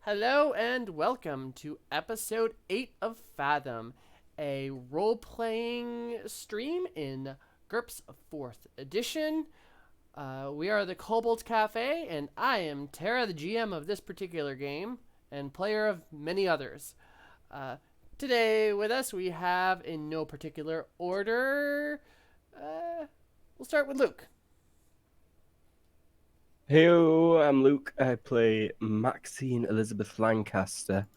Hello and welcome to episode 8 of Fathom, a role playing stream in GURPS 4th edition. We are the Kobold Cafe, and I am Tara, the GM of this particular game and player of many others. Uh, Today with us, we have, in no particular order, we'll start with Luke. Hey, I'm Luke. I play Maxine Elizabeth Lancaster,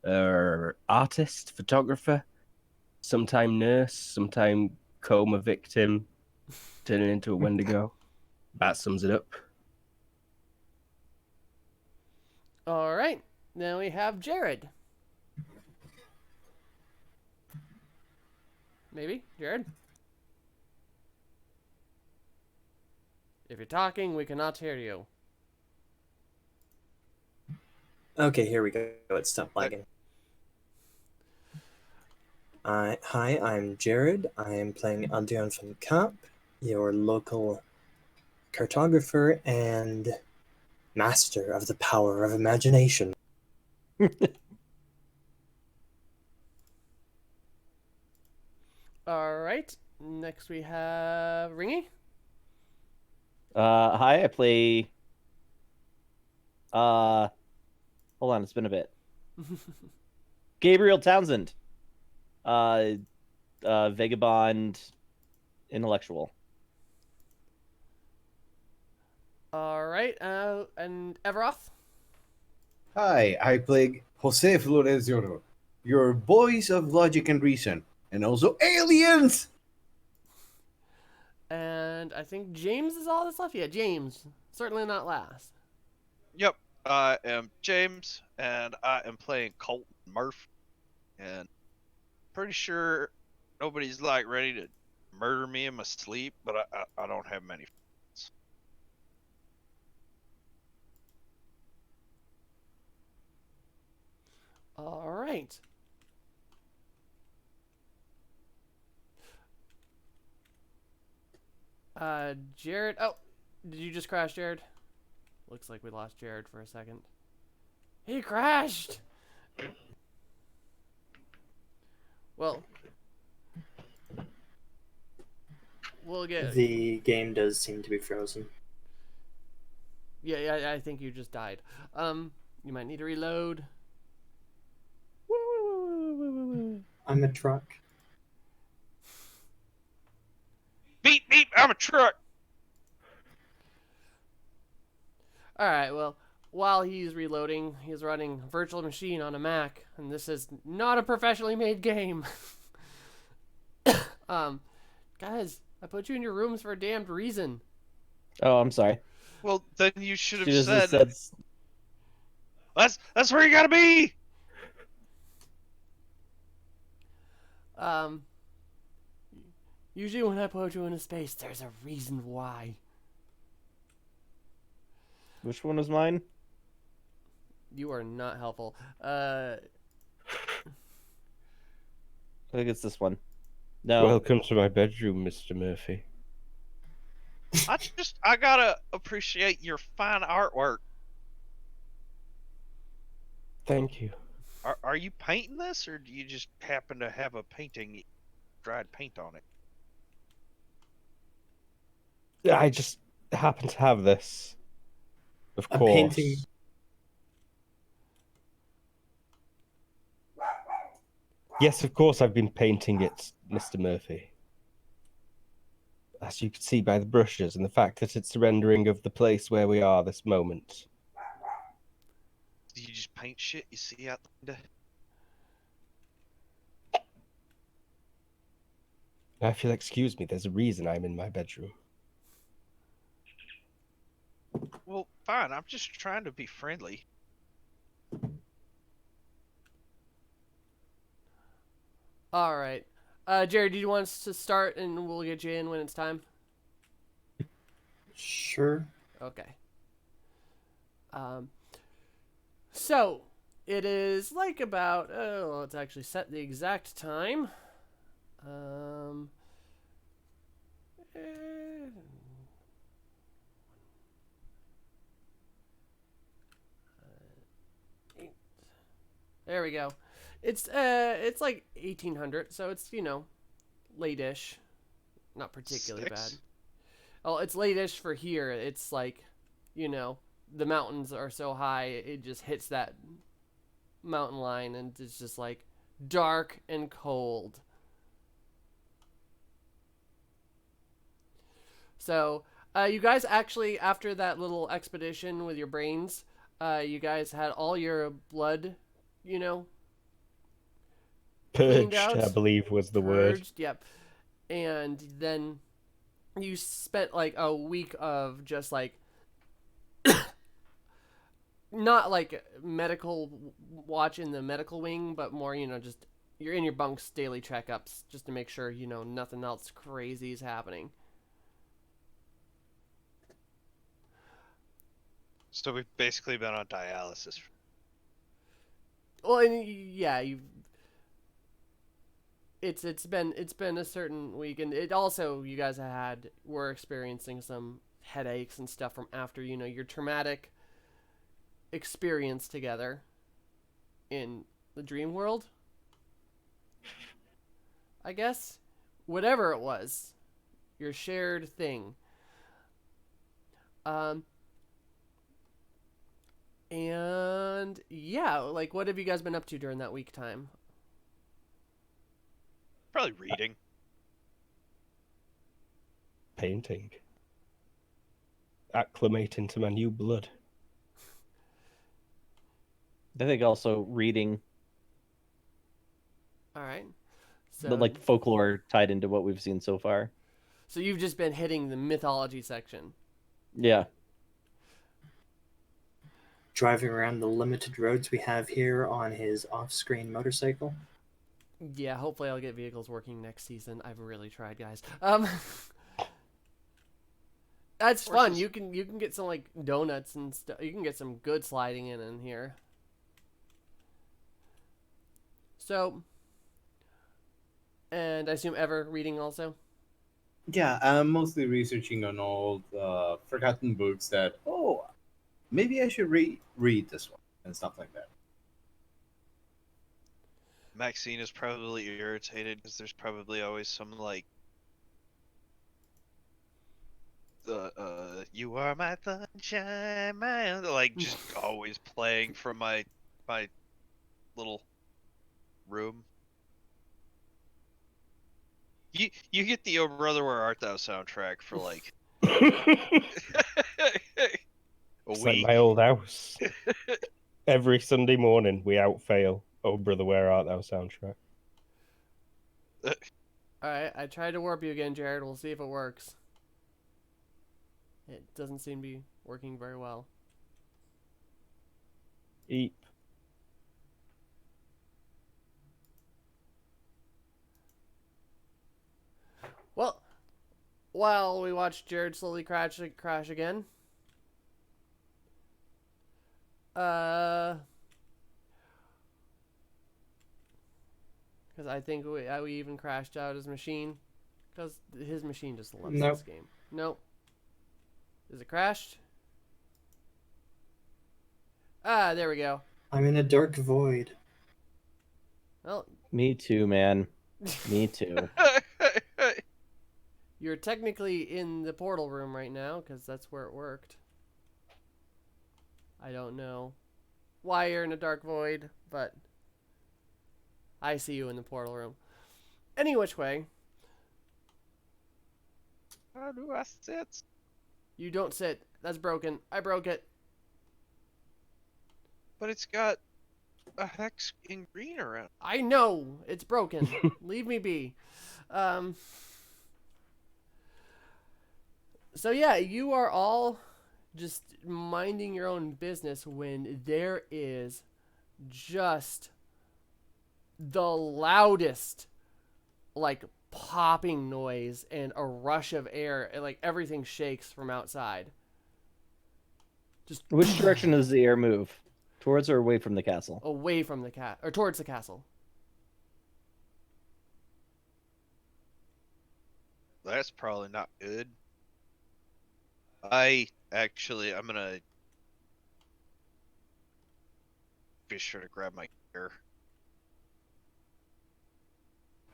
artist, photographer, sometime nurse, sometime coma victim, turning into a Wendigo. That sums it up. All right, then we have Jared. Maybe, Jared? If you're talking, we cannot hear you. Okay, here we go. It stopped lagging. Hi, I'm Jared. I am playing Adrian van Kaap, your local cartographer and master of the power of imagination. All right, next we have Ringy. Hi, I play. Hold on, it's been a bit. Gabriel Townsend. Vagabond intellectual. All right, and Everoth. Hi, I play Jose Flores Oro, your voice of logic and reason, and also aliens! And I think James is all that's left. Yeah, James. Certainly not last. Yep, I am James, and I am playing Colton Murph, and pretty sure nobody's like ready to murder me in my sleep, but I don't have many friends. All right. Jared. Oh, did you just crash, Jared? Looks like we lost Jared for a second. He crashed! Well, we'll get... The game does seem to be frozen. Yeah, I think you just died. You might need to reload. I'm a truck. Beep beep! I'm a truck. All right, well, while he's reloading, he's running virtual machine on a Mac, and this is not a professionally made game. Guys, I put you in your rooms for a damned reason. Oh, I'm sorry. Well, then you should have She just said, said that's where you gotta be. Usually when I put you in a space, there's a reason why. which one was mine? You are not helpful. I think it's this one. No. Welcome to my bedroom, Mr. Murphy. I gotta appreciate your fine artwork. Thank you. Are you painting this, or do you just happen to have a painting, dried paint on it? I just happen to have this. Of A course. painting. Yes, of course I've been painting it, Mr. Murphy. As you can see by the brushes and the fact that it's a rendering of the place where we are this moment. Do you just paint shit you see out the window? Now, if you'll excuse me, there's a reason I'm in my bedroom. Well, fine. I'm just trying to be friendly. All right. Jared, do you want us to start and we'll get you in when it's time? Sure. Okay. So, it is like about... Oh, let's actually set the exact time. Eh, There we go. It's like 1800, so it's, late-ish. Not particularly bad. Six? Oh, it's late-ish for here. It's like, the mountains are so high, it just hits that mountain line, and it's just like dark and cold. So, you guys actually, after that little expedition with your brains, you guys had all your blood, cleaned Purged, I out, believe, was the word. purged. Yep. And then you spent like a week of just like not like medical watch in the medical wing, but more, just you're in your bunks, daily checkups, just to make sure nothing else crazy is happening. So we've basically been on dialysis. Well, and yeah, it's been a certain week, and it also, you guys were experiencing some headaches and stuff from after your traumatic experience together in the dream world, I guess. Whatever it was, your shared thing. And yeah, like, what have you guys been up to during that week time? Probably reading. Painting. Acclimating to my new blood. I think also reading All right. the So, like folklore tied into what we've seen so far. so you've just been hitting the mythology section. Yeah. Driving around the limited roads we have here on his off-screen motorcycle. Yeah, hopefully I'll get vehicles working next season. I've really tried, guys. That's fun. You can get some like donuts and stuff. You can get some good sliding in here. So, and I assume Ever reading also. Yeah, I'm mostly researching on old, forgotten books that, maybe I should read this one and stuff like that. Maxine is probably irritated because there's probably always some like you are my sunshine, like just always playing from my little room. You get the Oh Brother Where Art Thou soundtrack for like a It's like week. my old house. Every Sunday morning, we outfail Oh Brother, Where Art Thou soundtrack. All right, I tried to warp you again, Jared. We'll see if it works. It doesn't seem to be working very well. Eep. Well, while we watch Jared slowly crash again. Because I think we even crashed out his machine. Because his machine just loves Nope. this game. Nope. Is it crashed? Ah, there we go. I'm in a dark void. Well, Me too, man. Me too. you're technically in the portal room right now, because that's where it worked. I don't know why you're in a dark void, but I see you in the portal room. Any which way, How do I sit? you don't sit. That's broken. I broke it. But it's got a hex in green around. I know it's broken. Leave me be. So yeah, you are all just minding your own business when there is just the loudest like popping noise and a rush of air, and like everything shakes from outside. Just Which direction does the air move? Towards or away from the castle? away from the or towards the castle. That's probably not good. I'm gonna be sure to grab my here.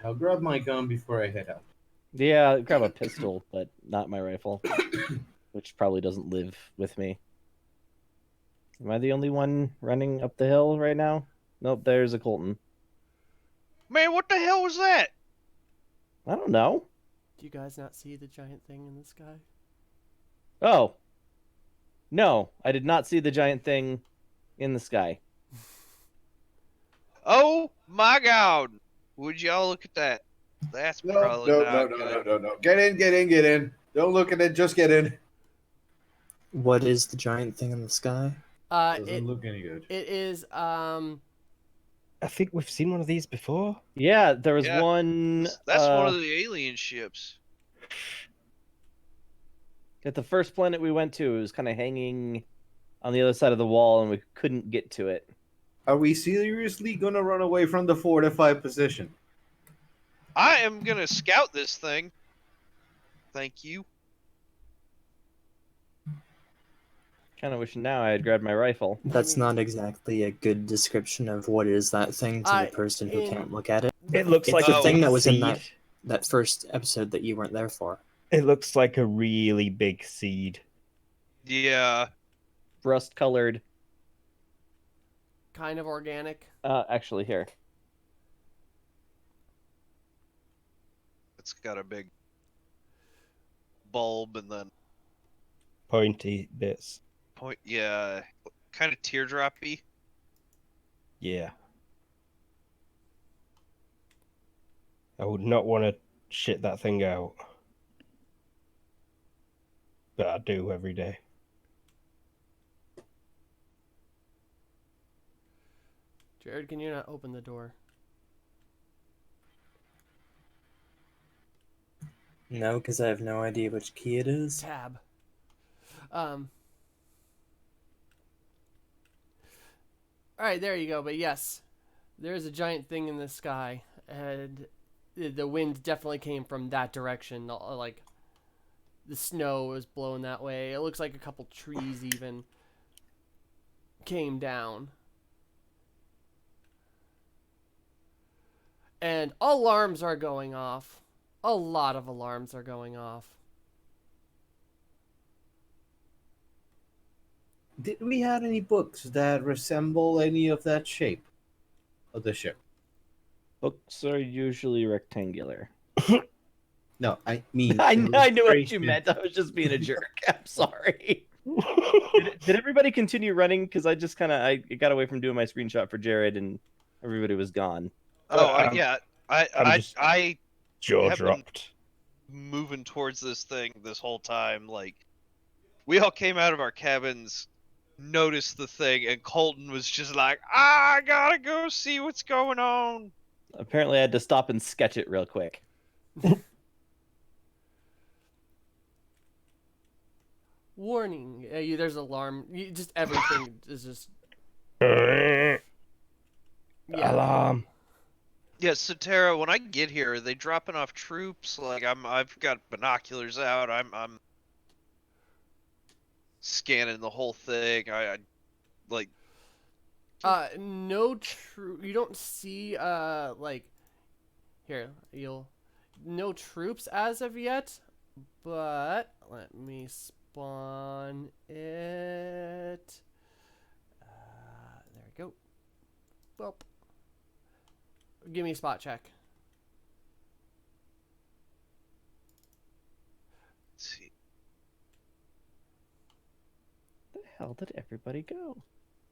I'll grab my gun before I head out. Yeah, grab a pistol, but not my rifle, which probably doesn't live with me. Am I the only one running up the hill right now? Nope, there's a Colton. Man, what the hell was that? I don't know. Do you guys not see the giant thing in the sky? Oh. No, I did not see the giant thing in the sky. Oh my god! Would y'all look at that? That's No, probably no, not no, no, good. no, no, no. Get in, get in, get in. Don't look at it, just get in. What is the giant thing in the sky? Doesn't look any good. It is I think we've seen one of these before. Yeah, there was Yeah, one That's one of the alien ships. at the first planet we went to. It was kind of hanging on the other side of the wall, and we couldn't get to it. Are we seriously gonna run away from the fortified position? I am gonna scout this thing. Thank you. Kind of wish now I had grabbed my rifle. That's not exactly a good description of what is that thing to the person who can't look at it. It looks It's like the a thing big that was in seed. that first episode that you weren't there for. It looks like a really big seed. Yeah. Rust-colored. kind of organic. Actually, here. It's got a big bulb and then Pointy bits. point. Yeah, kind of teardroppy. Yeah. I would not want to shit that thing out. But I do every day. Jared, can you not open the door? No, because I have no idea which key it is. Tab. Alright, there you go. But yes, there's a giant thing in the sky, and the wind definitely came from that direction. Like, the snow was blowing that way. It looks like a couple trees even came down. And alarms are going off. A lot of alarms are going off. Did we have any books that resemble any of that shape of the ship? Books are usually rectangular. No, I mean I knew what you illustration. meant. I was just being a jerk. I'm sorry. Did everybody continue running? Because I just kind of I got away from doing my screenshot for Jared, and everybody was gone. Oh, yeah. I'm just I jaw have been- dropped. moving towards this thing this whole time. Like, we all came out of our cabins, noticed the thing, and Colton was just like, I gotta go see what's going on. Apparently, I had to stop and sketch it real quick. Warning. There's alarm. Just everything is just... Yeah. Alarm. Yeah, so Tara, when I get here, are they dropping off troops? Like, I've got binoculars out. I'm scanning the whole thing. I like. No true. You don't see like here. No troops as of yet, but let me spawn it. There we go. Well, give me a spot check. Let's see. Where the hell did everybody go?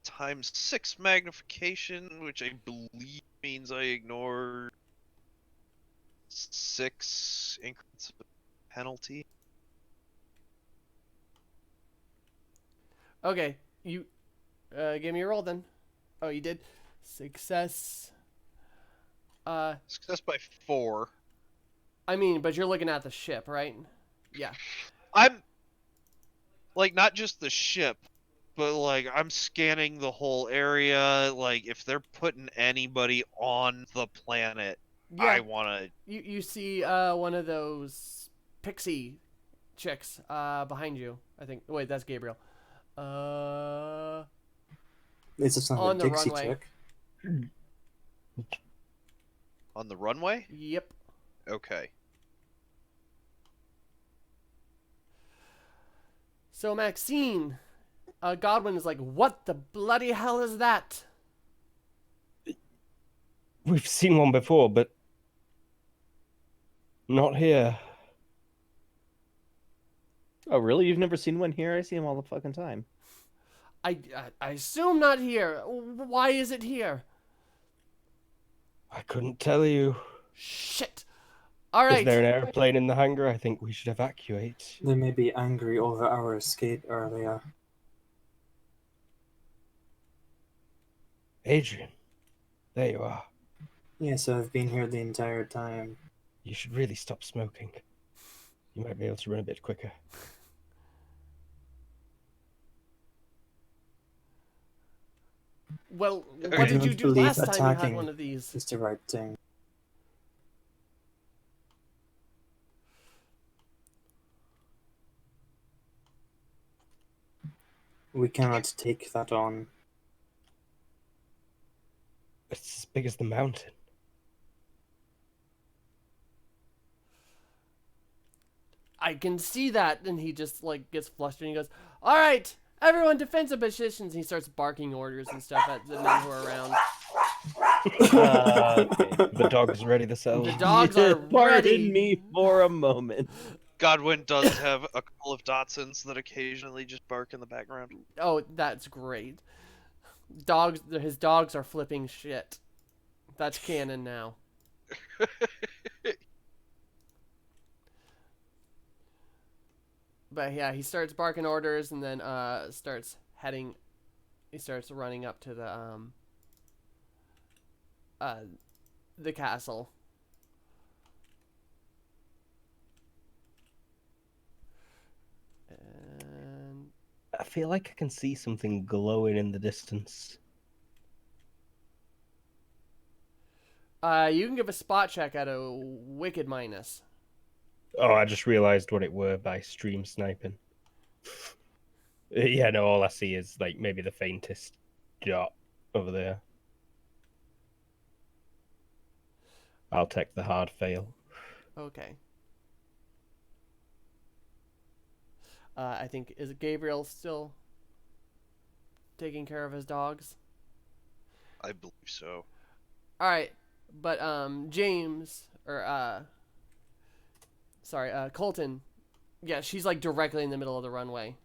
Times 6 magnification, which I believe means I ignore 6 increments of penalty. Okay, you give me a roll then. Oh, you did. Success. Success by 4. I mean, but you're looking at the ship, right? Yeah. I'm like not just the ship, but like I'm scanning the whole area. Like if they're putting anybody on the planet, Yeah. I wanna. You see one of those pixie chicks behind you. I think. Wait, that's Gabriel. It's just not On a the Dixie runway. chick. On the runway? Yep. Okay. So Maxine, Godwin is like, what the bloody hell is that? We've seen one before, but not here. Oh, really? You've never seen one here? I see them all the fucking time. I assume not here. Why is it here? I couldn't tell you. Shit. All right. Is there an airplane in the hangar? I think we should evacuate. They may be angry over our escape earlier. Adrian, there you are. Yes, I've been here the entire time. You should really stop smoking. You might be able to run a bit quicker. Well, Okay. what did you don't do believe last time you had attacking one of these? It's the right thing. We cannot take that on. It's as big as the mountain. I can see that. And he just like gets flustered and he goes, all right, everyone defensive positions. And he starts barking orders and stuff at the men who are around. Okay. The dog's ready to sell. The dogs are Pardon ready. me for a moment. Godwin does have a couple of Dachshunds that occasionally just bark in the background. Oh, that's great. His dogs are flipping shit. That's canon now. But yeah, he starts barking orders and then starts heading. He starts running up to the castle. And I feel like I can see something glowing in the distance. you can give a spot check at a wicked minus. Oh, I just realized what it were by stream sniping. Yeah, no, all I see is like maybe the faintest dot over there. I'll take the hard fail. Okay. I think, is Gabriel still taking care of his dogs? I believe so. All right, but James Colton, yeah, she's like directly in the middle of the runway.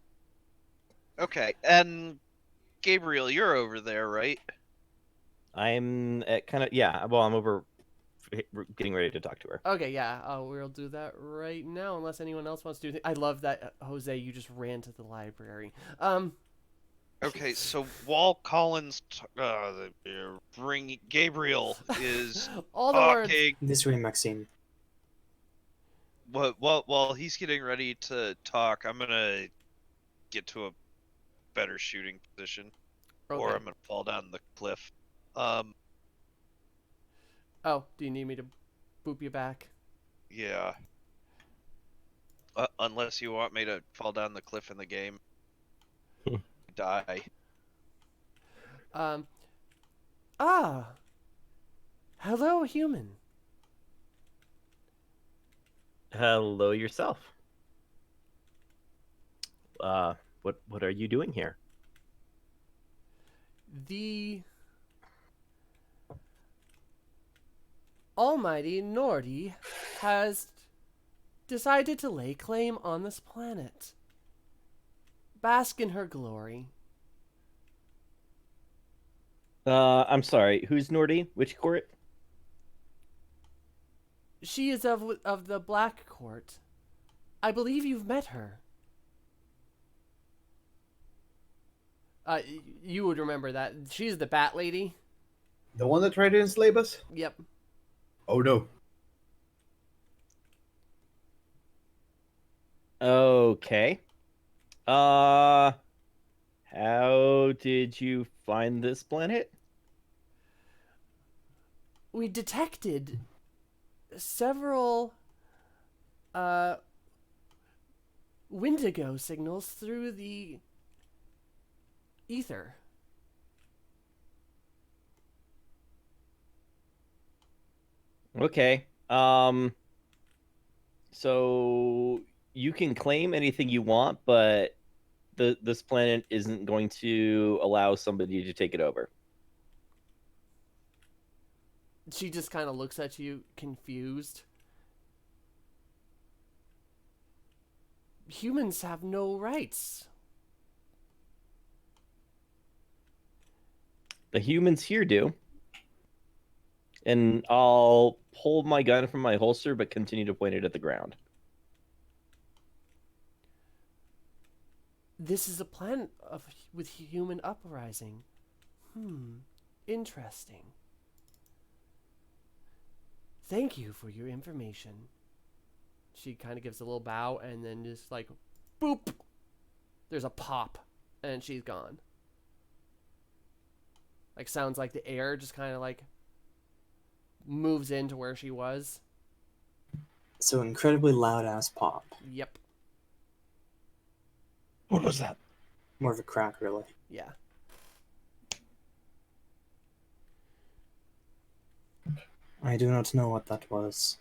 Okay, and Gabriel, you're over there, right? I'm at kind of Well, I'm over, getting ready to talk to her. Okay, yeah, we'll do that right now, unless anyone else wants to do. I love that, Jose. You just ran to the library. Okay, so while Collins Gabriel is all the words. talking, This way, Maxine. while he's getting ready to talk, I'm gonna get to a better shooting position, or Okay. I'm gonna fall down the cliff. Oh, do you need me to boop you back? Yeah. Unless you want me to fall down the cliff in the game. Die. Hello, human. Hello yourself. What are you doing here? The almighty Nordy has decided to lay claim on this planet. Bask in her glory. I'm sorry. Who's Nordy? Which court? She is of the Black Court. I believe you've met her. You would remember that. She's the Bat Lady. The one that tried to enslave us? Yep. Oh no. Okay. How did you find this planet? We detected several Wendigo signals through the ether. Okay. So you can claim anything you want, but this planet isn't going to allow somebody to take it over. She just kind of looks at you, confused. Humans have no rights. The humans here do. And I'll pull my gun from my holster, but continue to point it at the ground. This is a planet with human uprising. Interesting. Thank you for your information. She kind of gives a little bow and then just like, boop. There's a pop, and she's gone. Like, sounds like the air just kind of like moves into where she was. So incredibly loud ass pop. Yep. What was that? More of a crack, really. Yeah. I do not know what that was.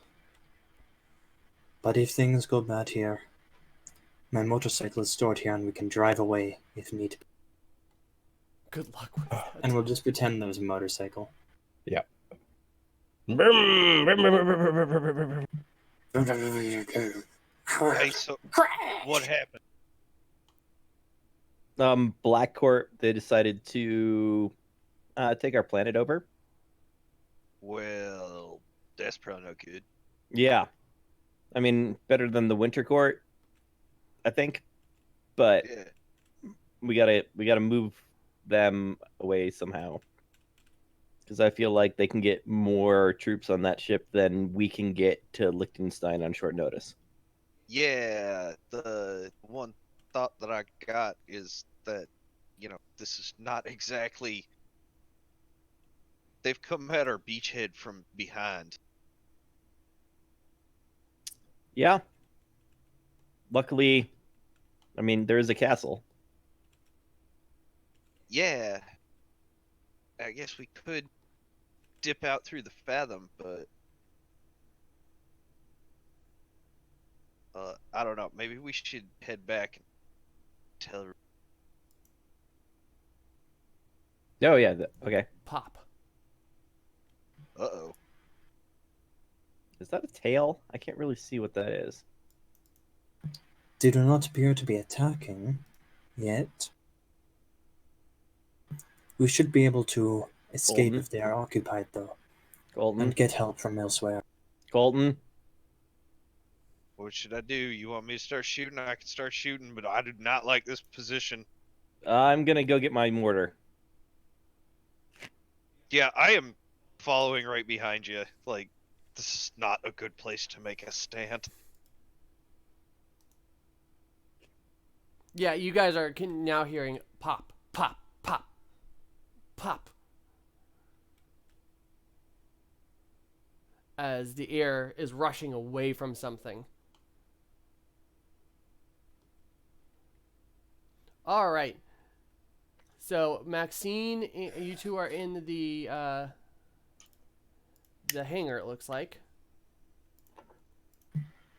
But if things go bad here, my motorcycle is stored here and we can drive away if need be. Good luck with that. And we'll just pretend there was a motorcycle. Hey, so what happened? Black Court, they decided to take our planet over. Well, that's probably no good. Yeah. I mean, better than the Winter Court, I think. But Yeah. we gotta move them away somehow. Because I feel like they can get more troops on that ship than we can get to Liechtenstein on short notice. Yeah, the one thought that I got is that, this is not exactly. They've come at our beachhead from behind. Yeah. Luckily, I mean, there is a castle. Yeah. I guess we could dip out through the Fathom, but I don't know. Maybe we should head back and tell her. Oh, yeah. Okay. Pop. Uh-oh. Is that a tail? I can't really see what that is. They do not appear to be attacking yet. We should be able to escape Golden. if they are occupied, though, Colton. and get help from elsewhere. Colton. What should I do? You want me to start shooting? I can start shooting, but I do not like this position. I'm gonna go get my mortar. Yeah, I am following right behind you. Like, this is not a good place to make a stand. Yeah, you guys are now hearing pop, pop, pop, pop. As the air is rushing away from something. All right. So Maxine, you two are in the hangar. It looks like.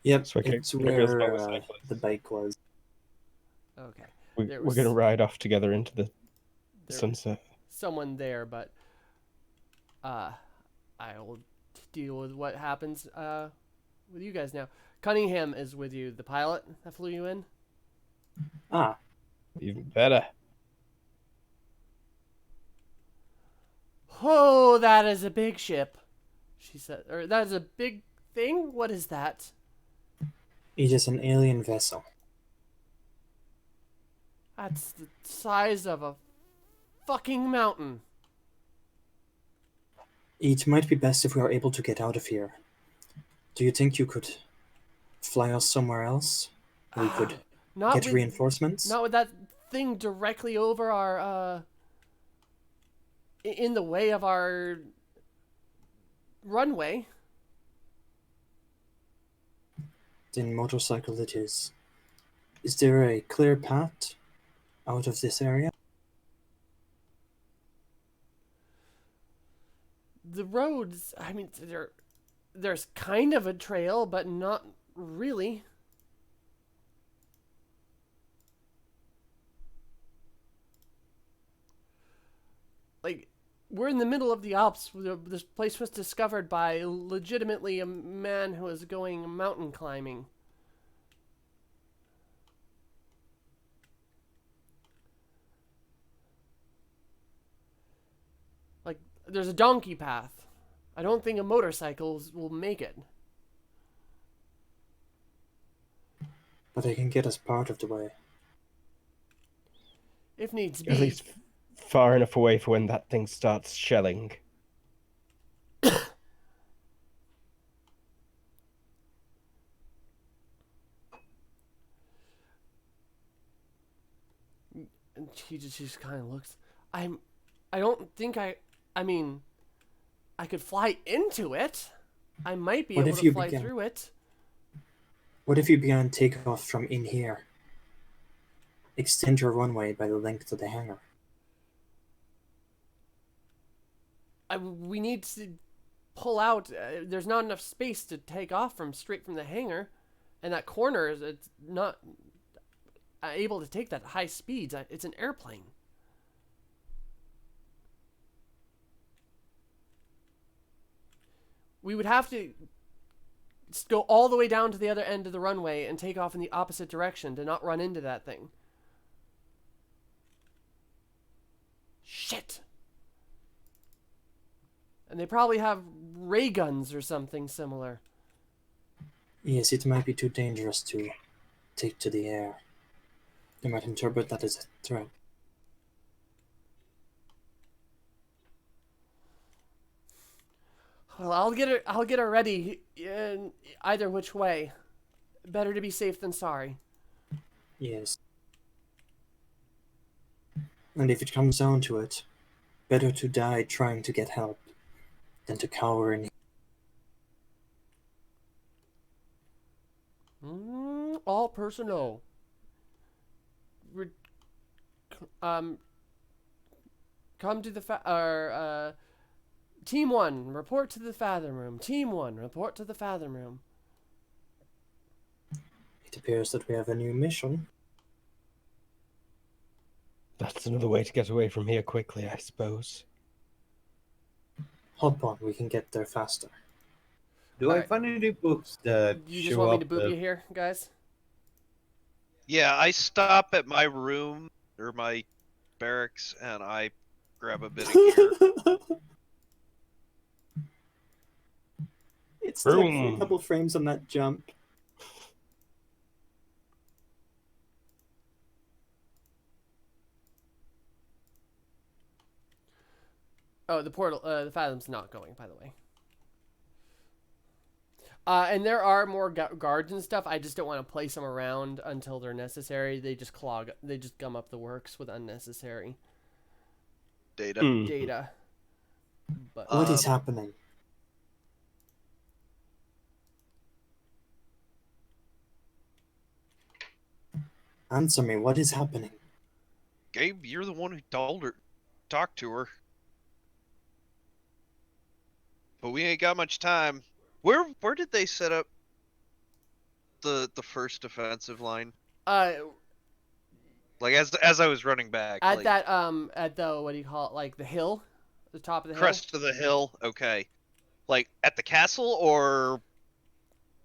Yep, So it's we're gonna where start with the bike was. Okay. We're There going to was- ride off together into the There- sunset. Someone there, but I will deal with what happens with you guys now. Cunningham is with you, the pilot that flew you in. Ah, Even better. Oh, that is a big ship, she said. Or that is a big thing? What is that? it is an alien vessel. That's the size of a fucking mountain. It might be best if we are able to get out of here. Do you think you could fly us somewhere else? We could Not get with, reinforcements? not with that thing directly over our, in the way of our runway. Then motorcycle it is. Is there a clear path out of this area? The roads, I mean, they're there's kind of a trail, but not really. Like, we're in the middle of the Alps. This place was discovered by legitimately a man who was going mountain climbing. Like, there's a donkey path. I don't think a motorcycle will make it. But they can get us part of the way. If needs At be. least far enough away for when that thing starts shelling. And she just kind of looks. I don't think I mean, I could fly into it. I might be What able if to you fly began- through it. What if you began takeoff from in here? Extend your runway by the length of the hangar. We need to pull out. There's not enough space to take off from straight from the hangar, and that corner is it's not able to take that high speeds. It's an airplane. We would have to go all the way down to the other end of the runway and take off in the opposite direction to not run into that thing. Shit. And they probably have ray guns or something similar. Yes, it might be too dangerous to take to the air. They might interpret that as a threat. Well, I'll get her ready in either which way. Better to be safe than sorry. Yes. And if it comes down to it, better to die trying to get help than to cower in. All personnel. Come to the Team 1, report to the Fathom room. Team 1, report to the Fathom room. It appears that we have a new mission. That's another way to get away from here quickly, I suppose. Hop on, we can get there faster. Do I Alright. find any books that You show just want me up to boop that- you here, guys? Yeah, I stop at my room or my barracks and I grab a bit of gear. It's stuck for a Boom. couple frames on that jump. Oh, the portal, the Fathom's not going, by the way. And there are more guards and stuff. I just don't want to place them around until they're necessary. They just gum up the works with unnecessary Data. data. But What is happening? Answer me, what is happening? Gabe, you're the one who talked to her. But we ain't got much time. Where did they set up the first defensive line? Like as I was running back. at like, that at the what do you call it? Like the hill, the top of the crest of the hill. Okay. Like at the castle or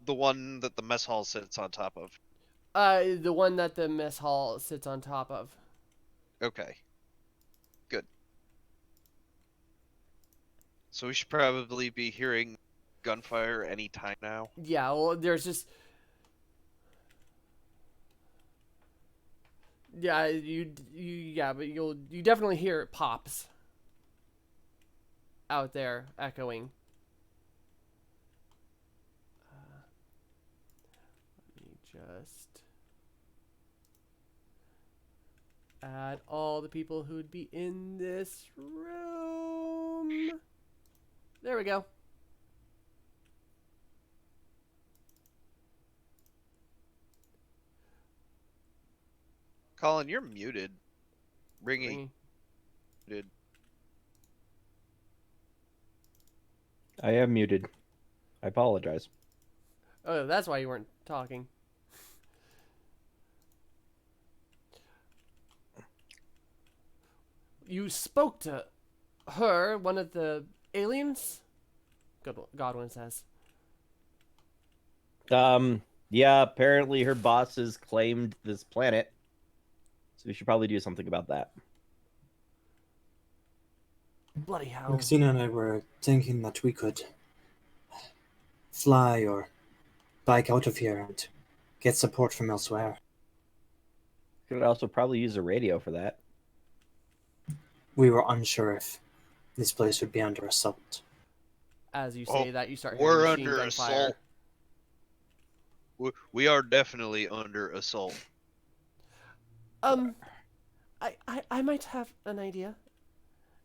the one that the mess hall sits on top of? hill. The one that the mess hall sits on top of. Okay. Good. So we should probably be hearing gunfire any time now. Yeah, well, there's just. Yeah, but you definitely hear it pops out there echoing. Let me just add all the people who'd be in this room. There we go. Colin, you're muted. Ringing. Ringing. I am muted. I apologize. Oh, that's why you weren't talking. You spoke to her, one of the aliens? Godwin says. Yeah, apparently her bosses claimed this planet. So we should probably do something about that. Bloody hell. Maxina and I were thinking that we could fly or bike out of here and get support from elsewhere. Could also probably use a radio for that. We were unsure if this place would be under assault. As you Oh, say that, you start we're hearing machine under gun assault. fire. We are definitely under assault. I might have an idea.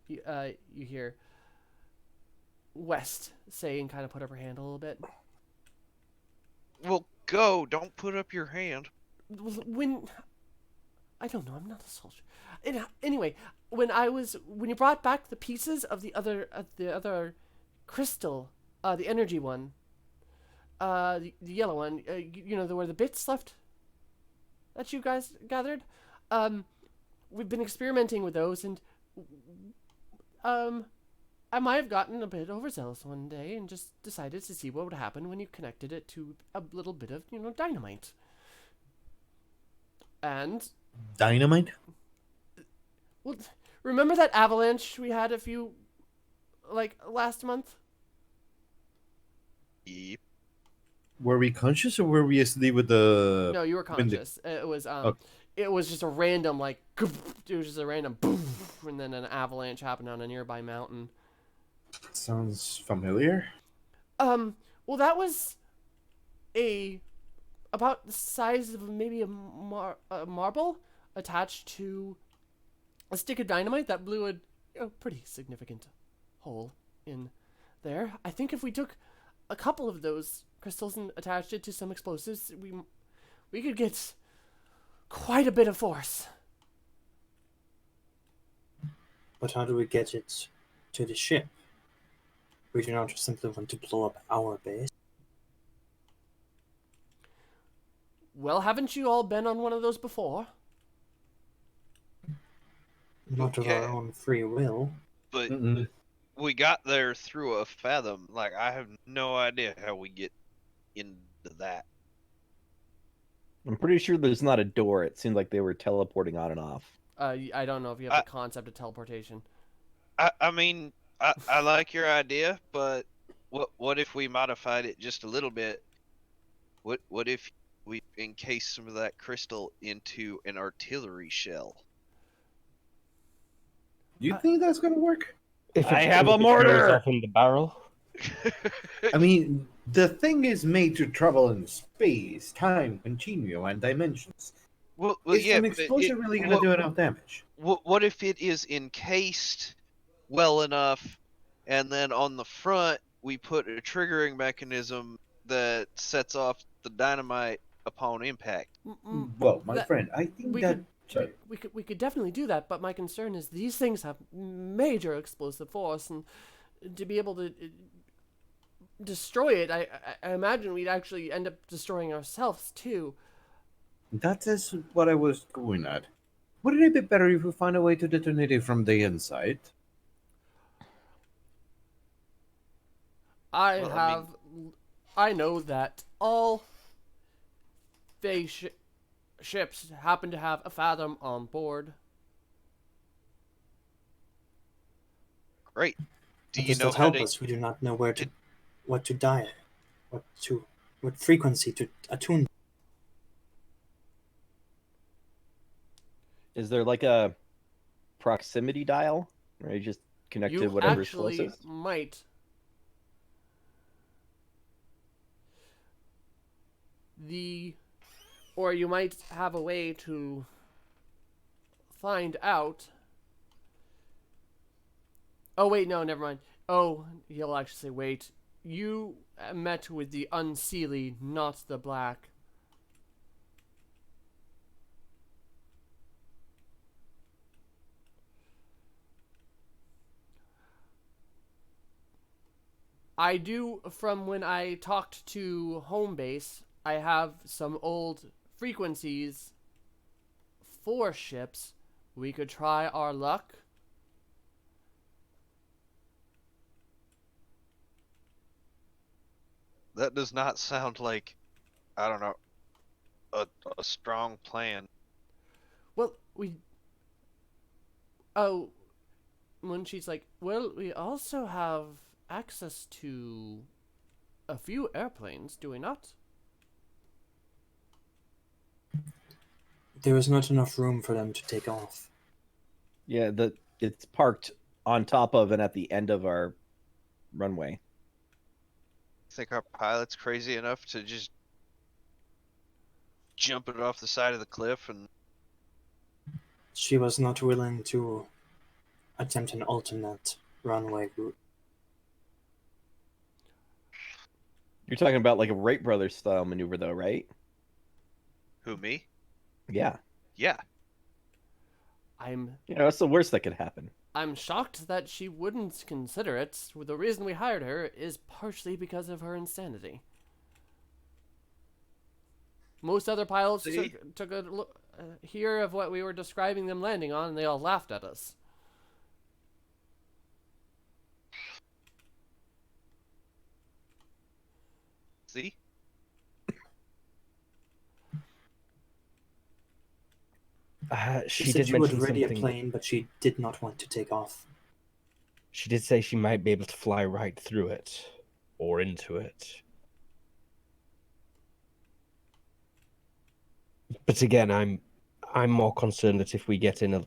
You hear West say and kind of put up her hand a little bit. Well, go. Don't put up your hand. When I don't know, I'm not a soldier. Anyway, when you brought back the pieces of the other crystal, the energy one, the yellow one, you know, where the bits left that you guys gathered, we've been experimenting with those, and I might have gotten a bit overzealous one day and just decided to see what would happen when you connected it to a little bit of, dynamite. And Dynamite? well, remember that avalanche we had last month? Yep. Were we conscious or were we asleep with the? No, you were when the- conscious. It was Okay. it was just a random it was just a random boom, and then an avalanche happened on a nearby mountain. Sounds familiar. Well, that was about the size of maybe a marble attached to a stick of dynamite that blew a pretty significant hole in there. I think if we took a couple of those crystals and attached it to some explosives, we could get quite a bit of force. But how do we get it to the ship? We do not simply want to blow up our base. Well, haven't you all been on one of those before? Not of our Yeah. own free will. But Mm-mm. we got there through a fathom. Like, I have no idea how we get into that. I'm pretty sure there's not a door. It seemed like they were teleporting on and off. I don't know if you have the concept of teleportation. I mean, I like your idea, but what if we modified it just a little bit? What if we encase some of that crystal into an artillery shell? Do you think that's gonna work? If I it have a goes mortar! off in the barrel. I mean, the thing is made to travel in space, time, continuum, and dimensions. Well, Is yeah, an but explosion really gonna do enough damage? what if it is encased well enough, and then on the front we put a triggering mechanism that sets off the dynamite upon impact? Well, my that- friend, I think we that. could- Sorry. We could definitely do that, but my concern is these things have major explosive force, and to be able to destroy it, I imagine we'd actually end up destroying ourselves too. That is what I was going at. Wouldn't it be better if we find a way to detonate it from the inside? I know that all Fae ships happen to have a Fathom on board. Great. Do It you does know not how help to? us. We do not know what to dial, what frequency to attune. Is there like a proximity dial where you just connect to You whatever's actually closest? might. Or you might have a way to find out. Oh wait, no, never mind. Oh, he'll actually say, wait. You met with the Unseelie, not the Black. I do, from when I talked to home base, I have some old frequencies for ships. We could try our luck. That does not sound like, I don't know, a strong plan. Well, oh, when she's like, well, we also have access to a few airplanes, do we not? There is not enough room for them to take off. Yeah, it's parked on top of and at the end of our runway. Think our pilot's crazy enough to just jump it off the side of the cliff and She was not willing to attempt an alternate runway route. You're talking about like a Wright Brothers style maneuver, though, right? who, me? Yeah. Yeah. I'm That's the worst that could happen. I'm shocked that she wouldn't consider it. The reason we hired her is partially because of her insanity. Most other pilots See? took a look, hear of what we were describing them landing on, and they all laughed at us. See? She She said did she would mention ready a something. plane, but she did not want to take off. She did say she might be able to fly right through it or into it. But again, I'm more concerned that if we get in a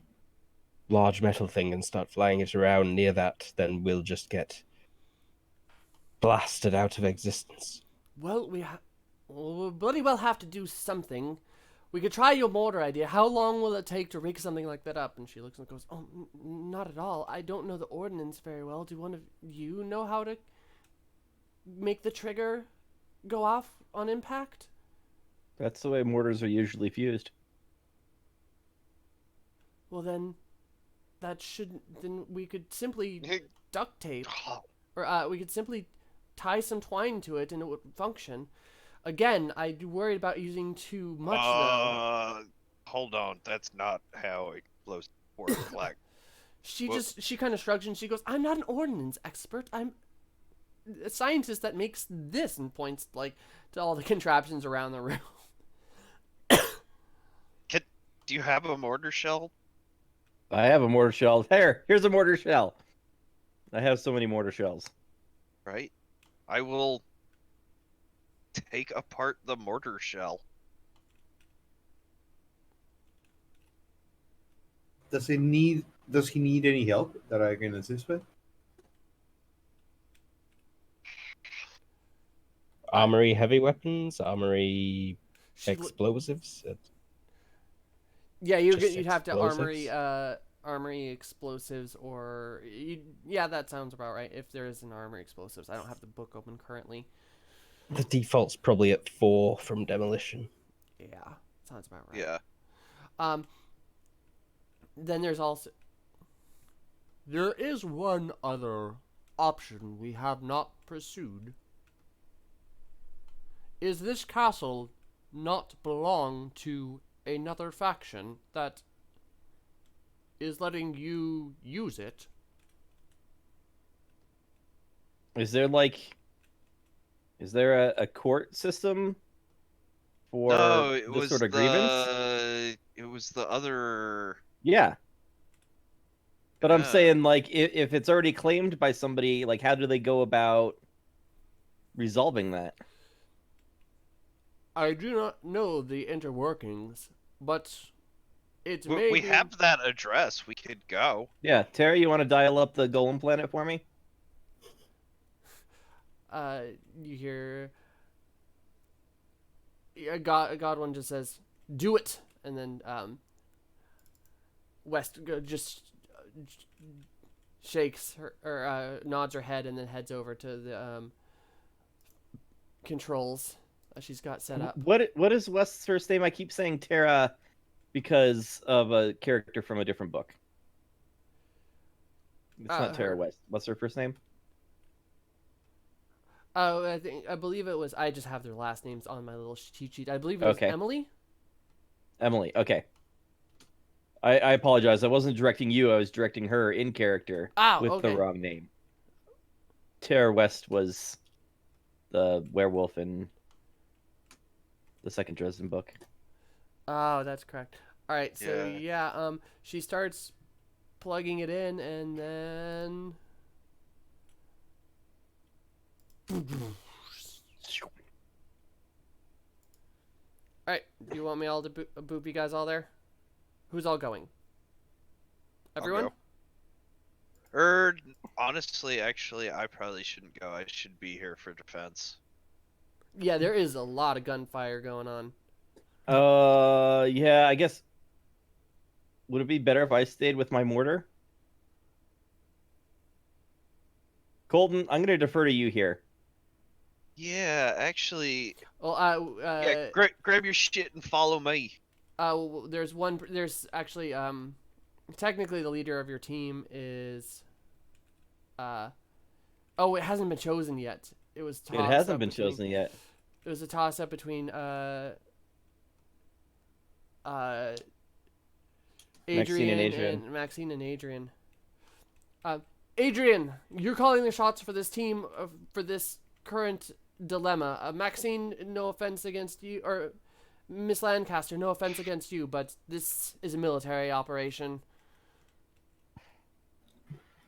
large metal thing and start flying it around near that, then we'll just get blasted out of existence. Well, we'll bloody well have to do something. We could try your mortar idea. How long will it take to rig something like that up? And she looks and goes, oh, not at all. I don't know the ordnance very well. Do one of you know how to make the trigger go off on impact? That's the way mortars are usually fused. Well, then we could simply duct tape, or we could simply tie some twine to it and it would function. Again, I'm worried about using too much, though. Hold on. That's not how explosives work. Like, She kind of shrugs and she goes, I'm not an ordnance expert. I'm a scientist that makes this, and points, like, to all the contraptions around the room. do you have a mortar shell? I have a mortar shell. Here's a mortar shell. I have so many mortar shells. Right? I will take apart the mortar shell. Does he need any help that I can assist with? Armory heavy weapons, armory She explosives. Yeah, Just you'd have to explosives? armory explosives, or yeah, that sounds about right. If there is an armory explosives, I don't have the book open currently. The default's probably at 4 from demolition. Yeah, sounds about right. Yeah. Then there is one other option we have not pursued. Is this castle not belong to another faction that is letting you use it? Is there a court system for No, it this was sort of grievance? it was the other. Yeah. But I'm Yeah. saying, like, if it's already claimed by somebody, like, how do they go about resolving that? I do not know the interworkings, but it may We be... have that address. We could go. Yeah, Terry, you want to dial up the Golem planet for me? You hear... Godwin just says, do it! And then, West just shakes her, or nods her head and then heads over to the, controls she's got set up. What is West's first name? I keep saying Terra because of a character from a different book. It's not Terra her- West. What's her first name? Oh, I believe it was. I just have their last names on my little cheat sheet. I believe it was Okay. Emily. Emily. Okay. I apologize. I wasn't directing you. I was directing her in character Oh, with the okay. wrong name. Tara West was the werewolf in the second Dresden book. Oh, that's correct. All right, so Yeah. she starts plugging it in, and then all right. Do you want me all to boop you guys all there? Who's all going? I'll Everyone? go. Honestly, actually, I probably shouldn't go. I should be here for defense. Yeah, there is a lot of gunfire going on. Yeah, I guess. Would it be better if I stayed with my mortar? Colton, I'm going to defer to you here. Yeah, actually, Well, yeah. Grab your shit and follow me. there's one. There's actually technically the leader of your team is oh, it hasn't been chosen yet. It was It tossed hasn't up been between, chosen yet. It was a toss up between Adrian and Maxine and Adrian. Adrian, you're calling the shots for this team for this current dilemma. Maxine, no offense against you, or Miss Lancaster, no offense against you, but this is a military operation.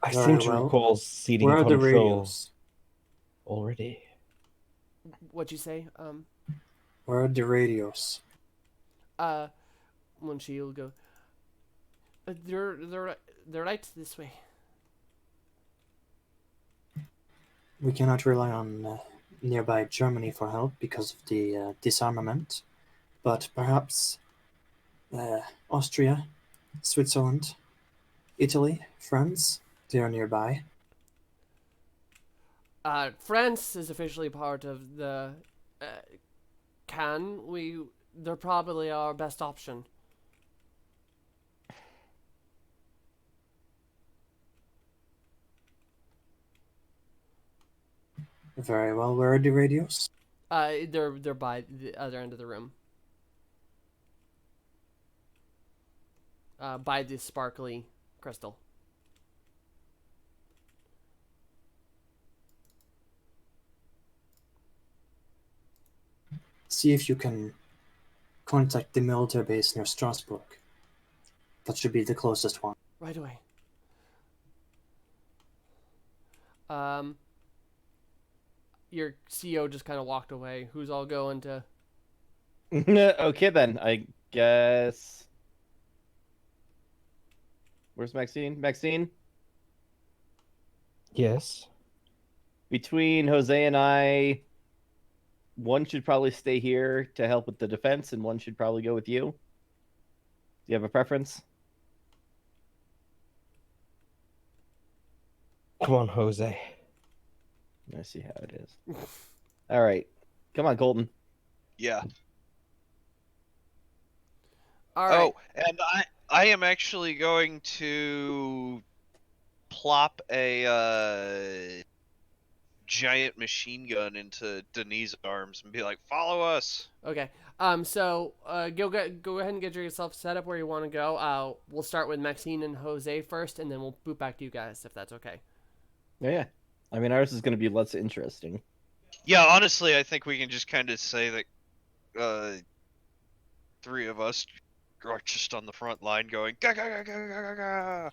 I Very seem to well. recall ceding Where are the control radios? already. What'd you say? Where are the radios? When she'll go. They're right this way. We cannot rely on nearby Germany for help because of the disarmament, but perhaps Austria, Switzerland, Italy, France, they are nearby. France is officially part of the CAN. They're probably our best option. Very well. Where are the radios? They're by the other end of the room. By the sparkly crystal. See if you can contact the military base near Strasbourg. That should be the closest one. Right away. Your CEO just kind of walked away. Who's all going to? Okay, then. I guess. Where's Maxine? Maxine? Yes. Between Jose and I, one should probably stay here to help with the defense, and one should probably go with you. Do you have a preference? Come on, Jose. I see how it is. All right. Come on, Colton. Yeah. All right. Oh, and I am actually going to plop a giant machine gun into Denise's arms and be like, "Follow us." Okay. So go ahead and get yourself set up where you want to go. We'll start with Maxine and Jose first, and then we'll boot back to you guys if that's okay. Yeah. I mean, ours is going to be less interesting. Yeah, honestly, I think we can just kind of say that three of us are just on the front line going ga ga ga ga ga ga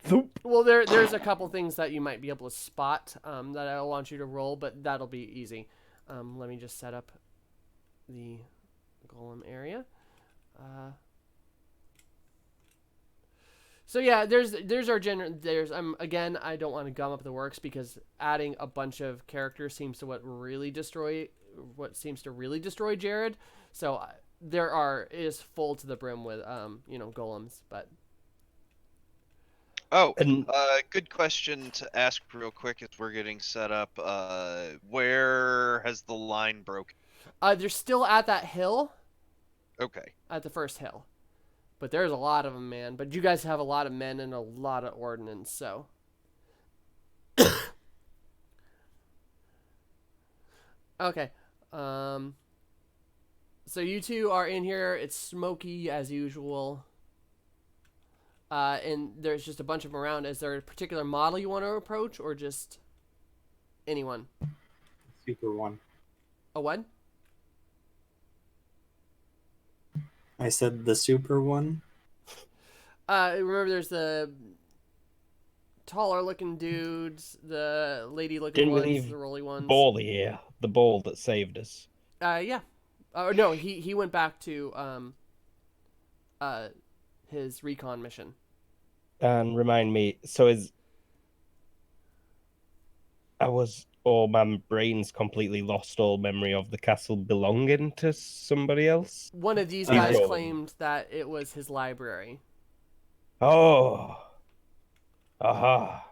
ga. Well, there's a couple things that you might be able to spot that I want you to roll, but that'll be easy. Let me just set up the golem area. So yeah, there's our again, I don't want to gum up the works because adding a bunch of characters seems to seems to really destroy Jared. So is full to the brim with golems, but Oh, And good question to ask real quick as we're getting set up. Where has the line broken? they're still at that hill, Okay. at the first hill. But there's a lot of them, man. But you guys have a lot of men and a lot of ordnance, so. Okay. So you two are in here. It's smoky as usual. And there's just a bunch of them around. Is there a particular model you want to approach, or just anyone? Super one. A what? I said the super one. Remember, there's the taller looking dudes, the lady looking Didn't we ones, leave the rolly ones. Ball here? The ball that saved us. Yeah. No, he went back to his recon mission. And remind me, so is my brain's completely lost all memory of the castle belonging to somebody else? One of these Steve guys Rowland. claimed that it was his library. Oh. Aha.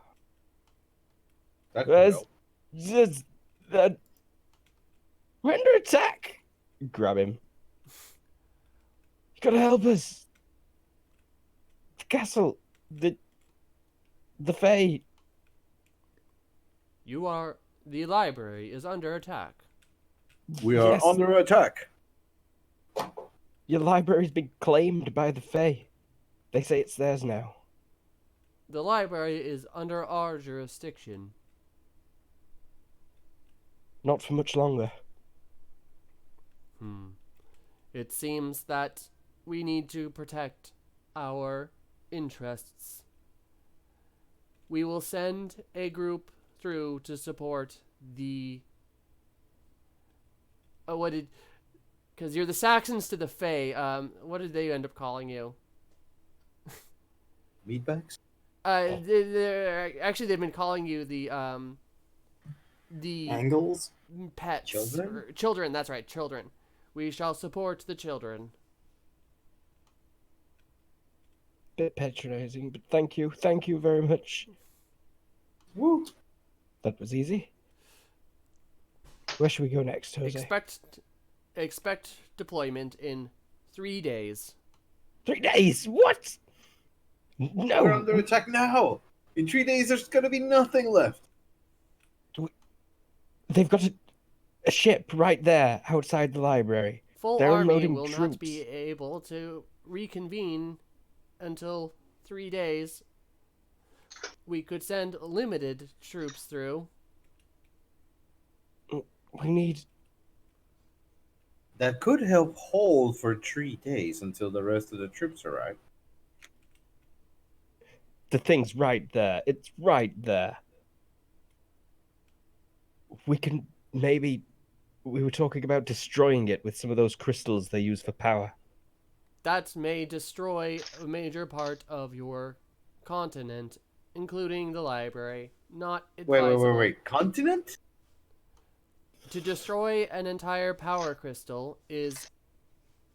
That could Where's help. just that? We're under attack. Grab him. You gotta help us. The castle. The Fae. The library is under attack. We are Yes. under attack. Your library's been claimed by the Fae. They say it's theirs now. The library is under our jurisdiction. Not for much longer. It seems that we need to protect our interests. We will send a group through to support the... Because you're the Saxons to the Fae. What did they end up calling you? Meatbags? Actually, they've been calling you the Angles? pets. Children? Children, that's right, children. We shall support the children. Bit patronizing, but thank you. Thank you very much. Woo! That was easy. Where should we go next, Jose? Expect deployment in 3 days. 3 days? What? No. We're under attack now. In 3 days, there's gonna be nothing left. They've got a ship right there outside the library. Full They're army unloading will not troops. be able to reconvene until 3 days. We could send limited troops through. We need... That could help hold for 3 days until the rest of the troops arrive. The thing's right there. It's right there. We can maybe... We were talking about destroying it with some of those crystals they use for power. That may destroy a major part of your continent, including the library. Not advisable. Wait. Continent? To destroy an entire power crystal is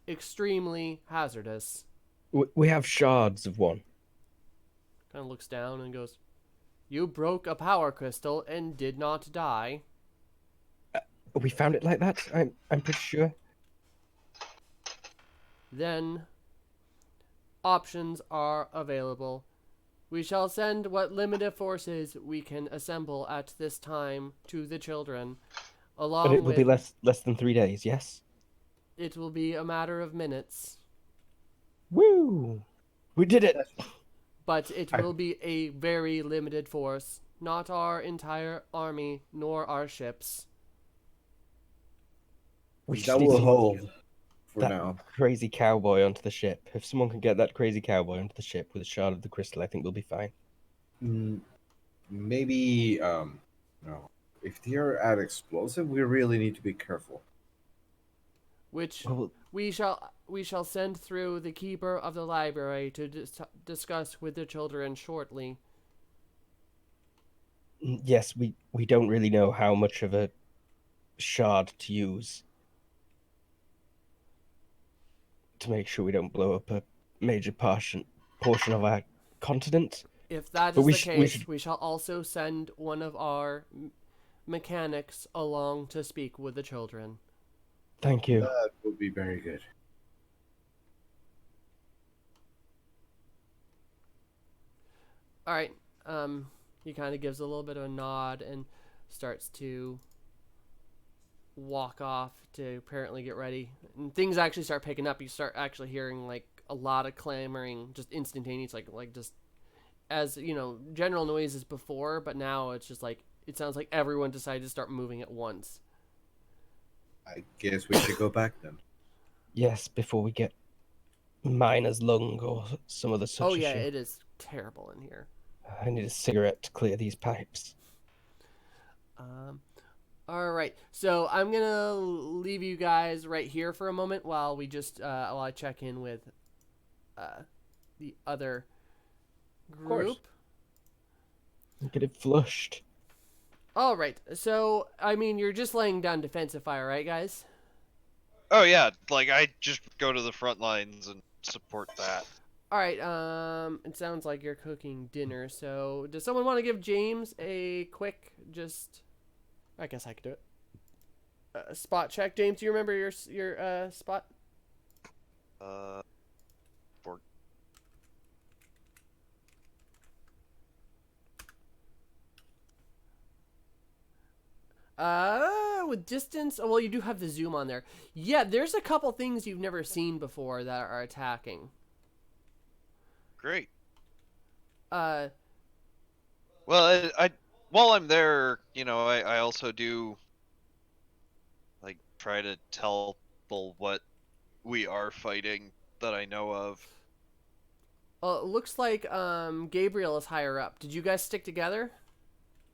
extremely hazardous. We have shards of one. Kind of looks down and goes, "You broke a power crystal and did not die." We found it like that? I'm pretty sure. Then options are available. We shall send what limited forces we can assemble at this time to the children, along But it will with... be less than 3 days, yes? It will be a matter of minutes, Woo! We did it! but it will be a very limited force, not our entire army nor our ships. We just That need will to hold for that now. crazy cowboy onto the ship. If someone can get that crazy cowboy onto the ship with a shard of the crystal, I think we'll be fine. Maybe, no. If they are at explosive, we really need to be careful. Which Well, we shall send through the keeper of the library to discuss with the children shortly. yes, we don't really know how much of a shard to use to make sure we don't blow up a major portion of our continent. If that But is we the sh- we case, should- we shall also send one of our mechanics along to speak with the children. Thank you. That would be very good. All right. He kind of gives a little bit of a nod and starts to walk off to apparently get ready. And things actually start picking up. You start actually hearing like a lot of clamoring, just instantaneous, like just as general noises before, but now it's just like it sounds like everyone decided to start moving at once. I guess we should go back then. Yes, before we get miner's lung or some other such Oh yeah, issue. it is terrible in here. I need a cigarette to clear these pipes. All right, so I'm gonna leave you guys right here for a moment while we just while I check in with the other course. group. Get it flushed. All right, so I mean you're just laying down defensive fire, right, guys? Oh yeah, like I just go to the front lines and support that. All right, it sounds like you're cooking dinner. So does someone want to give James a quick I guess I could do it. Spot check. James, do you remember your spot? For With distance, well, you do have the zoom on there. Yeah, there's a couple things you've never seen before that are attacking. great. Uh, Well, I while I'm there, I also do like try to tell people what we are fighting that I know of. it looks like Gabriel is higher up. Did you guys stick together?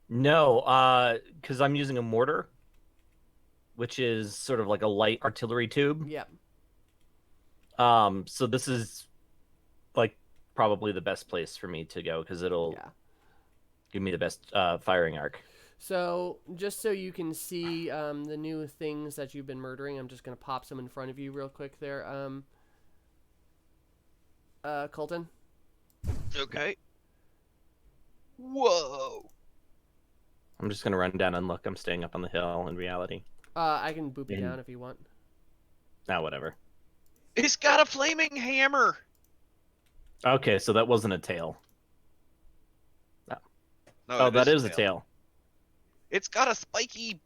No, because I'm using a mortar, which is sort of like a light artillery tube. Yep. So this is like probably the best place for me to go because it'll give me the best firing arc. So just so you can see the new things that you've been murdering, I'm just gonna pop some in front of you real quick there. Colton. Okay. Whoa. I'm just gonna run down and look. I'm staying up on the hill in reality. I can boop you down if you want. Whatever. He's got a flaming hammer. Okay, so that wasn't a tail. No, Oh, it that is a tail. It's got a spiky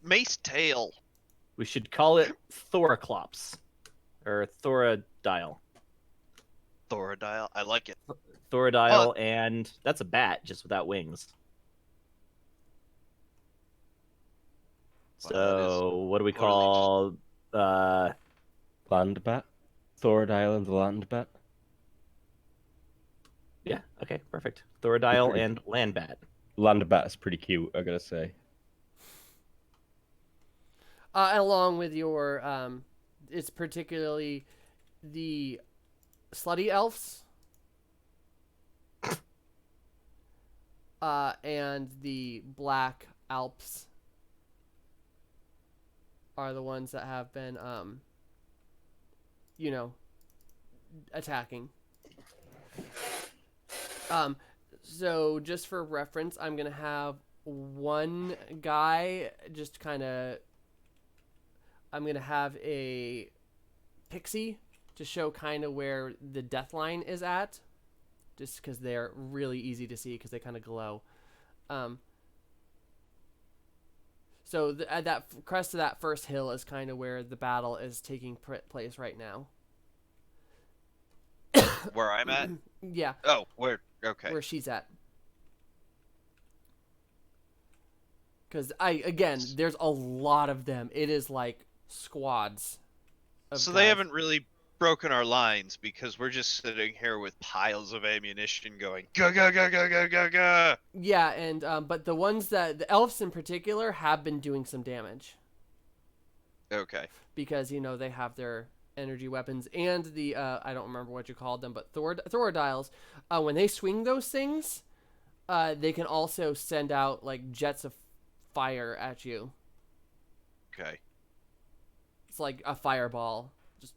mace tail. We should call it Thoraclops. Or Thoradile. Thoradile. I like it. Thoradile, and that's a bat, just without wings. Well, So, what do we totally call... Land bat. Thoradile and the land bat. Yeah, okay, perfect. Thoradile Pretty- and land bat. Land bat is pretty cute, I gotta say. Along with your, it's particularly the slutty elves, and the black alps are the ones that have been, attacking. So just for reference, I'm gonna have one guy just kind of. I'm gonna have a pixie to show kind of where the death line is at, just because they're really easy to see because they kind of glow. So at that crest of that first hill is kind of where the battle is taking place right now. Where I'm at? Yeah. Oh, where? Okay. Where she's at. Because there's a lot of them. It is like squads. So Guys. they haven't really broken our lines because we're just sitting here with piles of ammunition going ga ga ga ga ga ga ga. Yeah, and but the elves in particular have been doing some damage. Okay. Because they have their energy weapons and the I don't remember what you called them, but Thoradiles. When they swing those things, they can also send out like jets of fire at you. Okay. It's like a fireball. Just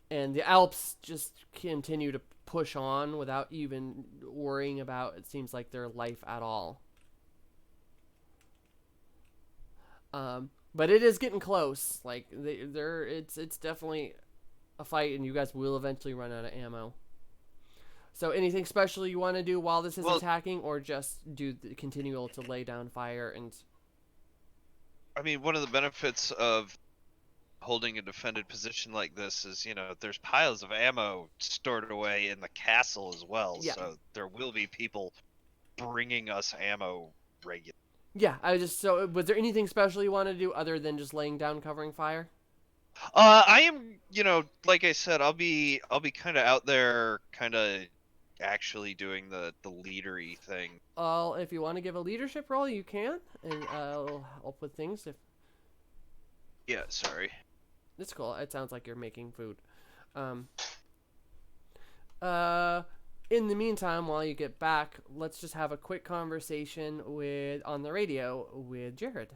and the Alps just continue to push on without even worrying about, it seems like, their life at all. But it is getting close. Like it's definitely a fight, and you guys will eventually run out of ammo. So anything special you want to do while this is Well- attacking, or just do the continual to lay down fire and? I mean, one of the benefits of holding a defended position like this is, there's piles of ammo stored away in the castle as well. Yeah. So there will be people bringing us ammo regularly. Yeah, so was there anything special you want to do other than just laying down, covering fire? I am, like I said, I'll be kind of out there, kind of actually doing the leadery thing. If you want to give a leadership role, you can, and I'll help with things. If Yeah, sorry. it's cool, it sounds like you're making food. In the meantime, while you get back, let's just have a quick conversation on the radio with Jared.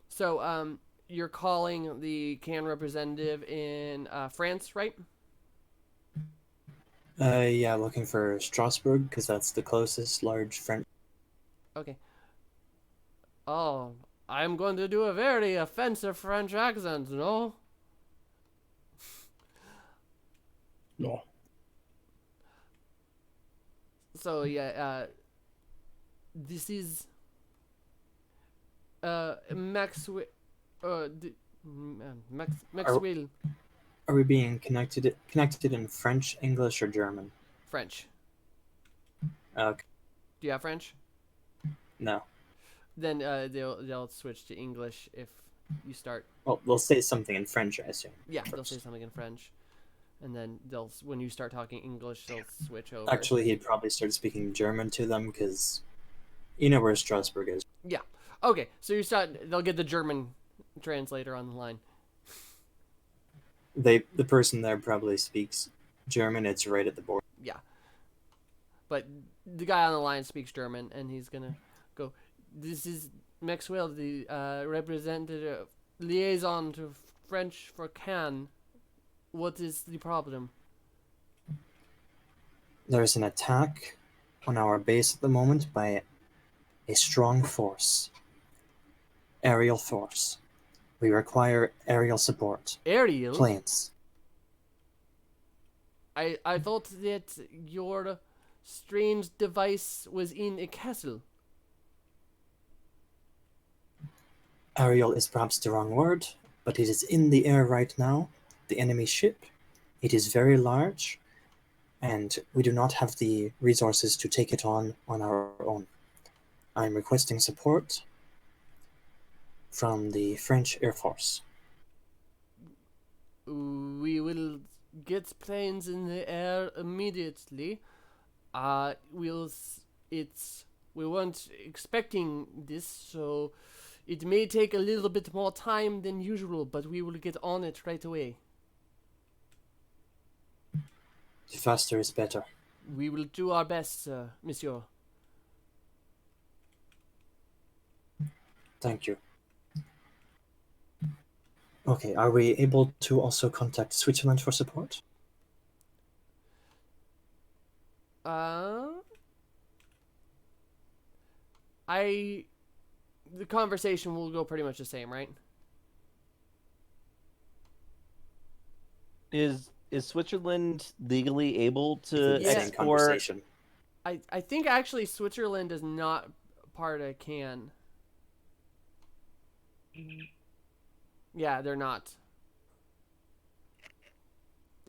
So, you're calling the CAN representative in France, right? Yeah, looking for Strasbourg because that's the closest large French. Okay. Oh, I'm going to do a very offensive French accent, no? No. So, yeah, this is Maxwell. Maxwell. Are we being connected in French, English, or German? French. Okay. Do you have French? No. Then they'll switch to English if you start. Well, they'll say something in French, I assume. Yeah, they'll first. say something in French, and then when you start talking English, they'll switch over. Actually, he'd probably start speaking German to them because you know where Strasbourg is. Yeah. Okay, so they'll get the German translator on the line. The person there probably speaks German. It's right at the border. Yeah. But the guy on the line speaks German, and he's gonna go. This is Maxwell, the representative liaison to French for CAN. What is the problem? There's an attack on our base at the moment by a strong force. Aerial force. We require aerial support. Ariel? Planes. I thought that your strange device was in a castle. Aerial is perhaps the wrong word, but it is in the air right now. The enemy ship. It is very large, and we do not have the resources to take it on our own. I'm requesting support from the French Air Force. We will get planes in the air immediately. We weren't expecting this, so it may take a little bit more time than usual, but we will get on it right away. The faster is better. We will do our best, monsieur. Thank you. Okay, are we able to also contact Switzerland for support? The conversation will go pretty much the same, right? Is Switzerland legally able to Same export? conversation. I think actually Switzerland is not part of CAN. Yeah, they're not.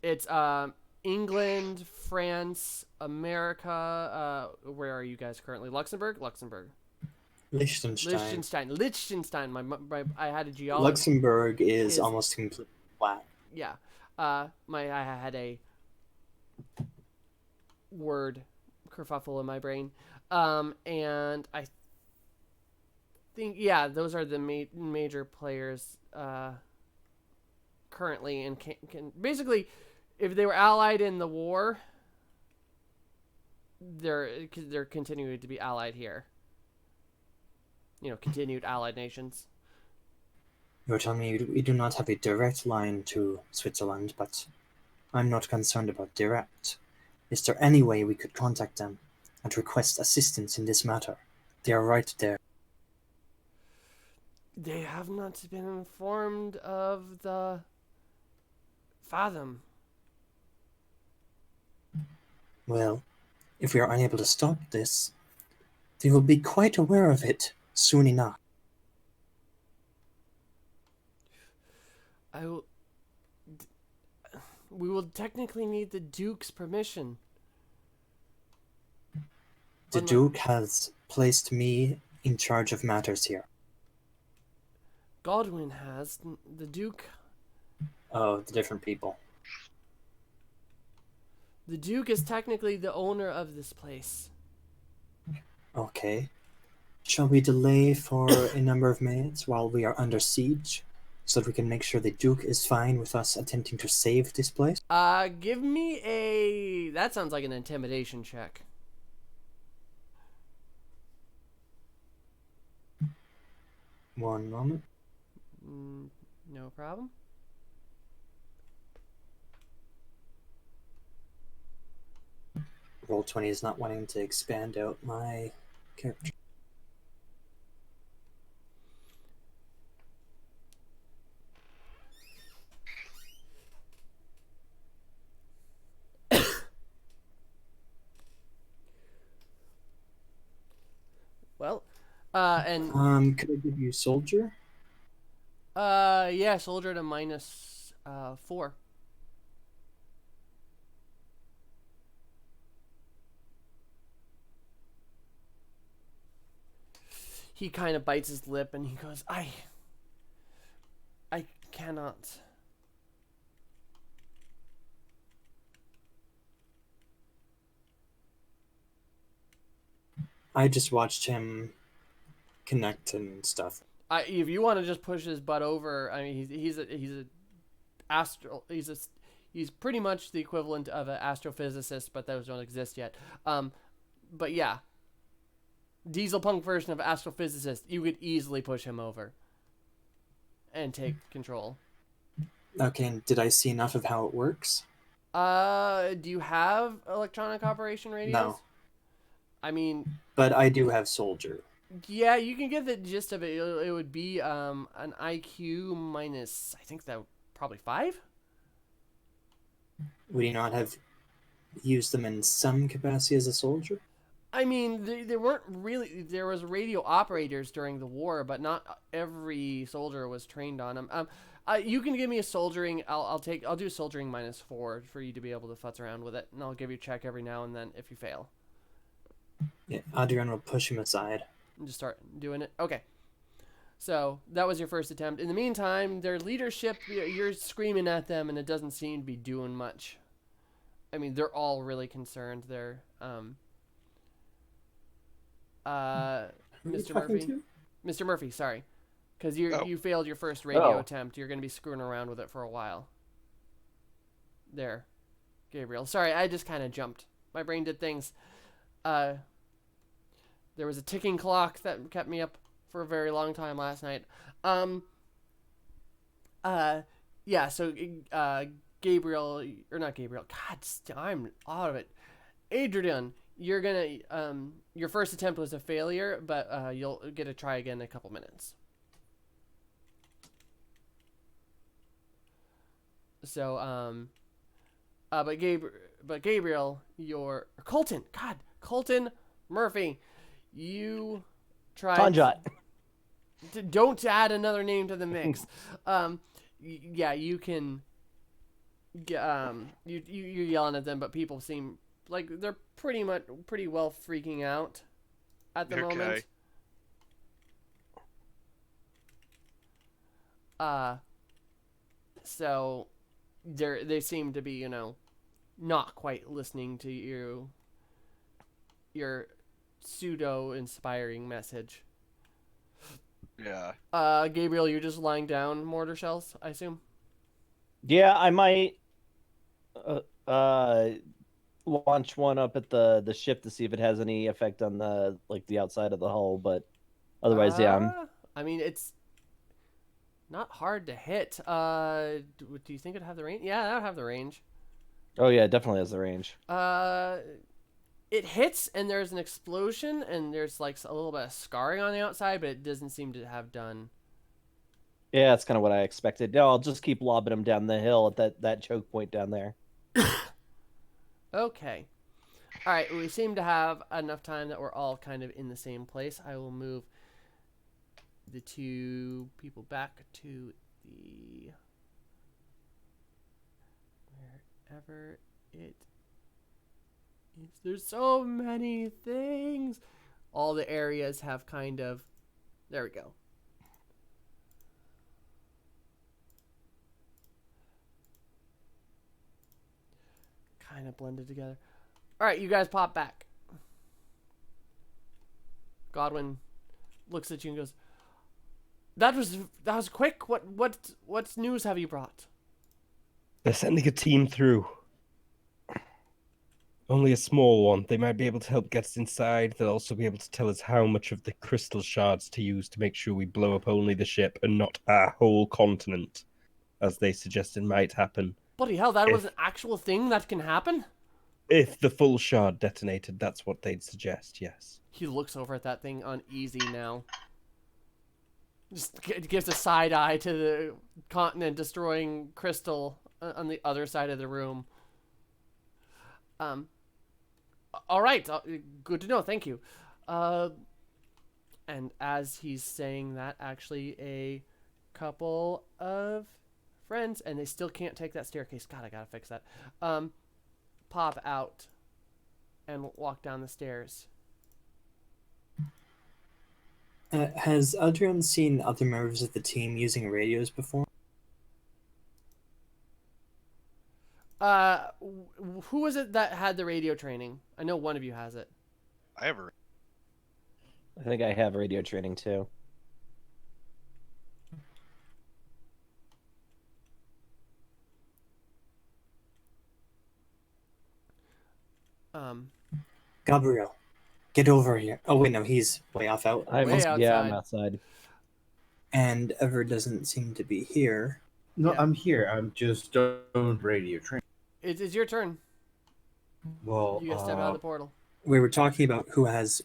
It's England, France, America. Where are you guys currently? Luxembourg. Liechtenstein. I had a geology. Luxembourg is almost completely flat. Yeah. I had a word kerfuffle in my brain. And I think, yeah, those are the major players currently, and can basically, if they were allied in the war, they're continuing to be allied here. Continued allied nations. You're telling me we do not have a direct line to Switzerland, but I'm not concerned about direct. Is there any way we could contact them and request assistance in this matter? They are right there. They have not been informed of the Fathom. Well, if we are unable to stop this, they will be quite aware of it soon enough. I will. We will technically need the Duke's permission. The Unlike- Duke has placed me in charge of matters here. Godwin has. The Duke. Oh, the different people. The Duke is technically the owner of this place. Okay. Shall we delay for a number of minutes while we are under siege, so that we can make sure the Duke is fine with us attempting to save this place? Give me a. That sounds like an intimidation check. One moment. No problem. Roll20 is not wanting to expand out my character. Well, and Could I give you soldier? yeah, soldier to minus 4. He kind of bites his lip and he goes, I cannot. I just watched him connect and stuff. If you want to just push his butt over, I mean, he's pretty much the equivalent of an astrophysicist, but those don't exist yet. But yeah, diesel punk version of astrophysicist. You could easily push him over and take control. Okay, and did I see enough of how it works? Do you have electronic operation radios? No. I mean, But I do have soldier. yeah, you can get the gist of it. It would be an IQ minus, I think that probably 5. Would he not have used them in some capacity as a soldier? I mean, there weren't really. There was radio operators during the war, but not every soldier was trained on them. You can give me a soldiering. I'll do soldiering minus 4 for you to be able to futz around with it, and I'll give you a check every now and then if you fail. Yeah, Adrian will push him aside. And just start doing it. Okay. So that was your first attempt. In the meantime, their leadership, you're screaming at them, and it doesn't seem to be doing much. I mean, they're all really concerned. They're Who are you Mr. talking Murphy. to? Mr. Murphy, sorry. Because you Oh. you failed your first radio Oh. attempt. You're going to be screwing around with it for a while. There. Gabriel. Sorry, I just kind of jumped. My brain did things. There was a ticking clock that kept me up for a very long time last night. Yeah, so, Gabriel, or not Gabriel, God, I'm out of it. Adrian, you're gonna, your first attempt was a failure, but, you'll get a try again in a couple minutes. So, but Gabriel, Colton Murphy, you tried. Tonjot. Don't add another name to the mix. Yeah, you can. You're yelling at them, but people seem like they're pretty well freaking out at the moment. So they seem to be, not quite listening to your pseudo inspiring message. Yeah. Gabriel, you're just lying down mortar shells, I assume. Yeah, I might launch one up at the ship to see if it has any effect on the outside of the hull, but otherwise, yeah. I mean, it's not hard to hit. Do you think it'd have the range? Yeah, that would have the range. Oh yeah, it definitely has the range. It hits and there's an explosion and there's like a little bit of scarring on the outside, but it doesn't seem to have done Yeah, that's kind of what I expected. No, I'll just keep lobbing them down the hill at that choke point down there. Okay. All right, we seem to have enough time that we're all kind of in the same place. I will move the two people back to the wherever it is. There's so many things. All the areas have kind of, there we go. Kind of blended together. All right, you guys pop back. Godwin looks at you and goes, that was quick. What news have you brought?" They're sending a team through. Only a small one. They might be able to help get us inside. They'll also be able to tell us how much of the crystal shards to use to make sure we blow up only the ship and not our whole continent, as they suggested might happen. Bloody hell, that was an actual thing that can happen? If the full shard detonated, that's what they'd suggest, yes. He looks over at that thing uneasy now. Just gives a side eye to the continent destroying crystal on the other side of the room. All right, good to know. Thank you. And as he's saying that, actually, a couple of friends, and they still can't take that staircase. God, I gotta fix that. Pop out and walk down the stairs. Has Adrian seen other members of the team using radios before? Who was it that had the radio training? I know one of you has it. I ever. I think I have radio training too. Gabriel, get over here. Oh wait, no, he's way off out. I'm outside. And Ever doesn't seem to be here. No, Yeah. I'm here. I'm just don't radio train. It's your turn. Well, You gotta step out of the portal. We were talking about who has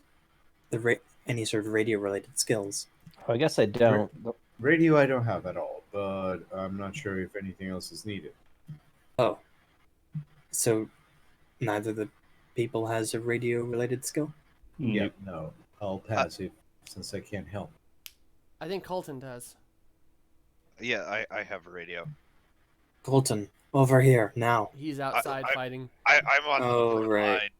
any sort of radio-related skills. I guess I don't. radio I don't have at all, but I'm not sure if anything else is needed. Oh. So neither of the people has a radio-related skill? Yeah, no. I'll pass it since I can't help. I think Colton does. Yeah, I have a radio. Colton, over here, now. He's outside fighting. I'm on Oh, the front right.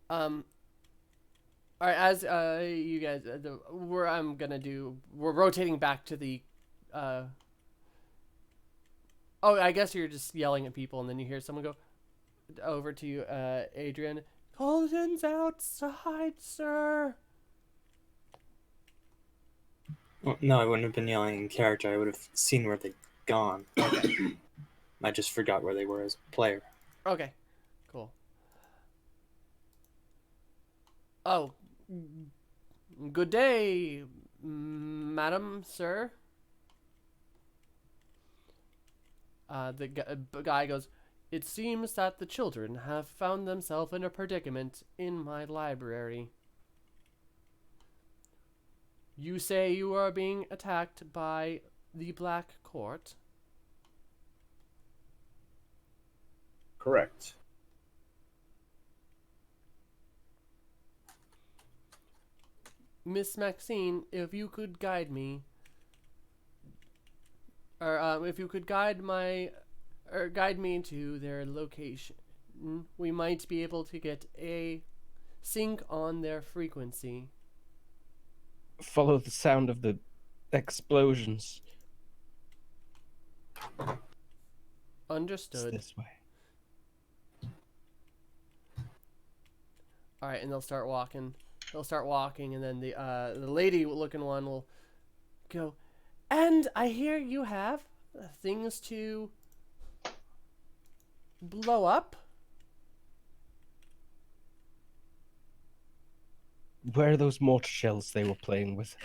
line. All right, as you guys, we're rotating back to the. Oh, I guess you're just yelling at people, and then you hear someone go over to you, Adrian. Colton's outside, sir. Well, no, I wouldn't have been yelling in character. I would have seen where they'd gone. I just forgot where they were as a player. Okay, cool. Oh, good day, madam, sir. The guy goes, "It seems that the children have found themselves in a predicament in my library. You say you are being attacked by the Black Court?" Correct. Miss Maxine, if you could guide me, or if you could guide me to their location, we might be able to get a sync on their frequency. Follow the sound of the explosions. It's Understood. this way. All right, and they'll start walking. And then the lady-looking one will go, "And I hear you have things to blow up." Where are those mortar shells they were playing with?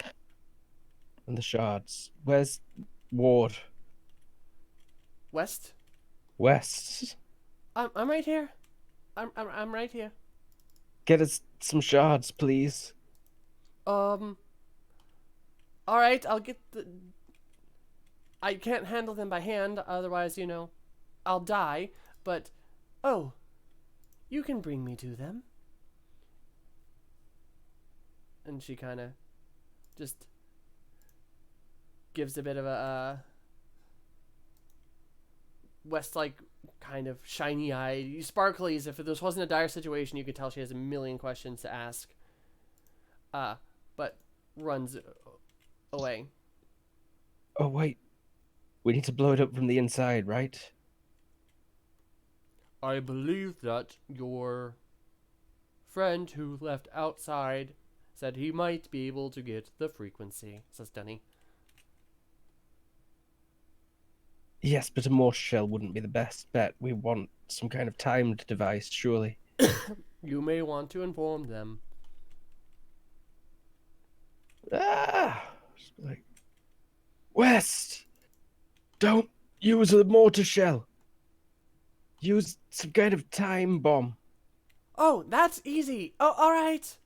And the shards? Where's Ward? West, West? I'm right here. I'm right here. Get us some shards, please. All right, I'll get the. I can't handle them by hand, otherwise, I'll die. But, oh, you can bring me to them. And she kind of just gives a bit of a West-like kind of shiny-eyed, sparkly, as if this wasn't a dire situation. You could tell she has a million questions to ask. But runs away. Oh, wait. We need to blow it up from the inside, right? I believe that your friend who left outside said he might be able to get the frequency, says Denny. Yes, but a mortar shell wouldn't be the best bet. We want some kind of timed device, surely. You may want to inform them. Just like, West! Don't use a mortar shell. Use some kind of time bomb. Oh, that's easy. Oh, all right.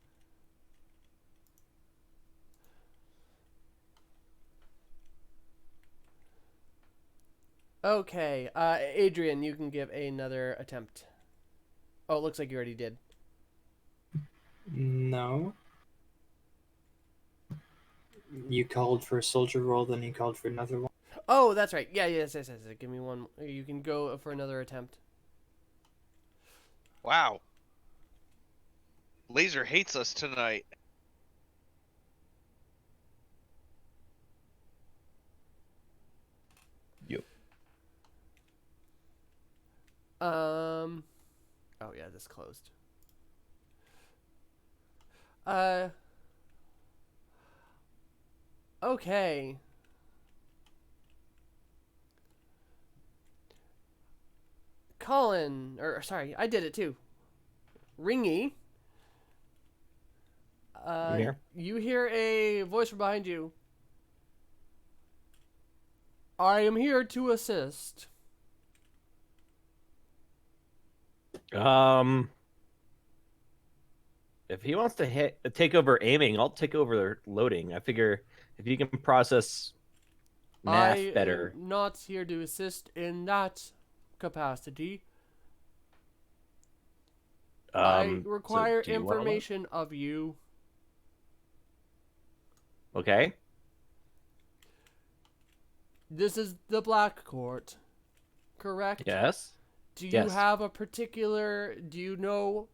Okay, Adrian, you can give another attempt. Oh, it looks like you already did. No. You called for a soldier roll, then you called for another one. Oh, that's right. Yeah, yes. Give me one. You can go for another attempt. Wow. Laser hates us tonight. Yep. Oh yeah, this closed. Okay. Colin, or sorry, I did it too. Ringy. I'm here. You hear a voice from behind you. I am here to assist. If he wants to take over aiming, I'll take over loading. I figure if you can process math I better. am not here to assist in that capacity. I So require do you wanna load? information of you. Okay. This is the Black Court, correct? Yes. Do you Yes. have a particular... Do you know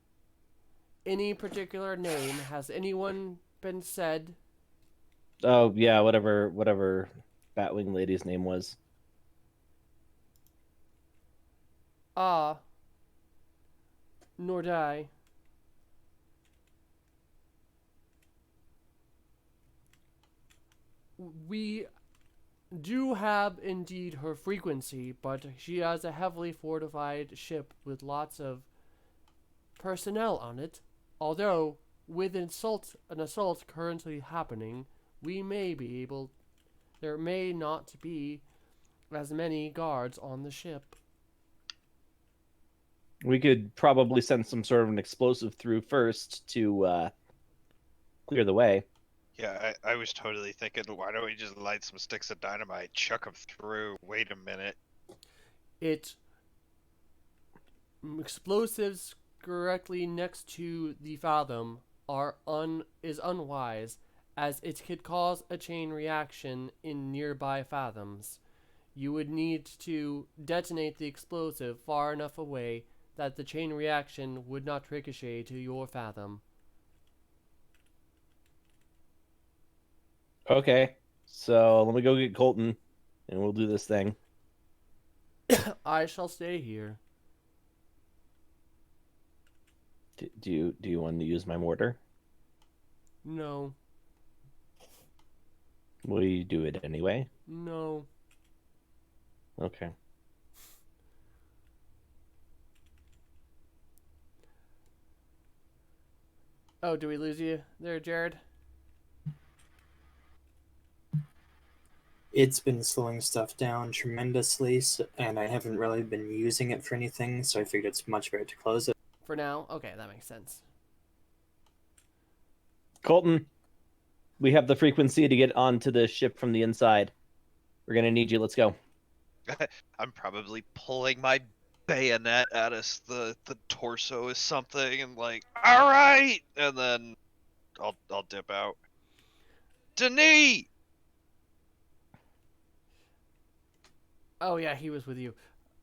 any particular name? Has anyone been said? Oh yeah, whatever Batwing lady's name was. Nor die. We do have indeed her frequency, but she has a heavily fortified ship with lots of personnel on it. Although, with an assault currently happening, we may be able... There may not be as many guards on the ship. We could probably send some sort of an explosive through first to clear the way. Yeah, I was totally thinking, why don't we just light some sticks of dynamite, chuck them through? Wait a minute. Explosives directly next to the Fathom is unwise, as it could cause a chain reaction in nearby Fathoms. You would need to detonate the explosive far enough away that the chain reaction would not ricochet to your Fathom. Okay, so let me go get Colton, and we'll do this thing. I shall stay here. Do you want to use my mortar? No. Will you do it anyway? No. Okay. Oh, do we lose you there, Jared? It's been slowing stuff down tremendously, and I haven't really been using it for anything, so I figured it's much better to close it. For now? Okay, that makes sense. Colton, We have the frequency to get onto the ship from the inside. We're gonna need you. Let's go. I'm probably pulling my bayonet at us the torso is something and like, all right, and then I'll dip out. Denis! Oh yeah, he was with you.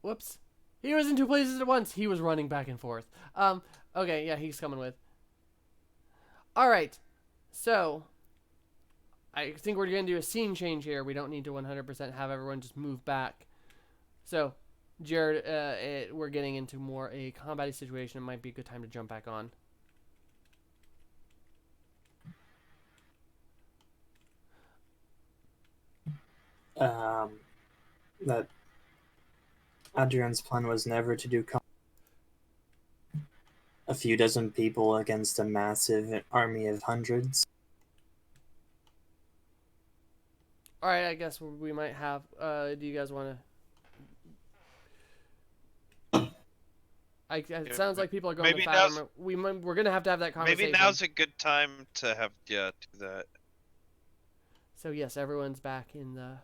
Whoops. He was in two places at once. He was running back and forth. Okay, yeah, he's coming with. Alright. So I think we're gonna do a scene change here. We don't need to 100% have everyone just move back. So, Jared, we're getting into more a combat situation. It might be a good time to jump back on. That Adrian's plan was never to do a few dozen people against a massive army of hundreds. Alright, I guess we might have. Do you guys want to. It sounds like people are going Maybe to Fathom. We're going to have that conversation. Maybe now's a good time to have do that. So yes, everyone's back in the.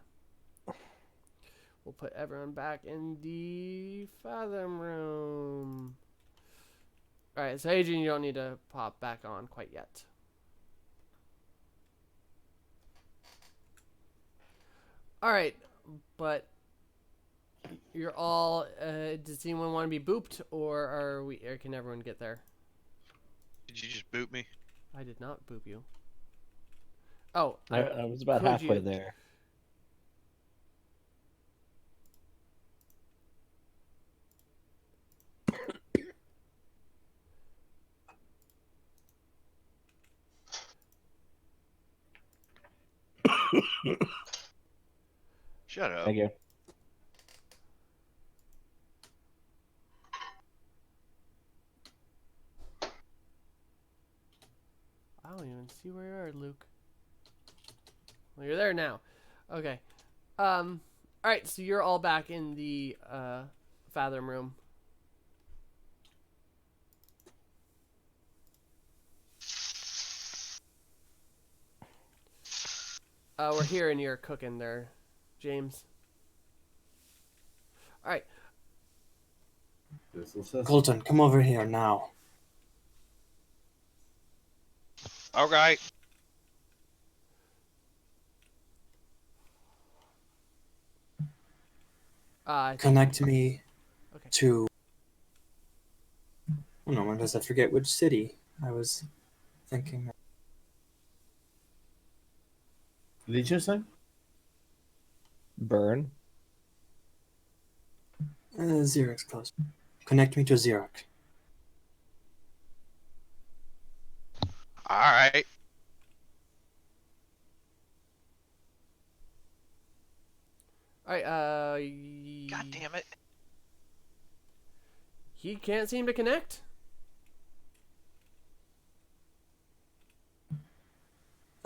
We'll put everyone back in the Fathom room. All right, so Adrian, you don't need to pop back on quite yet. All right, but you're all. Does anyone want to be booped, or are we? Or can everyone get there? Did you just boot me? I did not boop you. Oh, I was about could halfway you- there. Shut up. Thank you. I don't even see where you are, Luke. Well, you're there now. Okay. All right. So you're all back in the Fathom room. We're hearing you're cooking there, James. All right. Colton, come over here now. Okay. I think- Connect me Okay. to. Oh no, when does I forget which city I was thinking? Liechtenstein? Burn. Xerox close. Connect me to Xerox. All right. All right. God damn it. He can't seem to connect.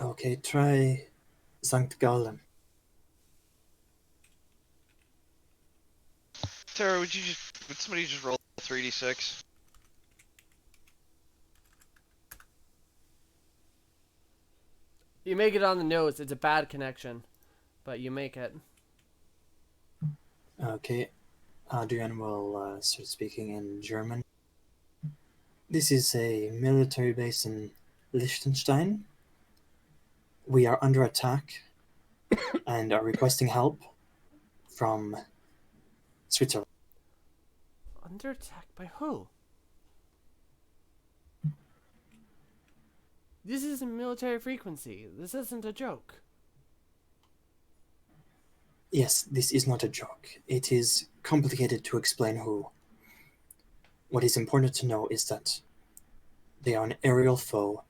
Okay, try Sankt Gallen. Tara, would somebody just roll 3d6? You make it on the nose. It's a bad connection, but you make it. Okay, Adrian will start speaking in German. This is a military base in Liechtenstein. We are under attack and are requesting help from Switzerland. Under attack by who? This is a military frequency. This isn't a joke. Yes, this is not a joke. It is complicated to explain who. What is important to know is that they are an aerial foe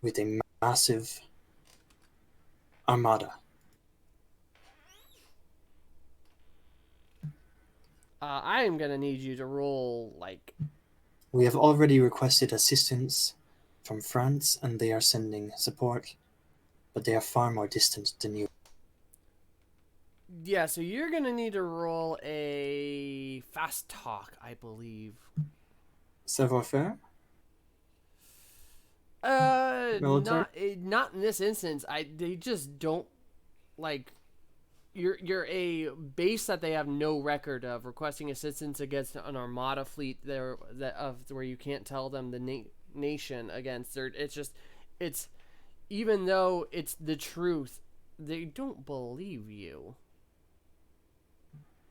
with a massive armada. I am gonna need you to roll like. We have already requested assistance from France and they are sending support, but they are far more distant than you. Yeah, so you're gonna need to roll a fast talk, I believe. Savoir faire? Military? Not in this instance. They just don't like. You're a base that they have no record of requesting assistance against an armada fleet there that of where you can't tell them the nation against. It's even though it's the truth, they don't believe you.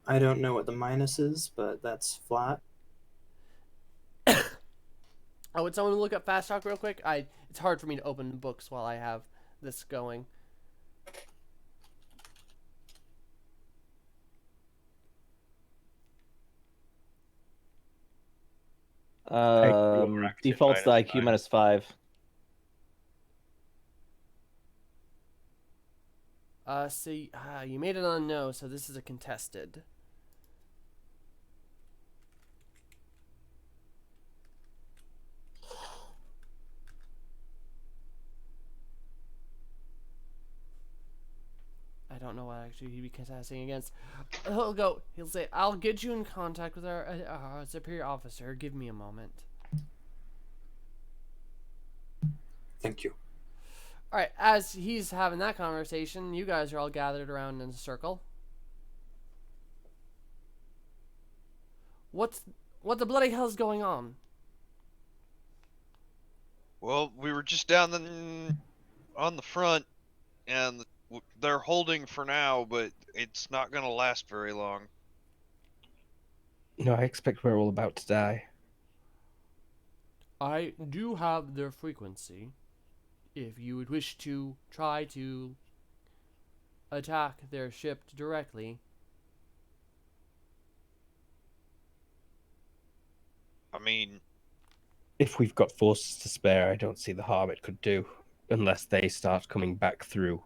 I don't know what the minus is, but that's flat. Oh, would someone look up fast talk real quick? It's hard for me to open books while I have this going. Default's the IQ -5. See, you made it on no, so this is a contested. I don't know what actually he'd be contesting against. He'll say, I'll get you in contact with our superior officer. Give me a moment. Thank you. Alright, as he's having that conversation, you guys are all gathered around in a circle. What the bloody hell's going on? Well, we were just down on the front, and they're holding for now, but it's not going to last very long. No, I expect we're all about to die. I do have their frequency. If you would wish to try to attack their ship directly. I mean, If we've got forces to spare, I don't see the harm it could do, unless they start coming back through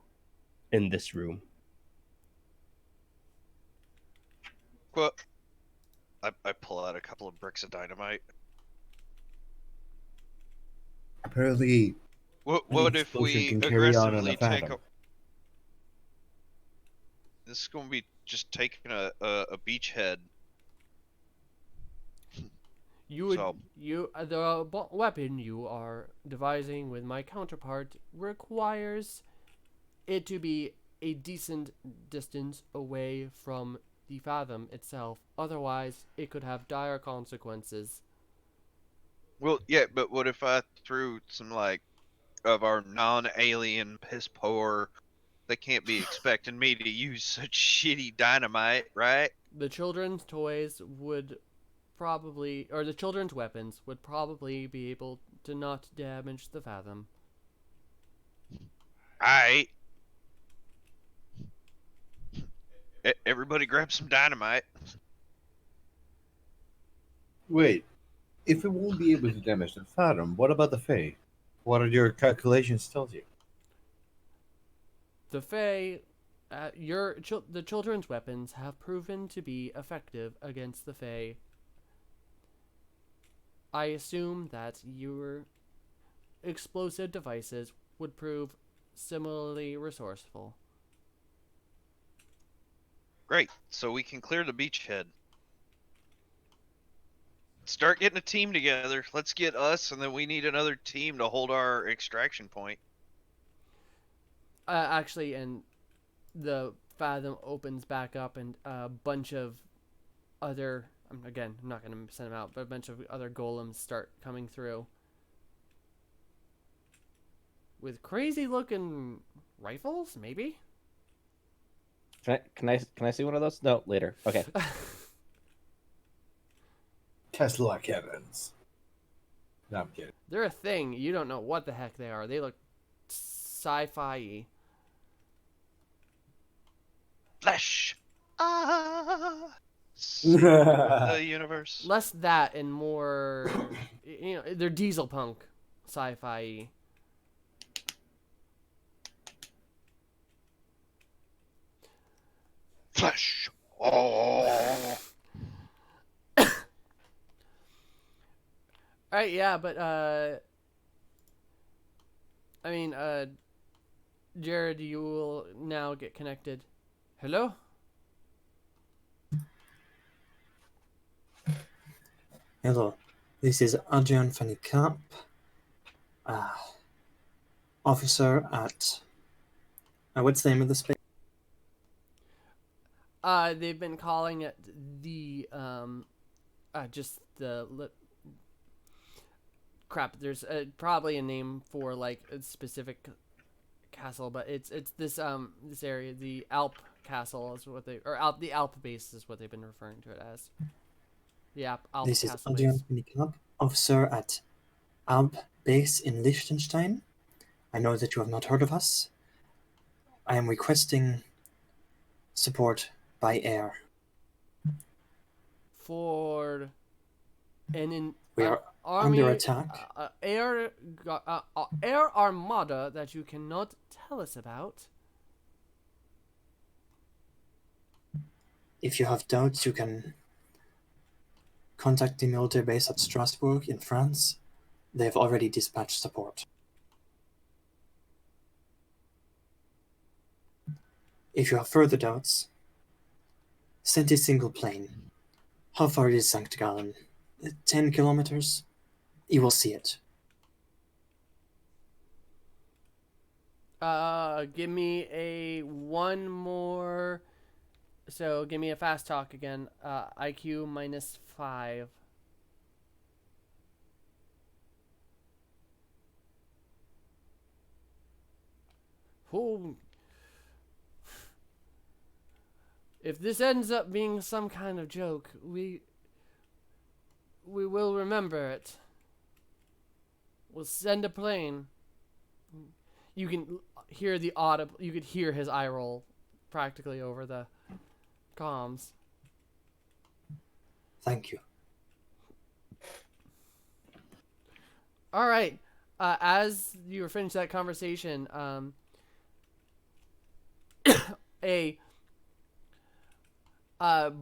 in this room. well, I pull out a couple of bricks of dynamite. Apparently, What if explosion we can carry on aggressively a take Fathom. This is going to be just taking a beachhead. You would So- the weapon you are devising with my counterpart requires it to be a decent distance away from the Fathom itself. Otherwise, it could have dire consequences. Well, yeah, but what if I threw some, like, of our non-alien piss poor? They can't be expecting me to use such shitty dynamite, right? The children's toys would probably, or the children's weapons would probably be able to not damage the Fathom. Alright. Everybody grab some dynamite. wait, if it won't be able to damage the Fathom, what about the Fae? What are your calculations tell you? The Fae, the children's weapons have proven to be effective against the Fae. I assume that your explosive devices would prove similarly resourceful. Great, so we can clear the beachhead. Start getting a team together. Let's get us, and then we need another team to hold our extraction point. Actually, and the Fathom opens back up, and a bunch of other, again, I'm not going to send them out, but a bunch of other golems start coming through. With crazy looking rifles, maybe? Can I see one of those? No, later. Okay. Tesla cannons. No, I'm kidding. They're a thing. You don't know what the heck they are. They look sci-fi-y. Flesh. The universe. Less that and more, they're diesel punk sci-fi-y. Flesh. Oh. Alright, yeah, but, Jared, you will now get connected. Hello? Hello, this is Adrian van Kamp. officer at. What's the name of the space? They've been calling it the crap. There's probably a name for like a specific castle, but it's this this area, the Alp Castle is what they the Alp base is what they've been referring to it as. The Alp This is Castle Adrian base. from the club, officer at Alp base in Liechtenstein. I know that you have not heard of us. I am requesting support by air. For We are army under attack. air armada that you cannot tell us about. If you have doubts, you can contact the military base at Strasbourg in France. They have already dispatched support. If you have further doubts, send a single plane. How far is St. Gallen? 10 kilometers? You will see it. Give me a one more. So give me a fast talk again. IQ -5. Oh. If this ends up being some kind of joke, we will remember it. We'll send a plane. You can hear the audible. You could hear his eye roll, practically over the comms. Thank you. All right. As you were finished that conversation, a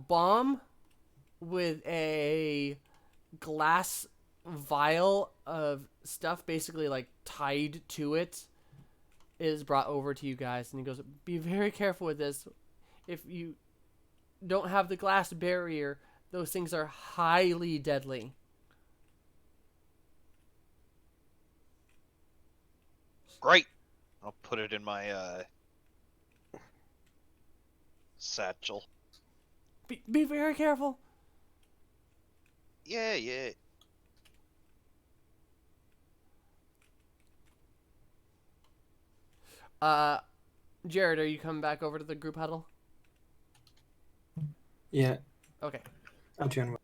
bomb with a glass vial of stuff basically like tied to it is brought over to you guys, and he goes, be very careful with this. If you don't have the glass barrier, those things are highly deadly. Great. I'll put it in my satchel. Be very careful. Yeah, yeah. Jared, are you coming back over to the group huddle? Yeah, Okay. Adrian. All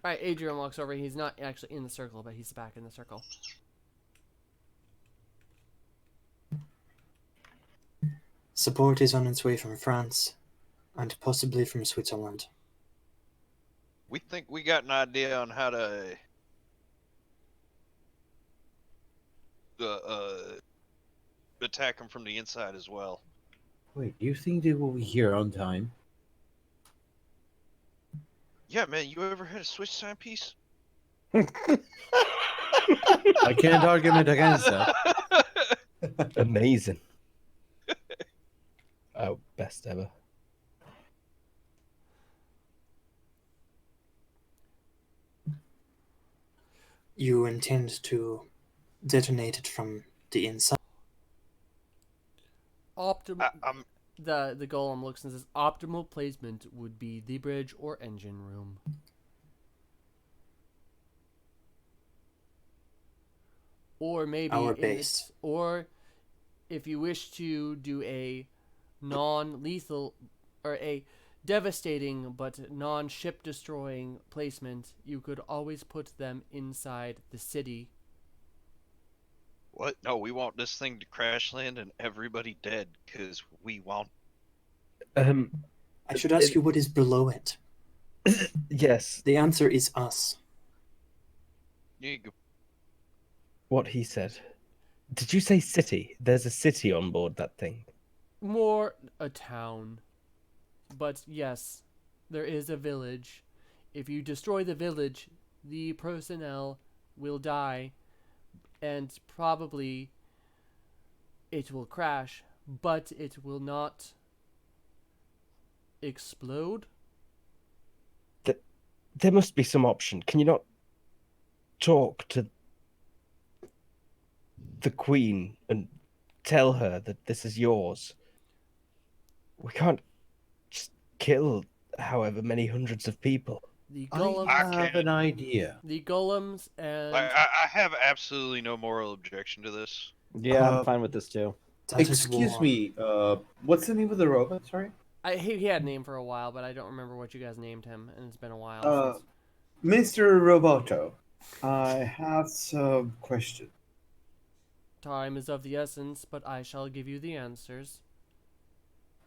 right, Adrian walks over. He's not actually in the circle, but he's back in the circle. Support is on its way from France and possibly from Switzerland. We think we got an idea on how to attack them from the inside as well. Wait, do you think they will be here on time? Yeah, man. You ever had a switch timepiece? I can't argument against that. Amazing. Oh, best ever. You intend to detonate it from the inside? Optimal. I'm The golem looks and says, optimal placement would be the bridge or engine room. Or maybe Our base. or if you wish to do a non-lethal or a devastating but non-ship destroying placement, you could always put them inside the city. what? No, we want this thing to crash land and everybody dead because we want. I should ask you what is below it. Yes, The answer is us. You go. what he said. Did you say city? There's a city on board that thing. More a town. But yes, there is a village. If you destroy the village, the personnel will die, and probably it will crash, but it will not explode. There must be some option. Can you not talk to the Queen and tell her that this is yours. We can't just kill however many hundreds of people. The I golems, have an idea. the golems, and I have absolutely no moral objection to this. Yeah, I'm Uh, fine with this too. That is Excuse war. me. What's the name of the robot? Sorry. he had a name for a while, but I don't remember what you guys named him, and it's been a while. Uh, Since... Mr. Roboto, I have some questions. Time is of the essence, but I shall give you the answers.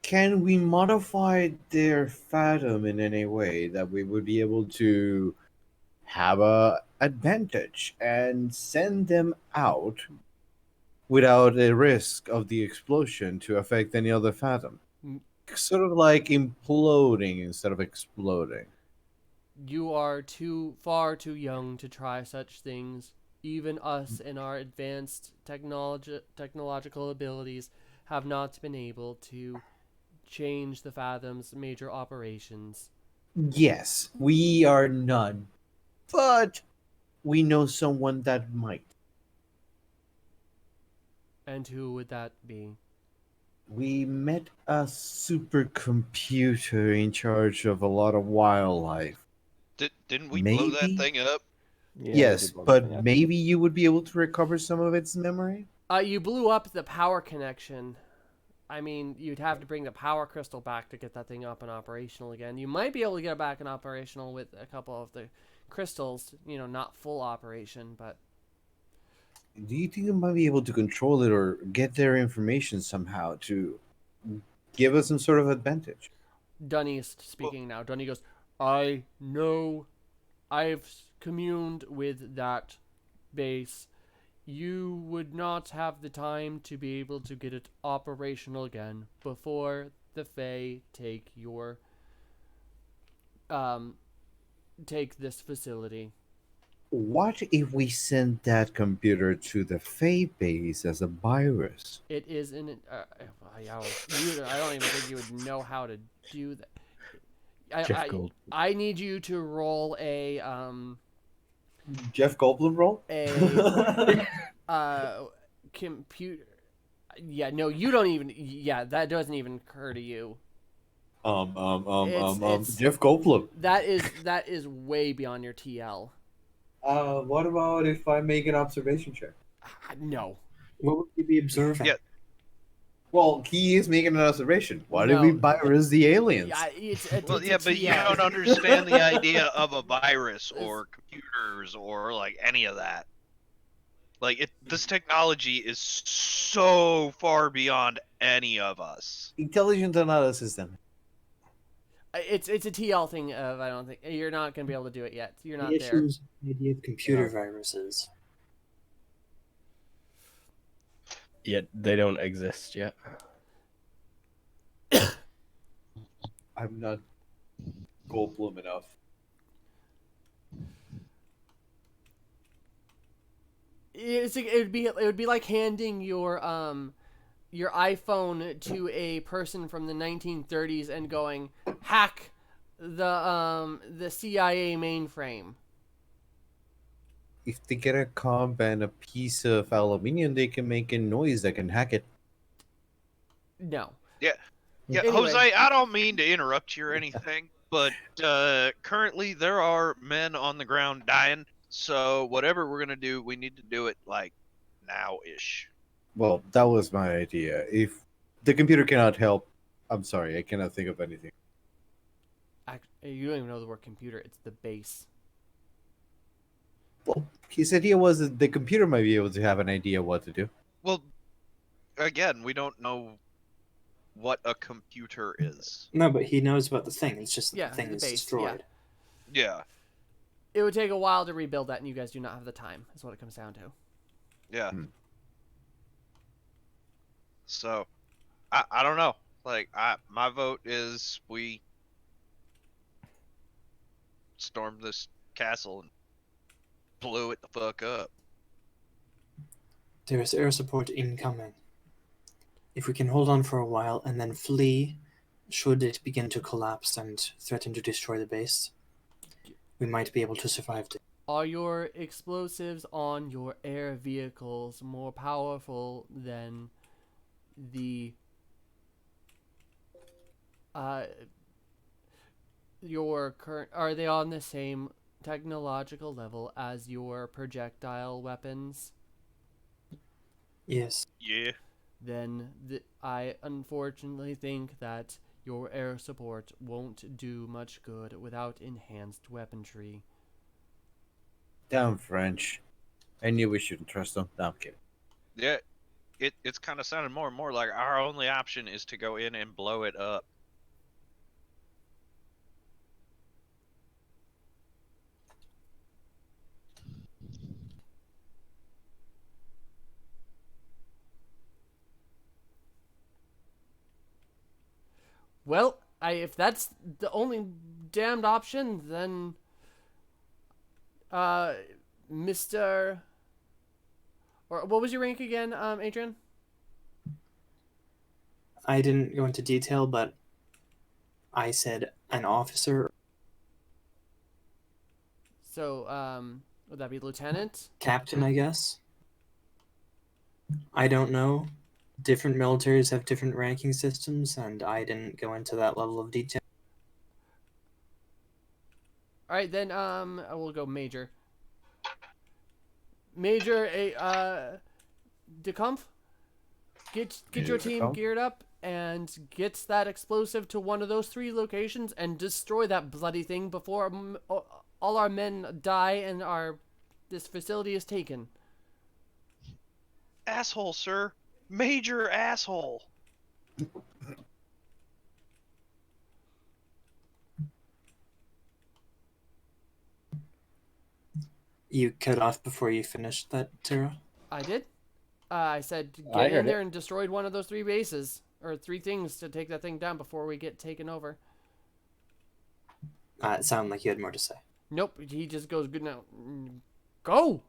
Can we modify their Fathom in any way that we would be able to have a advantage and send them out without a risk of the explosion to affect any other Fathom? Mm. Sort of like imploding instead of exploding. You are far too young to try such things. Even us in our advanced technological abilities have not been able to change the Fathom's major operations. Yes, we are none, but we know someone that might. And who would that be? We met a supercomputer in charge of a lot of wildlife. Didn't we blow that Maybe? thing up? Yeah, we Yes, did blow but something up. maybe you would be able to recover some of its memory? You blew up the power connection. I mean, you'd have to bring the power crystal back to get that thing up and operational again. You might be able to get it back and operational with a couple of the crystals, not full operation, but Do you think you might be able to control it or get their information somehow to give us some sort of advantage? Dunny is speaking now. Dunny goes, I know I've communed with that base. You would not have the time to be able to get it operational again before the Fae take this facility. What if we send that computer to the Fae base as a virus? It is in. I don't even think you would know how to do that. Jeff Gold. I need you to roll a Jeff Goldblum roll? computer. Yeah, no, you don't even. Yeah, that doesn't even occur to you. It's- Jeff Goldblum. That is way beyond your TL. What about if I make an observation check? No. What would we be observing? Yeah. Well, he is making an observation. Why did No. we virus the aliens? Yeah, it's a But you TL. don't understand the idea of a virus or computers or like any of that. Like this technology is so far beyond any of us. Intelligent analysis, then. It's a TL thing. I don't think you're not gonna be able to do it yet. You're not The there. issue is the idea of computer viruses. Yet they don't exist yet. I'm not Goldblum enough. It would be like handing your iPhone to a person from the 1930s and going hack the CIA mainframe. If they get a comb and a piece of aluminium, they can make a noise that can hack it. No. Yeah, Anyway. Jose, I don't mean to interrupt you or anything, but currently there are men on the ground dying. So whatever we're gonna do, we need to do it like now-ish. Well, that was my idea. If the computer cannot help, I'm sorry, I cannot think of anything. You don't even know the word computer. It's the base. Well, his idea was that the computer might be able to have an idea what to do. Well, again, we don't know what a computer is. No, but he knows about the thing. It's just that Yeah, the thing the is base, destroyed. Yeah, It would take a while to rebuild that, and you guys do not have the time. Is what it comes down to. yeah. Hmm. So, I don't know. Like, my vote is we storm this castle and blew it the fuck up. There is air support incoming. If we can hold on for a while and then flee, should it begin to collapse and threaten to destroy the base, we might be able to survive it. Are your explosives on your air vehicles more powerful than the your current? Are they on the same technological level as your projectile weapons? Yes. Yeah. Then I unfortunately think that your air support won't do much good without enhanced weaponry. Damn French. I knew we shouldn't trust them. No, I'm kidding. Yeah. It's kind of sounding more and more like our only option is to go in and blow it up. Well, if that's the only damned option, then Mr. Or what was your rank again, Adrian? I didn't go into detail, but I said an officer, So, would that be lieutenant? captain, I guess. I don't know. Different militaries have different ranking systems, and I didn't go into that level of detail. All right, then I will go major. Major Decumf, get your team geared up and get that explosive to one of those 3 locations and destroy that bloody thing before all our men die and this facility is taken. Asshole, sir. Major asshole. You cut off before you finished that, Tara? I did. I said I get in heard there it. and destroyed one of those 3 bases or 3 things to take that thing down before we get taken over. It sounded like you had more to say. Nope, he just goes good now. Go.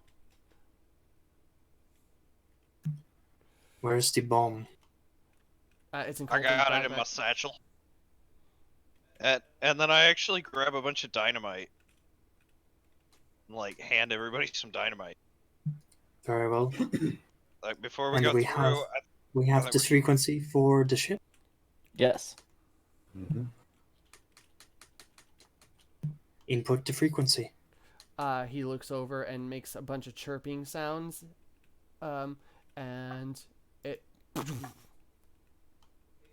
Where's the bomb? It's in I Colton's got it in backpack. my satchel. And then I actually grab a bunch of dynamite. And, like, hand everybody some dynamite. Very well. Like, before we And go we through, have we have think this frequency for the ship. Yes. Mm-hmm. Input the frequency. He looks over and makes a bunch of chirping sounds, and it.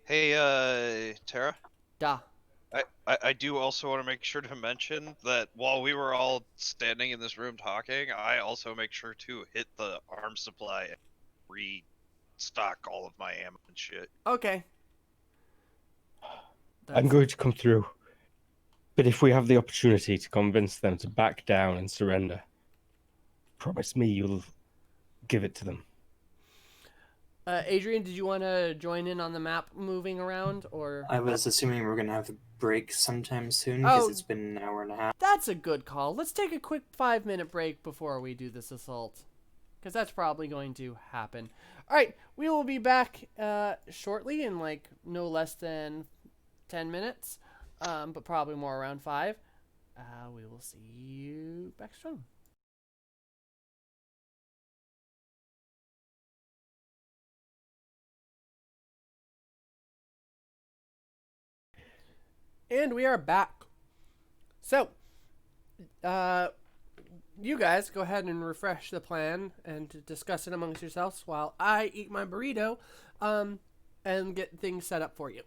Hey, Tara. Da. I do also want to make sure to mention that while we were all standing in this room talking, I also make sure to hit the arms supply and restock all of my ammo and shit. Okay. I'm going to come through. But if we have the opportunity to convince them to back down and surrender, promise me you'll give it to them. Adrian, did you want to join in on the map moving around, or? I was assuming we were going to have a break sometime soon because Oh. it's been an hour and a half. That's a good call. Let's take a quick 5-minute break before we do this assault, because that's probably going to happen. All right, we will be back shortly in like no less than 10 minutes, but probably more around 5. We will see you back soon. And we are back. So, you guys go ahead and refresh the plan and discuss it amongst yourselves while I eat my burrito, and get things set up for you.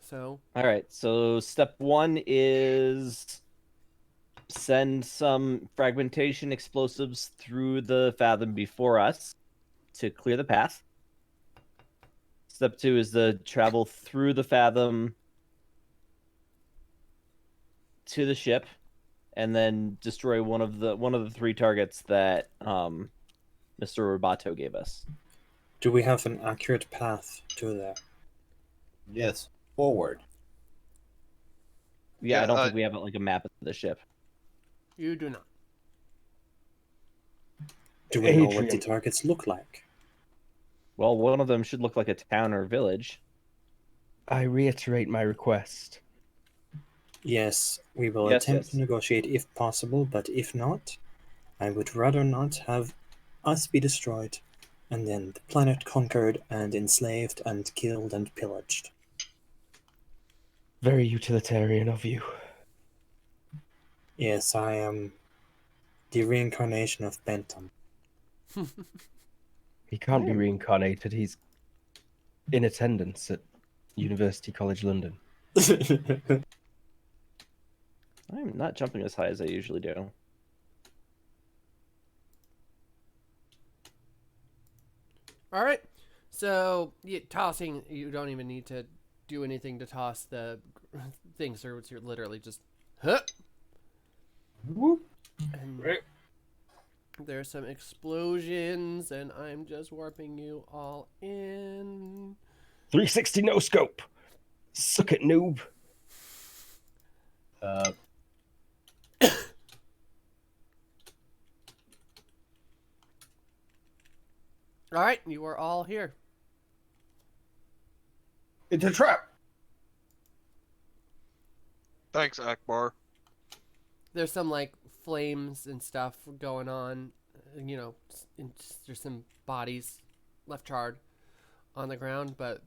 So, All right. So step 1 is send some fragmentation explosives through the Fathom before us to clear the path. Step 2 is to travel through the Fathom to the ship, and then destroy one of the 3 targets that Mr. Roboto gave us. Do we have an accurate path to there? Yes. Forward. Yeah, I Yeah, don't think we have like a map of the ship. you do not. Do we know what the Adrian. targets look like? Well, one of them should look like a town or village. I reiterate my request. Yes, we will Yes, attempt yes. to negotiate if possible, but if not, I would rather not have us be destroyed, and then the planet conquered and enslaved and killed and pillaged. Very utilitarian of you. Yes, I am the reincarnation of Bentham. He can't be Yeah. reincarnated. He's in attendance at University College London. I'm not jumping as high as I usually do. All right. So tossing, you don't even need to do anything to toss the thing, sir. You're literally just, huh? Whoop. And Right. there's some explosions, and I'm just warping you all in. 360 no scope. Suck it, noob. Uh, All right, you are all here. it's a trap. Thanks, Akbar. There's some like flames and stuff going on. You know, there's some bodies left charred on the ground, but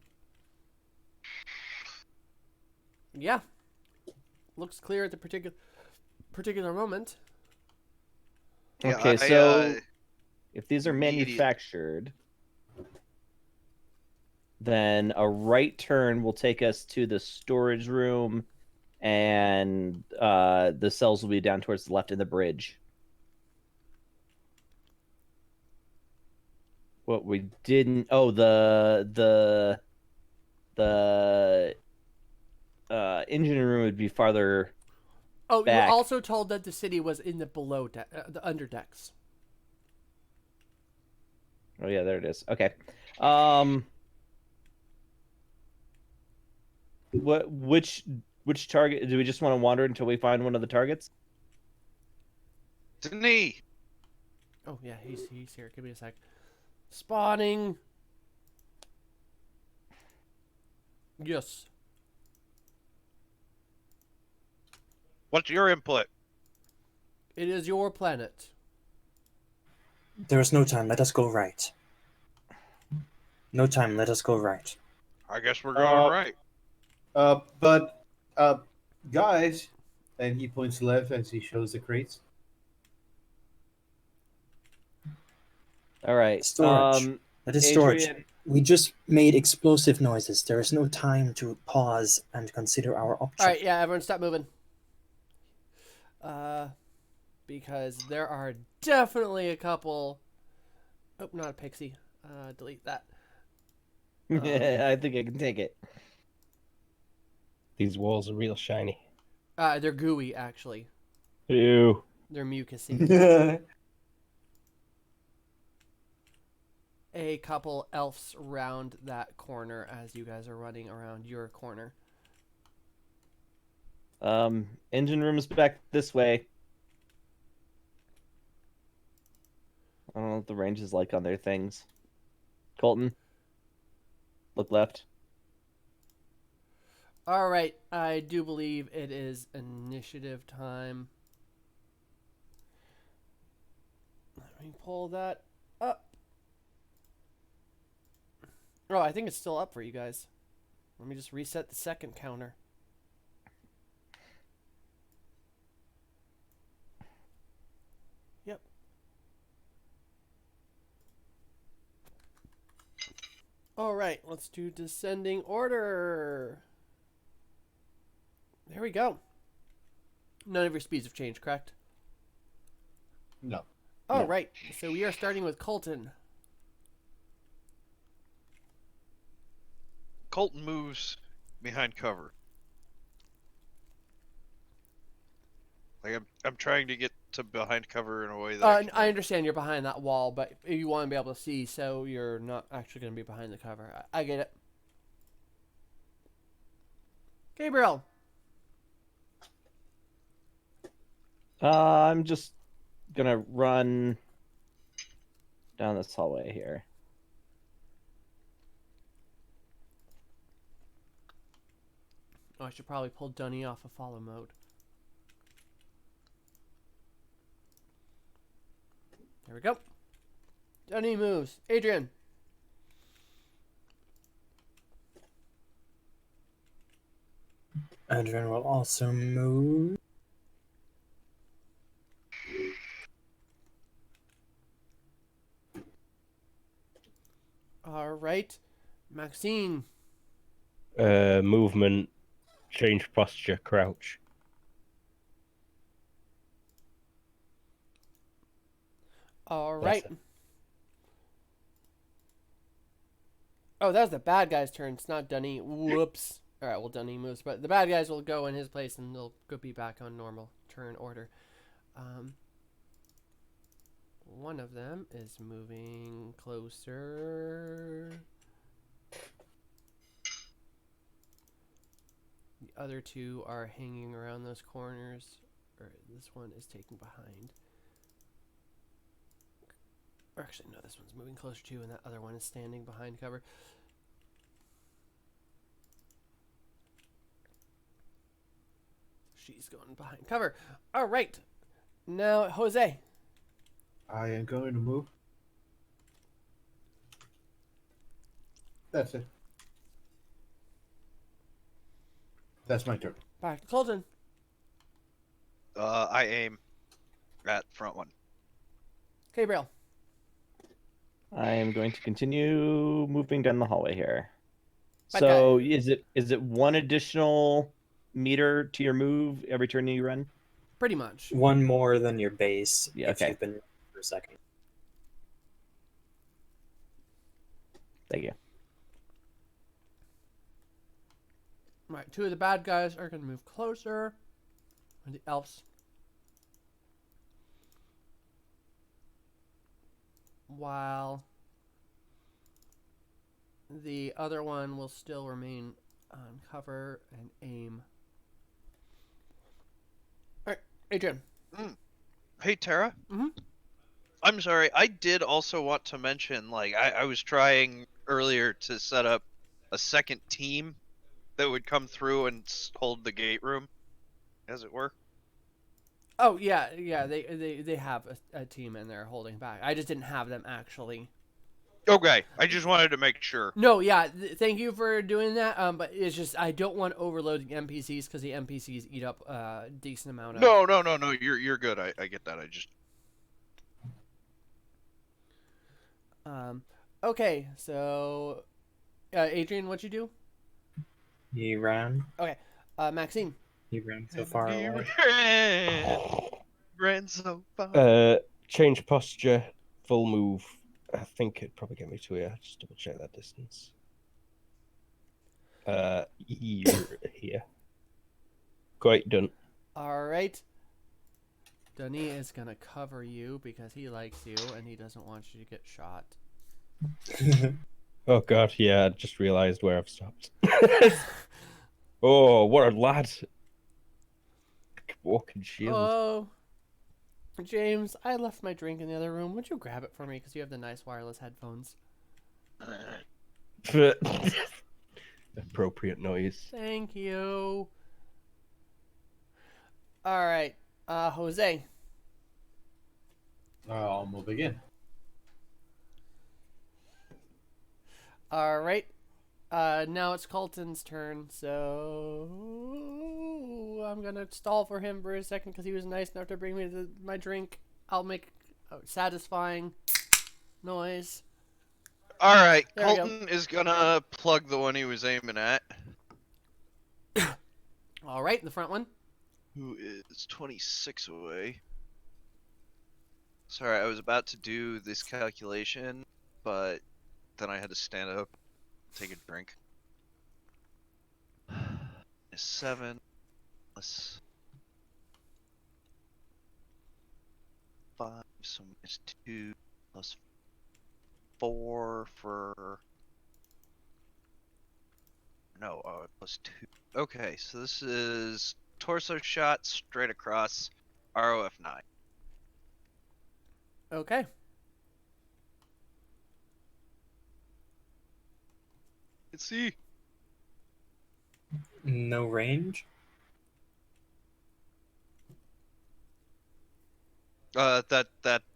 yeah, looks clear at the particular moment. Yeah, Okay, so if these are immediate- manufactured, then a right turn will take us to the storage room, and the cells will be down towards the left in the bridge. What we didn't... Oh, the engine room would be farther... Oh, you were Back. also told that the city was in the the underdecks. Oh yeah, there it is. Okay. Which target do we just want to wander until we find one of the targets? Denis, Oh yeah, he's here. Give me a sec. Spawning. Yes. what's your input? It is your planet. There is no time, let us go right. No time, let us go right. I guess we're going right. But guys, and he points left as he shows the crates. All right. Storage. That is storage. Adrian, We just made explosive noises. There is no time to pause and consider our options. All right, yeah, everyone, stop moving. Because there are definitely a couple. Oh, not a pixie. Delete that. I think I can take it. These walls are real shiny. They're gooey, actually. Ew. They're mucusy. A couple elves round that corner as you guys are running around your corner. Engine room's back this way. I don't know what the range is like on their things. Colton, look left. All right, I do believe it is initiative time. Let me pull that up. Oh, I think it's still up for you guys. Let me just reset the second counter. Yep. All right, let's do descending order. There we go. None of your speeds have changed, correct? No. All No. right, so we are starting with Colton. Colton moves behind cover. Like I'm trying to get to behind cover in a way that I understand you're behind that wall, but you want to be able to see, so you're not actually going to be behind the cover. I get it. Gabriel. I'm just gonna run down this hallway here. Oh, I should probably pull Dunny off of follow mode. There we go. Dunny moves. Adrian. Adrian will also move. All right. Maxine. Movement, change posture, crouch. All That's right. Oh, that was the bad guy's turn. It's not Dunny. Whoops. All right, well, Dunny moves, but the bad guys will go in his place, and they'll go be back on normal turn order. One of them is moving closer. The other two are hanging around those corners. Or this one is taking behind. Or actually, no, this one's moving closer too, and that other one is standing behind cover. She's going behind cover. All right. Now, Jose. I am going to move. That's it. That's my turn. Back to Colton. I aim at front one. Gabriel. I am going to continue moving down the hallway here. Bad So guy. is it one additional meter to your move every turn you run? Pretty much. One more than your base Yeah, if okay. you've been running for a second. Thank you. Right, two of the bad guys are going to move closer. And the elves. While the other one will still remain on cover and aim. Alright, Adrian. Hey, Tara. Mhm. I'm sorry. I did also want to mention, like, I was trying earlier to set up a second team that would come through and hold the gate room, as it were. Oh, yeah, they have a team in there holding back. I just didn't have them actually. Okay, I just wanted to make sure. No, yeah, thank you for doing that. But it's just I don't want overloading NPCs because the NPCs eat up a decent amount of. No. You're good. I get that. I just. Okay, so Adrian, what'd you do? He ran. Okay, Maxine. He ran so far He away. ran so far. Change posture, full move. I think it'd probably get me to here. Just double check that distance. You're here. Quite done. All right. Dunny is gonna cover you because he likes you and he doesn't want you to get shot. Oh god, yeah, I just realised where I've stopped. Oh, what a lad. Walking shield. Oh, James, I left my drink in the other room. Would you grab it for me because you have the nice wireless headphones? Appropriate noise. Thank you. All right, Jose. I'll move again. All right. Now it's Colton's turn, so I'm gonna stall for him for a second because he was nice enough to bring me my drink. I'll make a satisfying noise. All right, There we go. Colton is gonna plug the one he was aiming at, All right, the front one. who is 26 away. Sorry, I was about to do this calculation, but then I had to stand up, take a drink. 7 plus 5, so minus 2 plus 4 for. No, plus 2. Okay, so this is torso shot straight across, ROF 9. Okay. Let's see. No range? That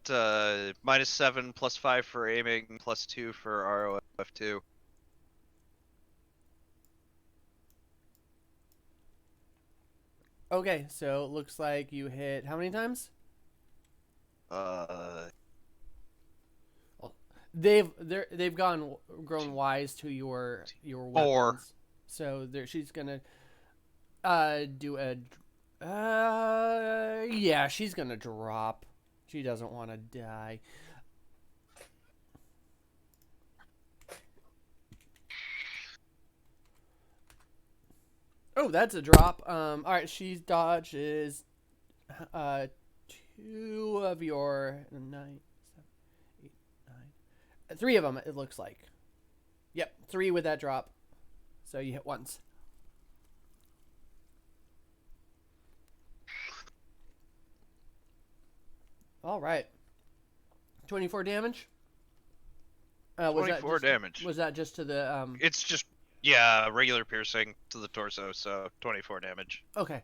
-7 +5 for aiming, +2 for ROF2. Okay, so it looks like you hit how many times? They've grown wise to your 4. weapons. So she's gonna do a yeah, she's gonna drop. She doesn't want to die. Oh, that's a drop. All right, she dodges 2 of your 9, 7, 8, 9, 3 of them. It looks like. Yep, 3 with that drop. So you hit once. All right. 24 damage. 24 damage. Was that just to the It's just regular piercing to the torso, so 24 damage. Okay.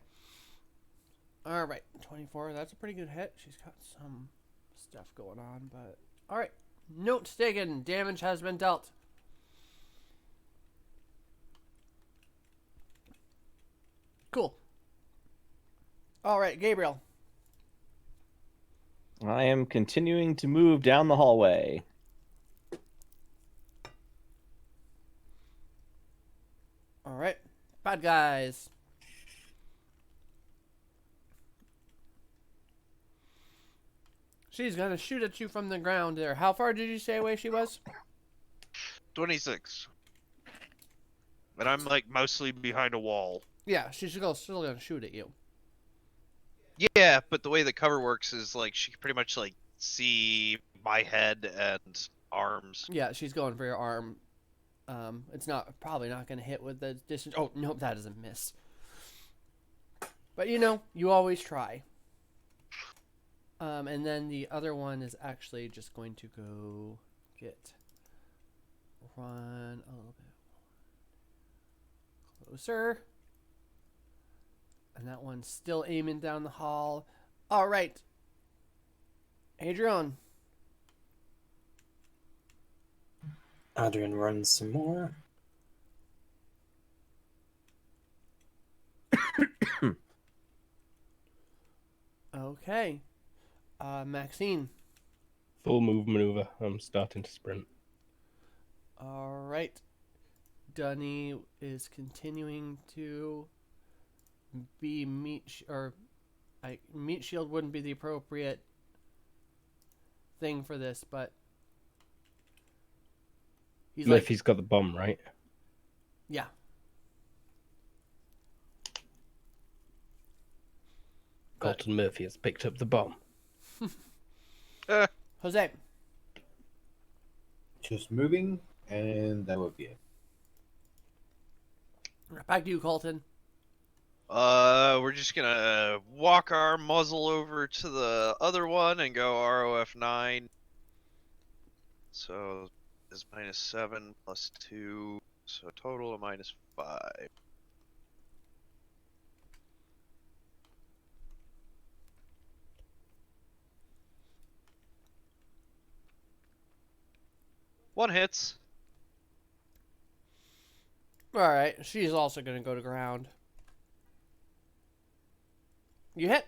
All right, 24. That's a pretty good hit. She's got some stuff going on, but all right. Note taken. Damage has been dealt. Cool. All right, Gabriel. I am continuing to move down the hallway. All right, bad guys. She's gonna shoot at you from the ground there. How far did you say away she was? 26. And I'm like mostly behind a wall. Yeah, she's still gonna shoot at you. Yeah, but the way the cover works is like she can pretty much like see my head and arms. Yeah, she's going for your arm. It's probably not gonna hit with the distance. Oh nope, that is a miss. But you always try. And then the other one is actually just going to go run a little bit closer. And that one's still aiming down the hall. All right. Adrian. Adrian runs some more. Okay. Maxine. Full move maneuver. I'm starting to sprint. All right. Dunny is continuing to be meat shield wouldn't be the appropriate thing for this, but Murphy's got the bomb, right? Yeah. Colton Murphy has picked up the bomb. Jose. Just moving, and that would be it. Back to you, Colton. We're just gonna walk our muzzle over to the other one and go ROF9. So is -7 +2, so total of -5. One hits. All right. She's also going to go to ground. You hit.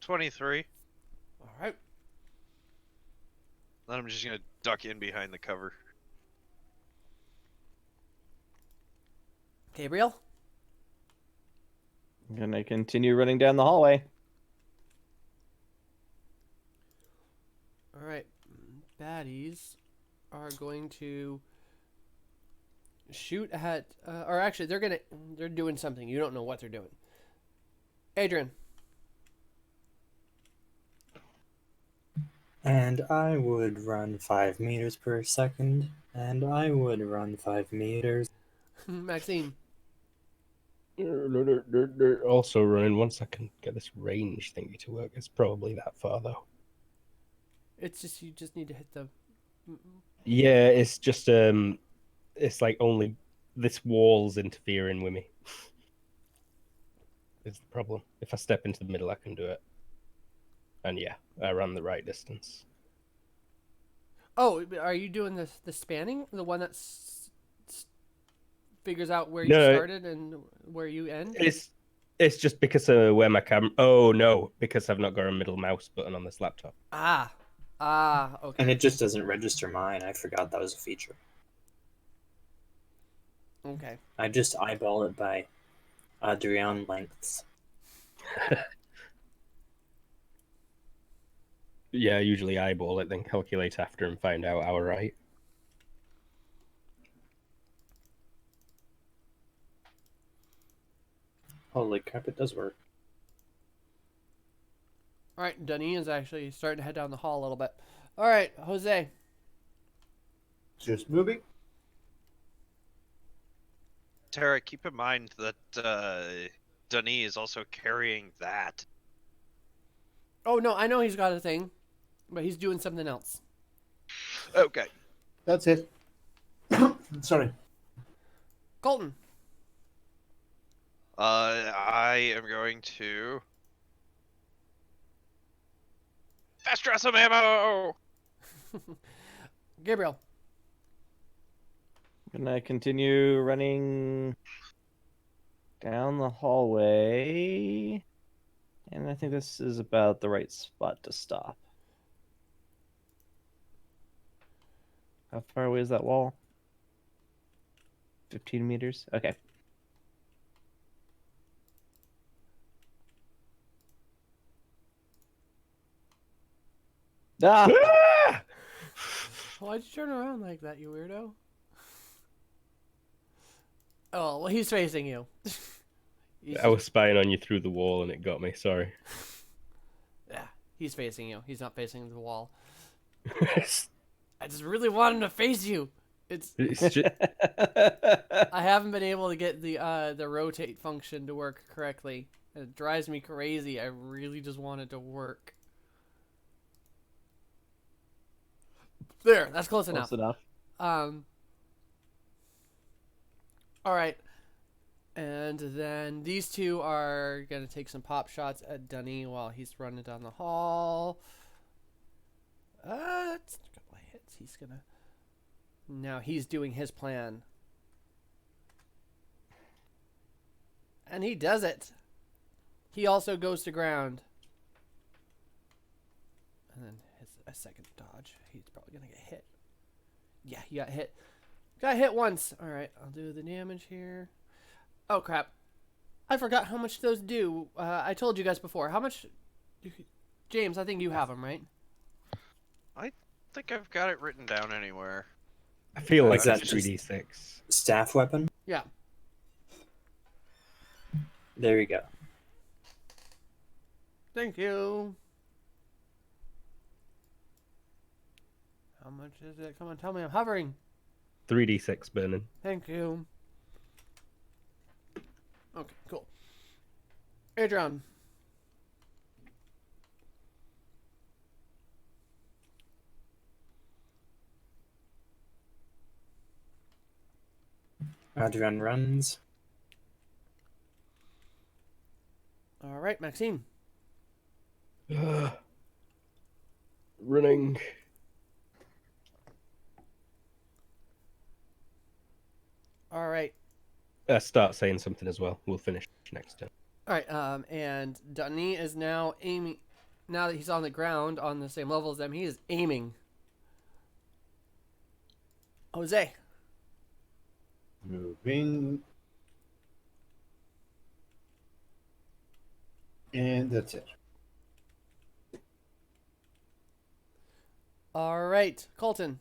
$23. All right. Then I'm just gonna duck in behind the cover. Gabriel. I'm gonna continue running down the hallway. All right. Baddies are going to shoot at, or actually, they're doing something. You don't know what they're doing. Adrian. And I would run 5 meters per second. And I would run 5 meters. Maxine. Also running. Once I can get this range thingy to work, it's probably that far though. It's just you just need to hit the Yeah, it's just it's like only this wall's interfering with me. Is the problem. If I step into the middle, I can do it. And yeah, I ran the right distance. Oh, are you doing the spanning? The one that figures out where you No, started and where you end? it's just because of where my camera. Oh no, because I've not got a middle mouse button on this laptop. Ah. Okay. And it just doesn't register mine. I forgot that was a feature. Okay. I just eyeball it by Adrian lengths. Yeah, I usually eyeball it, then calculate after and find out how right. Holy crap, it does work. All right, Dunny is actually starting to head down the hall a little bit. All right, Jose. Just moving. Tara, keep in mind that Dunny is also carrying that. Oh no, I know he's got a thing, but he's doing something else. Okay. That's it. Sorry. Colton. I am going to fast draw some ammo. Gabriel. Gonna continue running down the hallway. And I think this is about the right spot to stop. How far away is that wall? 15 meters? Okay. Ah! Why'd you turn around like that, you weirdo? Oh, well, he's facing you. I was spying on you through the wall and it got me. Sorry. Yeah, he's facing you. He's not facing the wall. I just really want him to face you. It's just... I haven't been able to get the rotate function to work correctly. It drives me crazy. I really just want it to work. There, that's close enough. Close enough. All right. And then these two are going to take some pop shots at Dunny while he's running down the hall. It's a couple of hits. He's going to... Now he's doing his plan. And he does it. He also goes to ground. And then a second dodge. He's probably going to get hit. Yeah, he got hit. Got hit once. All right, I'll do the damage here. Oh, crap. I forgot how much those do. I told you guys before. How much... James, I think you have them, right? I think I've got it written down anywhere. I feel like Is that it's just- 3d6. Staff weapon? Yeah. There you go. Thank you. How much is it? Come on, tell me I'm hovering. 3d6 burning. Thank you. Okay, cool. Adrian. Adrian runs. All right, Maxime. Running. All right. Start saying something as well. We'll finish next turn. All right, and Dunny is now aiming. Now that he's on the ground on the same level as them, he is aiming. Jose. Moving. And that's it. All right, Colton.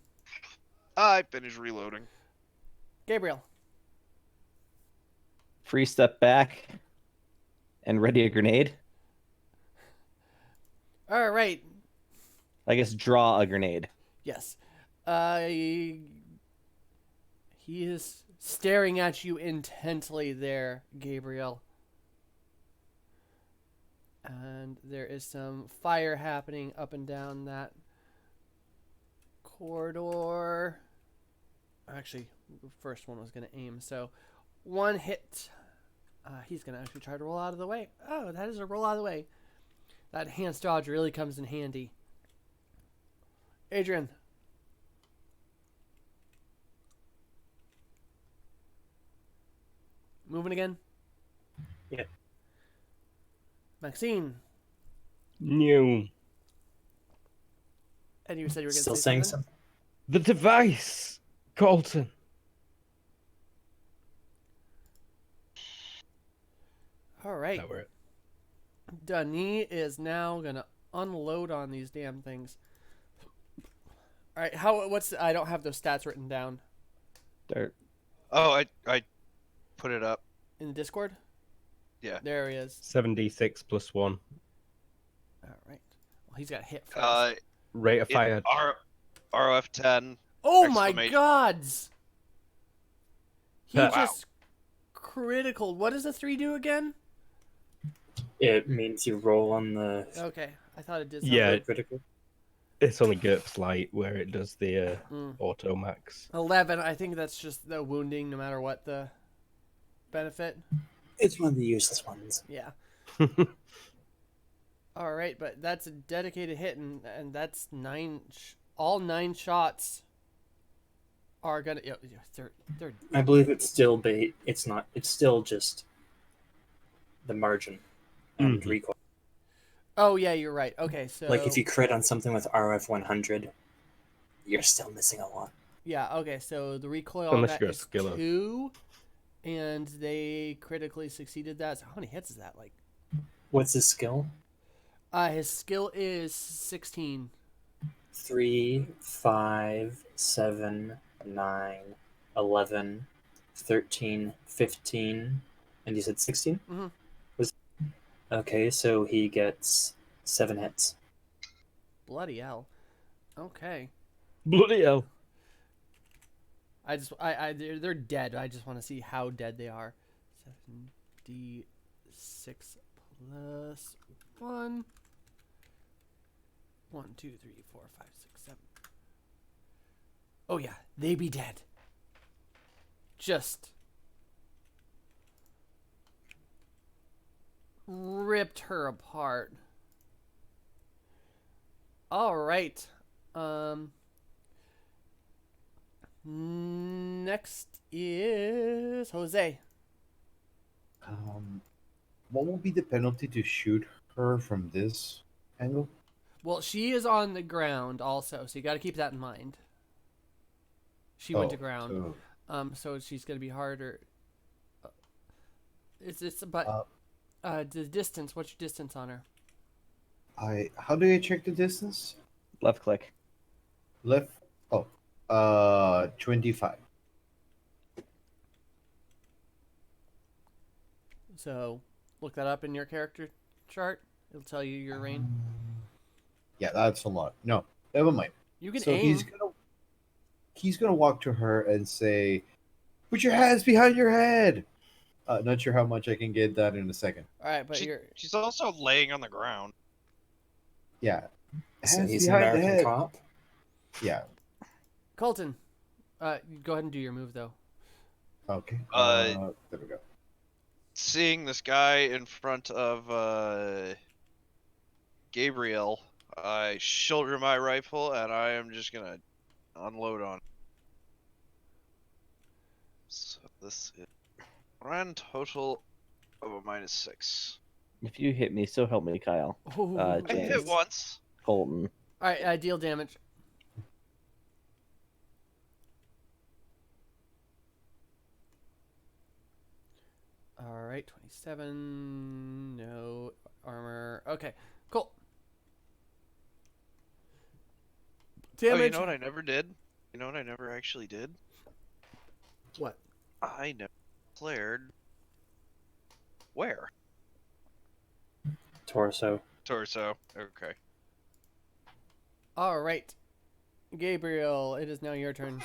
I finished reloading. Gabriel. Free step back and ready a grenade. All right. I guess draw a grenade. Yes. He is staring at you intently there, Gabriel. And there is some fire happening up and down that corridor. Actually, the first one was going to aim. So 1 hit. He's going to actually try to roll out of the way. Oh, that is a roll out of the way. That enhanced dodge really comes in handy. Adrian. Moving again? Yeah. Maxine. New. And you said you were going to Still say saying something? something? The device, Colton. All right. That were it. Dunny is now going to unload on these damn things. All right, I don't have those stats written down Start. Oh, I put it up. in the Discord. Yeah. There he is. 7d6 plus 1. All right. Well, he's got hit first. Rate of fire. ROF 10. Oh my exclamation. gods! He Wow. just critical. What does the 3 do again? It means you roll on the Okay, I thought it did. Yeah. Something. critical. It's only GURPS Light where it does the Mm. auto max. 11. I think that's just the wounding, no matter what the benefit. It's one of the useless ones. Yeah. All right, but that's a dedicated hit, and that's 9. All 9 shots are gonna. They're I believe it's still bait. It's not. It's still just the margin and Mhm. recoil. Oh yeah, you're right. Okay, so Like if you crit on something with RF 100, you're still missing a lot. yeah, okay, so the recoil on Unless that you're a is skiller. 2, and they critically succeeded that. So how many hits is that? Like, What's his skill? his skill is 16. 3, 5, 7, 9, 11, 13, 15, and you said 16? Mhm. Okay, so he gets 7 hits. Bloody hell. Okay. Bloody hell. They're dead. I just want to see how dead they are. 7d6 plus 1. 1, 2, 3, 4, 5, 6, 7. Oh yeah, they be dead. Just ripped her apart. All right. Next is Jose. What will be the penalty to shoot her from this angle? Well, she is on the ground also, so you got to keep that in mind. She went to ground, so she's gonna be harder. It's about the distance. What's your distance on her? How do you check the distance? Left click. Left. 25. So look that up in your character chart. It'll tell you your range. Yeah, that's a lot. No, never mind. You can So aim. he's gonna walk to her and say, "Put your hands behind your head." Not sure how much I can get that in a second. All right, but She's also laying on the ground. Yeah, So hands he's an behind the American head. cop. Yeah. Colton, go ahead and do your move though. Okay. Uh, There we go. Seeing this guy in front of Gabriel, I shoulder my rifle and I am just gonna unload on. So this is grand total of a -6. If you hit me, so help me, Kyle. Ooh. I James. hit once. Colton. All right, deal damage. All right, 27. No armor. Okay, cool. Damage. Oh, you know what I never did? You know what I never actually did? What? I never declared where? Torso. Torso. Okay. All right, Gabriel. It is now your turn.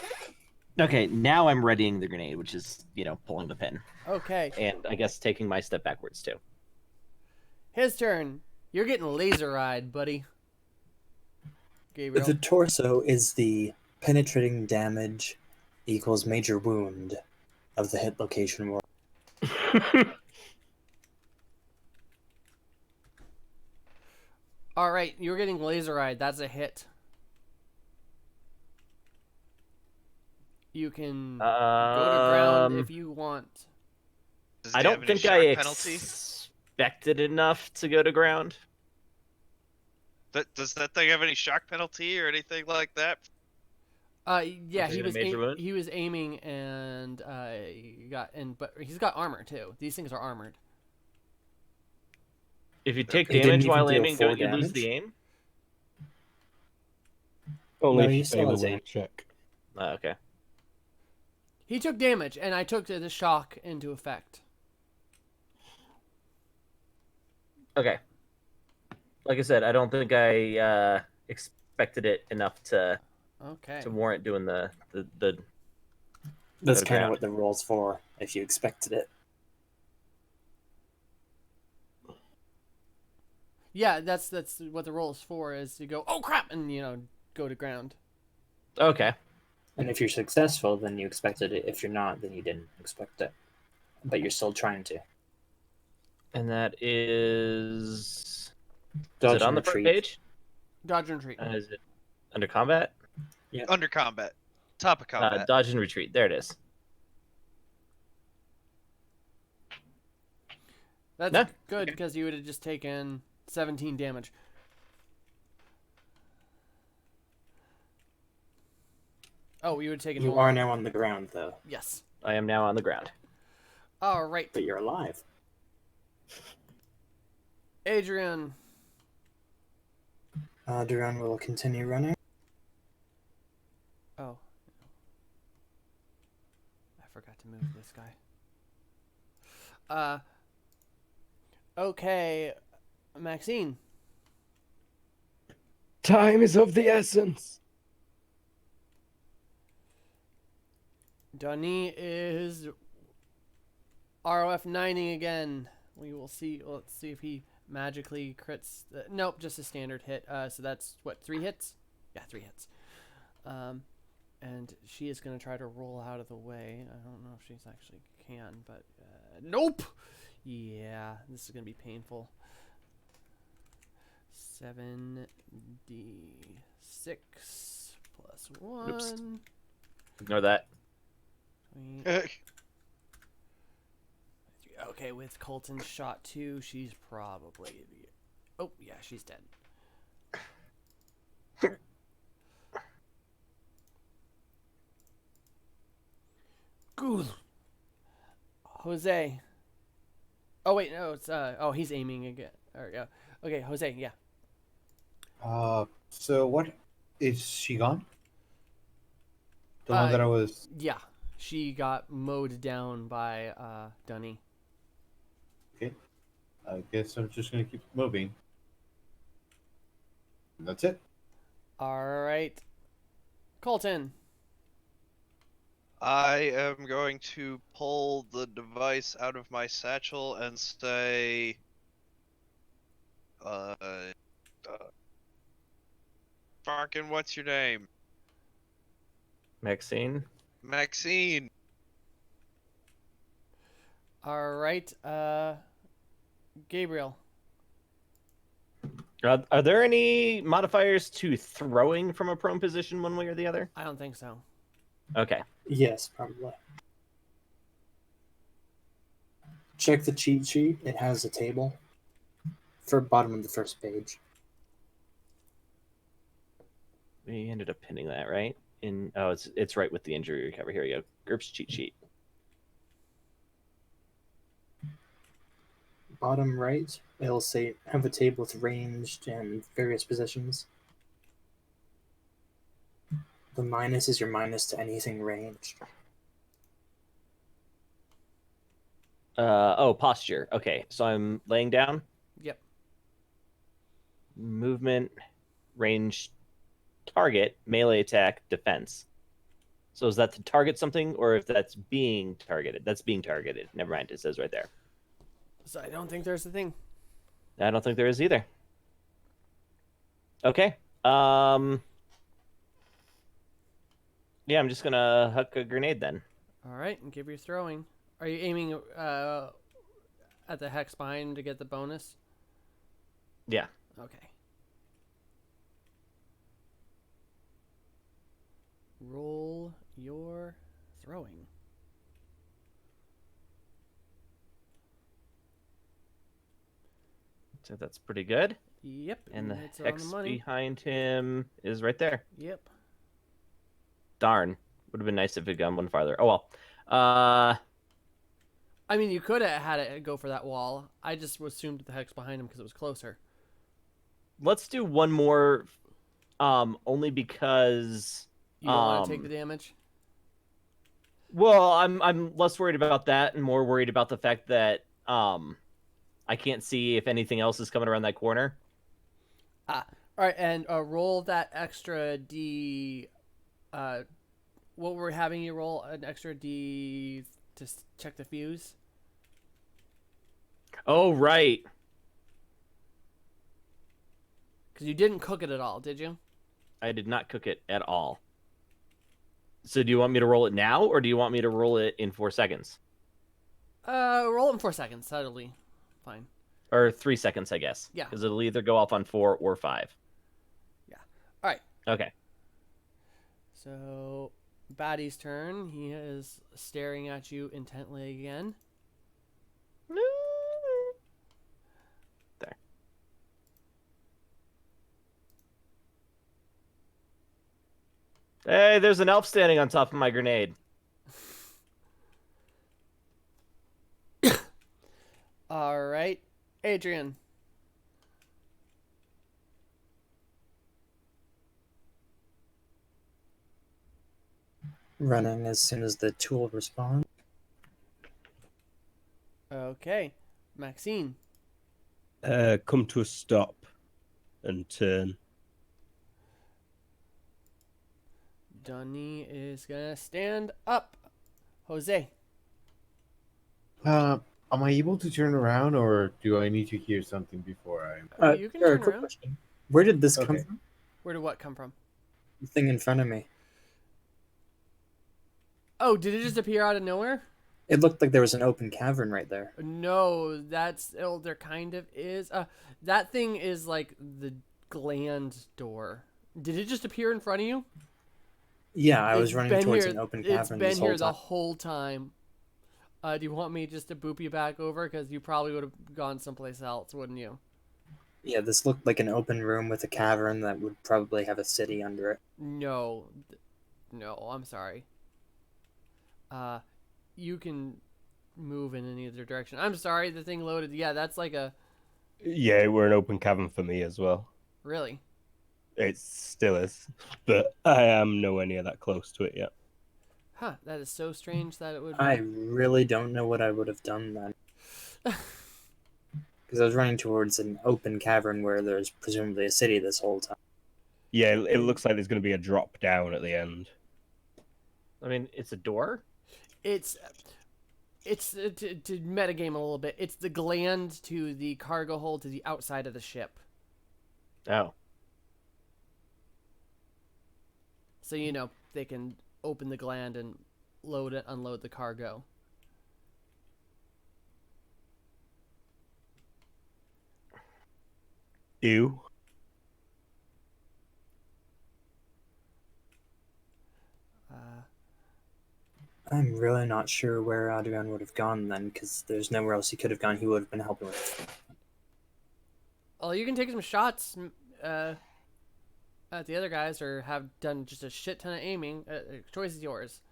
Okay, now I'm readying the grenade, which is, pulling the pin. Okay, And I guess taking my step backwards, too. his turn. You're getting laser eyed, buddy. Gabriel. The torso is the penetrating damage equals major wound of the hit location roll. All right, you're getting laser eyed. That's a hit. You can go to ground if you want. Does I he have don't any think I shock penalty? expected enough to go to ground. Does that thing have any shock penalty or anything like that? Yeah, Taking a major wound? he was aiming and but he's got armor too. These things are armored. If you take He didn't damage even while deal aiming, full don't you lose the damage? aim? Only No, if he you still fail a has will aim. check. Okay. He took damage, and I took the shock into effect. Okay. Like I said, I don't think I expected it enough to Okay. warrant doing the That's Go to kind of ground. what the roll's for, if you expected it. Yeah, that's what the roll is for, is to go, oh crap, and go to ground. Okay. And if you're successful, then you expected it. If you're not, then you didn't expect it. But you're still trying to. And that is Dodge it on and the front retreat. page? Dodge and retreat. Is it under combat? Under combat. Top of combat. Dodge and retreat. There it is. That's No. good, because you would have just taken 17 damage. Oh, you would have taken You more. are now on the ground, though. Yes. I am now on the ground. All right. But you're alive. Adrian. Duran will continue running. Oh. I forgot to move this guy. Okay. Maxine. Time is of the essence. Donnie is ROF 90 again. We will see. Let's see if he magically crits. Nope, just a standard hit. So that's what, 3 hits? Yeah, 3 hits. And she is going to try to roll out of the way. I don't know if she's actually can, but nope. Yeah, this is going to be painful. 7d6 plus 1. Oops. Ignore that. Okay, with Colton's shot 2, she's probably... Oh, yeah, she's dead. Good. Jose. Oh, wait, no, it's... Oh, he's aiming again. Or, yeah. Okay, Jose, yeah. So what is she gone? The one that I was. Yeah, she got mowed down by Dunny. Okay. I guess I'm just gonna keep moving. That's it. All right. Colton. I am going to pull the device out of my satchel and say, fucking what's your name? Maxine. Maxine. All right. Gabriel. Are there any modifiers to throwing from a prone position one way or the other? I don't think so. Okay. Yes, probably. Check the cheat sheet. It has a table for bottom of the first page. We ended up pinning that, right? It's right with the injury recovery. Here we go. GURPS cheat sheet. Bottom right, it'll say have a table with ranged and various positions. The minus is your minus to anything ranged. Posture. Okay, so I'm laying down. Yep. Movement, range, target, melee attack, defense. So is that to target something, or if that's being targeted? That's being targeted. Never mind. It says right there. So I don't think there's a thing. I don't think there is either. Okay. Yeah, I'm just gonna huck a grenade then. All right, and give your throwing. Are you aiming at the hex behind him to get the bonus? Yeah. Okay. Roll your throwing. So that's pretty good. Yep, And the it's on hex the money. behind him is right there. Yep. Darn. Would have been nice if it had gone one farther. Oh well. I mean, you could have had it go for that wall. I just assumed the hex behind him because it was closer. Let's do one more. Only because. You don't want to take the damage? Well, I'm less worried about that and more worried about the fact that I can't see if anything else is coming around that corner. All right, and roll that extra D. What we're having you roll an extra D to check the fuse. Oh right. Because you didn't cook it at all, did you? I did not cook it at all. So do you want me to roll it now, or do you want me to roll it in 4 seconds? Roll it in 4 seconds. That'll be fine. Or 3 seconds, I guess. Yeah. Because it'll either go off on 4 or 5. Yeah. All right. Okay. So, Batty's turn. He is staring at you intently again. There. Hey, there's an elf standing on top of my grenade. All right. Adrian. Running as soon as the tool responds. Okay. Maxine. Come to a stop and turn. Dunny is going to stand up. Jose. Am I able to turn around, or do I need to hear something before I? You can Jared, turn quick around. question. Where did this come Okay. from? Where did what come from? The thing in front of me. Oh, did it just appear out of nowhere? It looked like there was an open cavern right there. No, that's there kind of is. That thing is like the gland door. Did it just appear in front of you? Yeah, I was It's running been towards here- an open It's cavern been this here whole the time. whole time. Do you want me just to boop you back over? Because you probably would have gone someplace else, wouldn't you? Yeah, this looked like an open room with a cavern that would probably have a city under it. No. No, I'm sorry. You can move in any other direction. I'm sorry, the thing loaded. Yeah, that's like a... Yeah, we're an open cavern for me as well. Really? It still is, but I am nowhere near that close to it yet. Huh, that is so strange that it would... I really don't know what I would have done then. Because I was running towards an open cavern where there's presumably a city this whole time. Yeah, it looks like there's going to be a drop down at the end. I mean, it's a door? It's to metagame a little bit. It's the gland to the cargo hold to the outside of the ship. Oh. So, you know, they can open the gland and load it, unload the cargo. Ew. I'm really not sure where Adrian would have gone then, because there's nowhere else he could have gone. He would have been helping with. Oh, you can take some shots at the other guys, or have done just a shit ton of aiming. Choice is yours.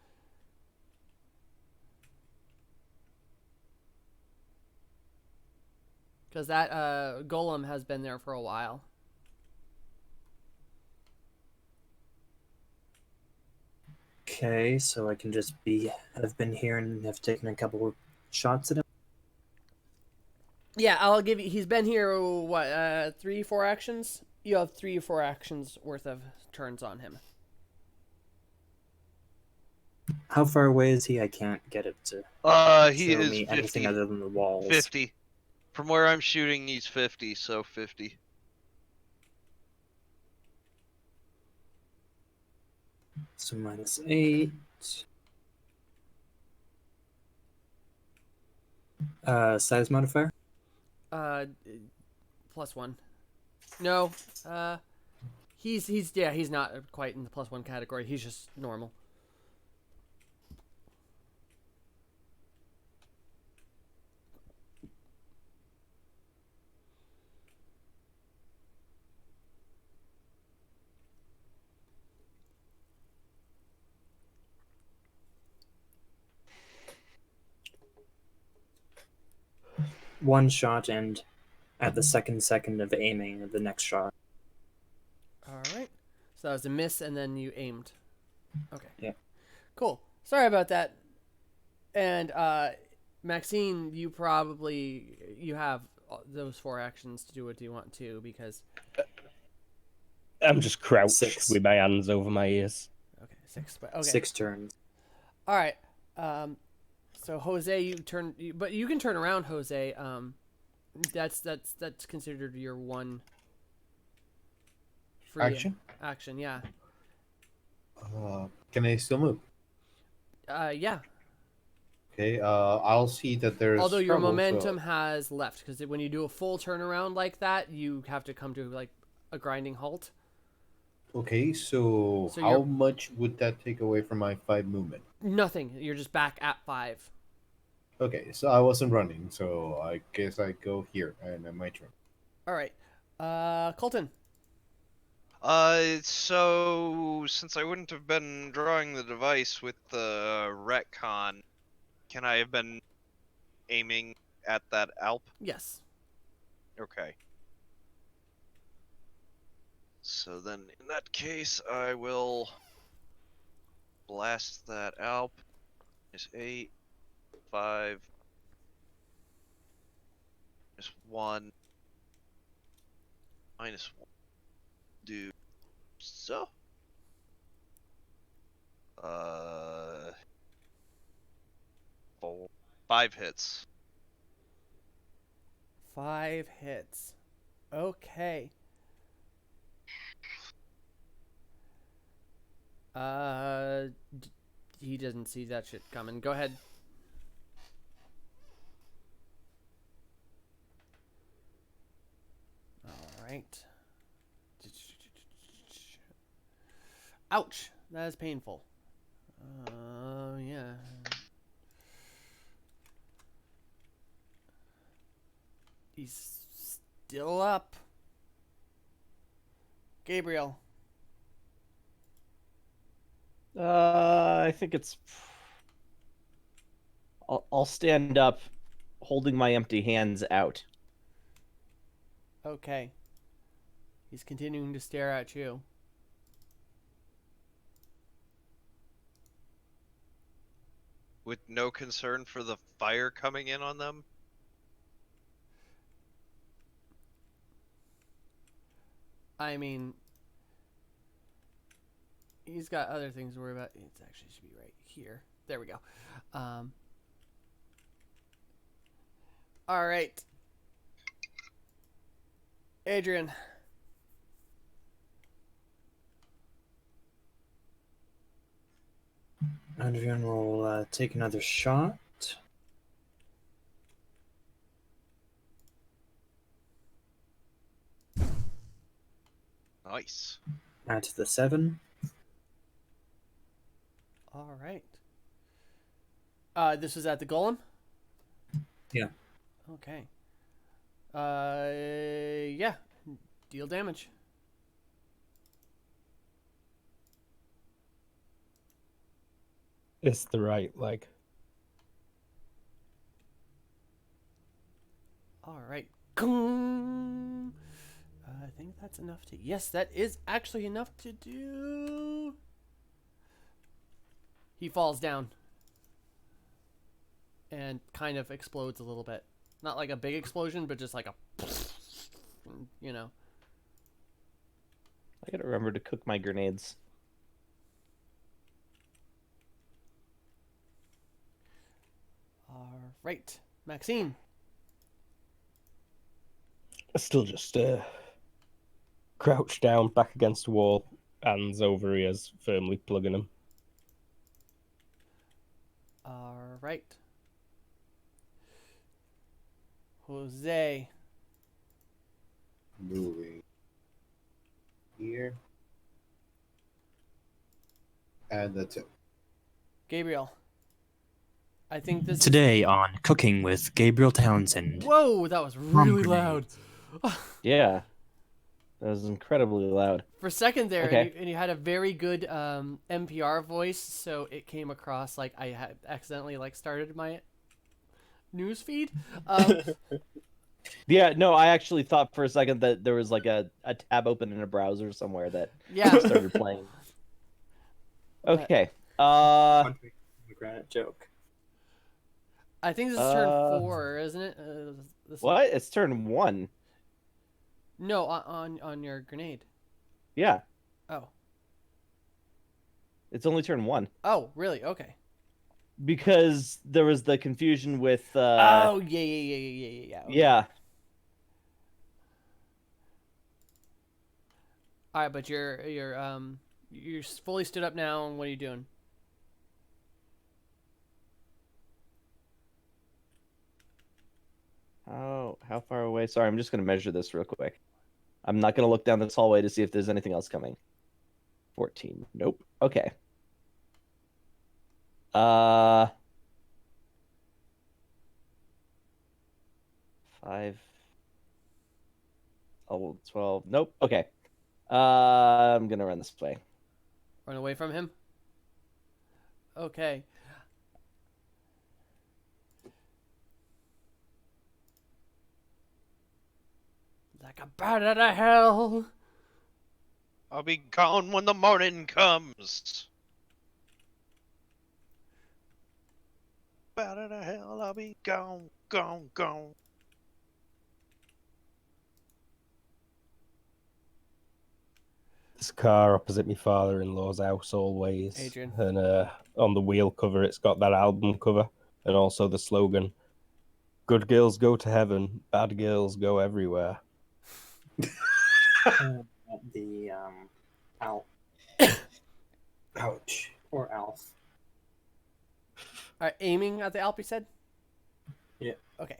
Because that golem has been there for a while. Okay, so I can just have been here and have taken a couple of shots at him. Yeah, I'll give you. He's been here, what, 3-4 actions? You have 3 or 4 actions worth of turns on him. How far away is he? I can't get it to He show is me 50. anything other than the walls. 50. From where I'm shooting, he's 50, so 50. So -8. Size modifier? Uh, +1. No. He's not quite in the +1 category. He's just normal. One shot, and at the second of aiming, the next shot. All right. So that was a miss, and then you aimed. Okay. Yeah. Cool. Sorry about that. And Maxine, you have those 4 actions to do what you want to, because I'm just crouched 6. with my hands over my ears. okay, 6. But okay. 6 turns. All right. So Jose, but you can turn around, Jose. That's considered your one free Action? action. Yeah. Can I still move? Yeah. Okay, I'll see that there's Although your trouble, momentum has left, because when you do a full turnaround like that, you have to come to like a grinding halt. Okay, so So how you're- much would that take away from my 5 movement? Nothing. You're just back at 5. Okay, so I wasn't running, so I guess I go here, and my turn. All right. Colton. So since I wouldn't have been drawing the device with the retcon, can I have been aiming at that Alp? Yes. Okay. So then, in that case, I will blast that Alp. -8, 5, -1, -1. Do so. 5 hits. 5 hits. Okay. He doesn't see that shit coming. Go ahead. All right. Ouch. That is painful. Yeah. He's still up. Gabriel. I think it's. I'll stand up, holding my empty hands out. Okay. He's continuing to stare at you. With no concern for the fire coming in on them? I mean, he's got other things to worry about. It actually should be right here. There we go. All right. Adrian. Adrian will take another shot. Nice. At the 7. All right. This was at the golem? Yeah. Okay. Yeah. Deal damage. It's the right leg. All right. I think that's enough to... Yes, that is actually enough to do... He falls down. And kind of explodes a little bit. Not like a big explosion, but just like a... You know. I gotta remember to cook my grenades. All right. Maxine. Still just crouched down, back against the wall, hands over ears, firmly plugging them. right. Jose. Moving here. And that's it. Gabriel. I think this Today on Cooking with Gabriel Townsend. Whoa, that was really loud. Yeah. That was incredibly loud. For a second there, Okay. and you had a very good NPR voice, so it came across like I had accidentally started my news feed. Yeah, no, I actually thought for a second that there was like a tab open in a browser somewhere that Yeah. started playing. But- Okay. Granite joke. I think this is turn 4, isn't it? What? It's turn 1. No, on your grenade. Yeah. Oh. It's only turn 1. Oh, really? Okay. Because there was the confusion with Oh, yeah. Okay. Yeah. All right, but you're fully stood up now, and what are you doing? Oh, how far away? Sorry, I'm just going to measure this real quick. I'm not going to look down this hallway to see if there's anything else coming. 14. Nope. Okay. 5. 12. Nope. Okay. I'm going to run this way. Run away from him? Okay. Like a bat out of hell. I'll be gone when the morning comes. Out of the hell, I'll be gone, gone, gone. This car opposite my father-in-law's house always. Adrian. And on the wheel cover, it's got that album cover and also the slogan, "Good girls go to heaven, bad girls go everywhere." The Alf. Ouch. Or Alf. All right, aiming at the Alp, you said? Yeah. Okay.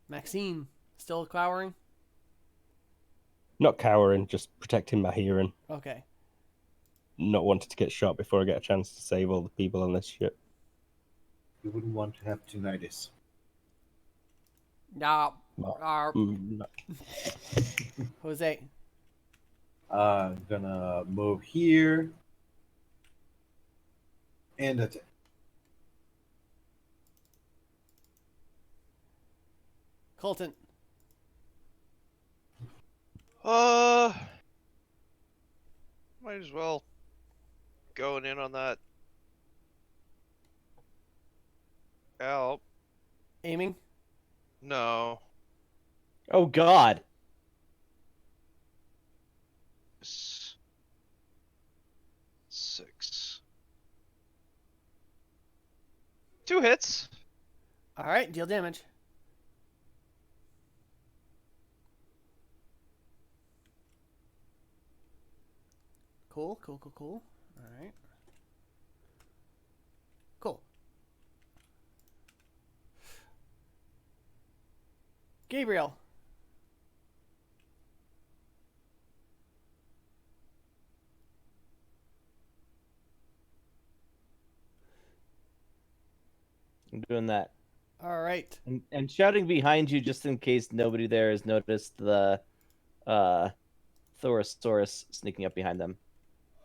Maxine, still cowering? Not cowering, just protecting my hearing. Okay. Not wanting to get shot before I get a chance to save all the people on this ship. You wouldn't want to have tinnitus. No. No. No. Jose. Gonna move here. And that's it. Colton. Might as well going in on that. Alp. Aiming? No. Oh, God. Six. 2 hits. All right, deal damage. Cool. All right. Cool. Gabriel. I'm doing that. All right. And shouting behind you just in case nobody there has noticed the Thorosaurus sneaking up behind them.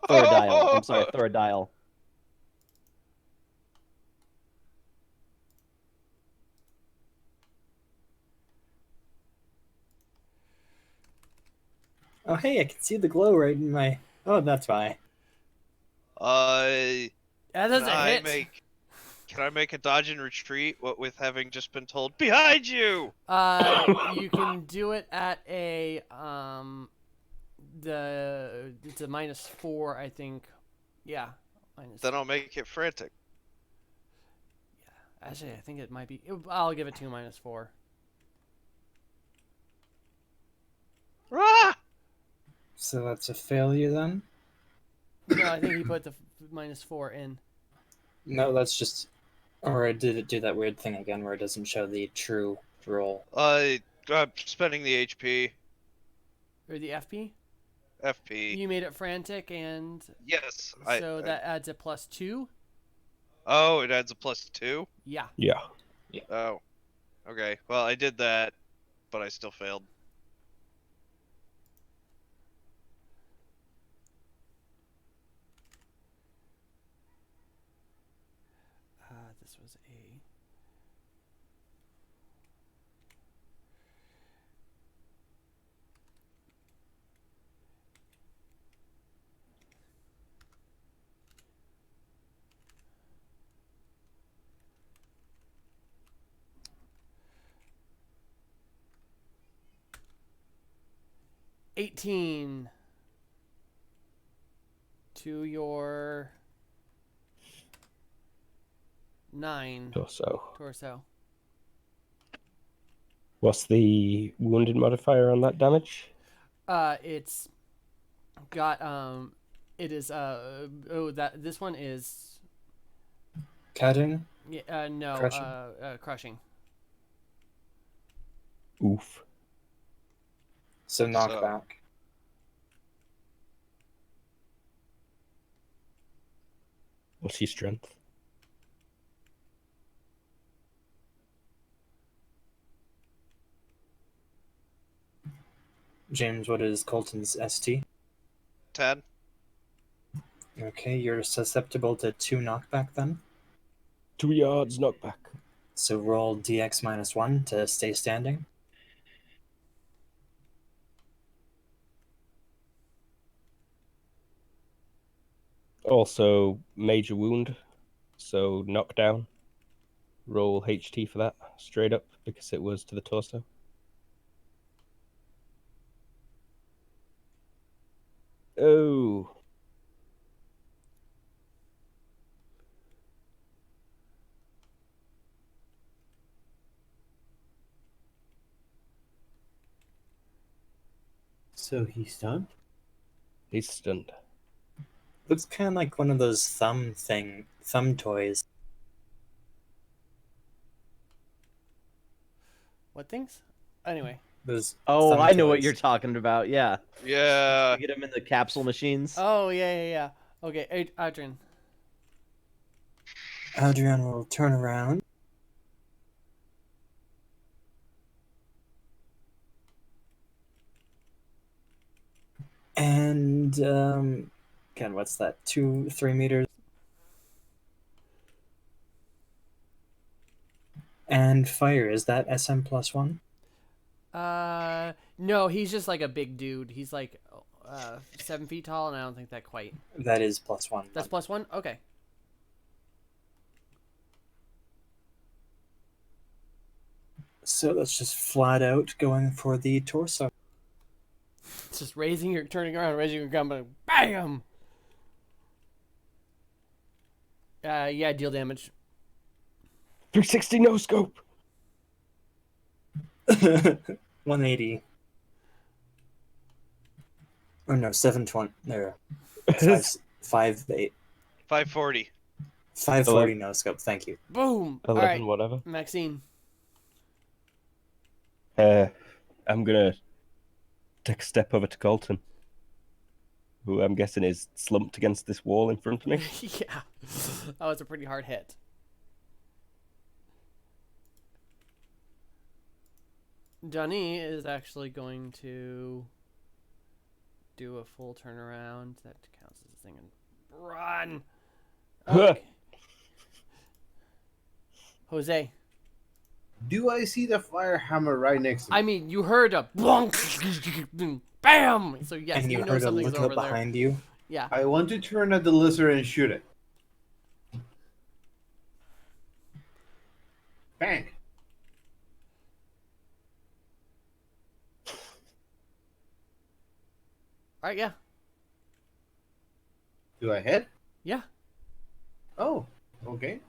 Thorodile. I'm sorry, Thorodile. Oh, hey, I can see the glow right in my... Oh, that's why. That doesn't hit. Can I make a dodge and retreat with having just been told behind you? You can do it at a it's a -4, I think. Yeah. Then I'll make it frantic. Yeah. Actually, I think it might be. I'll give it to -4. Ah! So that's a failure then? No, I think he put the -4 in. No, that's just... Or did it do that weird thing again where it doesn't show the true roll? I'm spending the HP, Or the FP? FP. You made it frantic, and Yes. so that adds a +2. Oh, it adds a +2? Yeah. Yeah. Oh. Okay. Well, I did that, but I still failed. This was a... $18 to your 9 torso. What's the wounded modifier on that damage? It's got it is this one is Cutting? no Crushing? crushing. Oof. So knockback. What's your strength? James, what is Colton's ST? 10. Okay, you're susceptible to 2 knockback then. 2 yards knockback. So roll DX -1 to stay standing. Also, major wound, so knockdown. Roll HT for that, straight up, because it was to the torso. Oh. So he's stunned? He's stunned. Looks kind of like one of those thumb toys. What things? Anyway. Those Oh, thumb I know what toys. you're talking about. Yeah. Yeah. Get them in the capsule machines. Oh yeah. Okay, Adrian. Adrian will turn around. And, again, what's that? 3 meters? And fire, is that SM +1? No, he's just like a big dude. He's like 7 feet tall, and I don't think that quite. That is +1. That's +1. Okay. So that's just flat out going for the torso. It's just turning around, raising your gun, but bam. Yeah, deal damage. 360 no scope. 180. Oh no, 720. There. 5'8". 540. 540 no scope. Thank you. Boom. 11, All right, whatever. Maxine. I'm gonna take a step over to Colton, who I'm guessing is slumped against this wall in front of me. Yeah, that was a pretty hard hit. Johnny is actually going to do a full turnaround. That counts as a thing and run. Okay. Jose. Do I see the fire hammer right next to me? I mean, you heard a bam. So yes, And you know heard a something's look over up there. behind you. Yeah. I want to turn at the lizard and shoot it. Bang. All right. Yeah. Do I hit? Yeah. Oh, okay.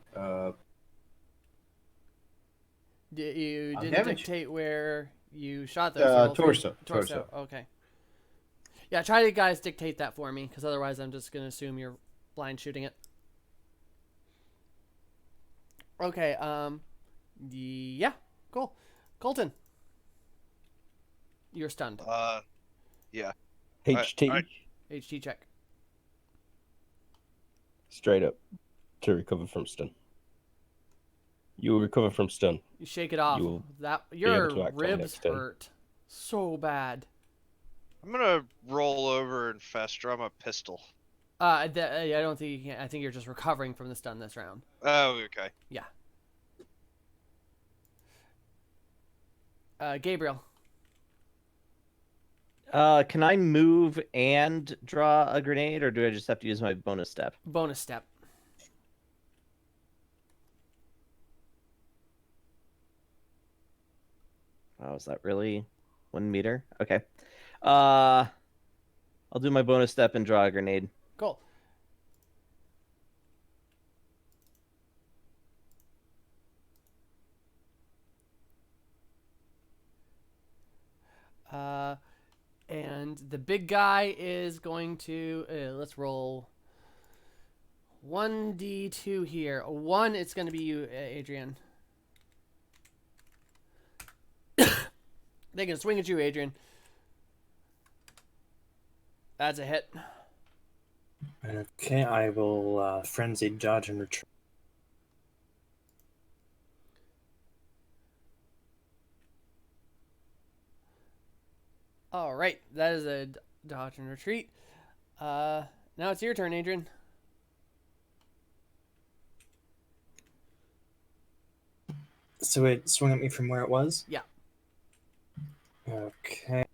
You didn't damage. dictate where you shot those. Torso. Torso. Okay. Yeah, try to guys dictate that for me, because otherwise I'm just gonna assume you're blind shooting it. Okay. Yeah. Cool. Colton, you're stunned. Yeah. HT, I- HT check. straight up, to recover from stun. You will recover from stun. You shake it off. You will That able your to act on ribs next turn. hurt so bad. I'm gonna roll over and fast draw my pistol. I don't think you can. I think you're just recovering from the stun this round. Oh, okay. Yeah. Gabriel. Can I move and draw a grenade, or do I just have to use my bonus step? Bonus step. Oh, is that really 1 meter? Okay. I'll do my bonus step and draw a grenade. Cool. And the big guy is going to let's roll 1d2 here. 1, it's going to be you, Adrian. They can swing at you, Adrian. That's a hit. Okay, I will frenzy dodge and retreat. All right, that is a dodge and retreat. Now it's your turn, Adrian. So it swung at me from where it was? Yeah. Okay.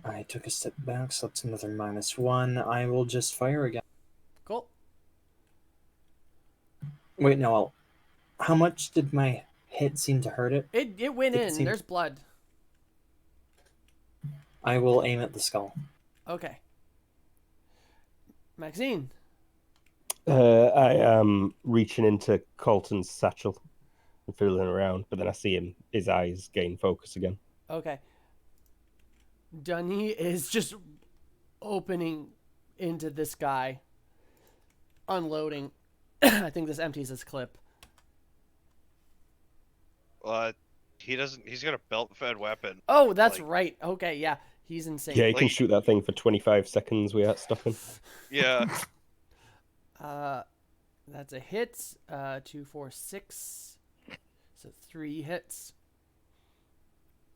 I took a step back, so that's another -1. I will just fire again. Cool. Wait, no. How much did my hit seem to hurt it? It went It in. seemed- There's blood. I will aim at the skull. Okay. Maxine. I am reaching into Colton's satchel and feeling around, but then I see his eyes gain focus again. Okay. Dunny is just opening into this guy, unloading. I think this empties his clip. He doesn't. He's got a belt-fed weapon. Oh, that's Like- right. Okay, yeah. He's insane. Yeah, he can Like- shoot that thing for 25 seconds without stopping. Yeah. That's a hit. 2, 4, 6. So 3 hits.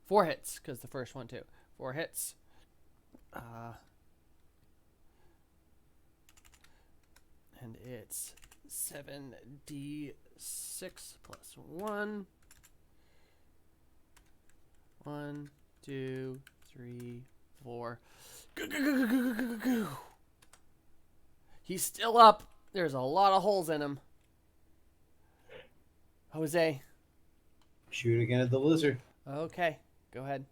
4 hits, because the first one too. 4 hits. And it's 7d6 plus 1. 1, 2, 3, 4. He's still up. There's a lot of holes in him. Jose. Shoot again at the lizard. Okay, go ahead.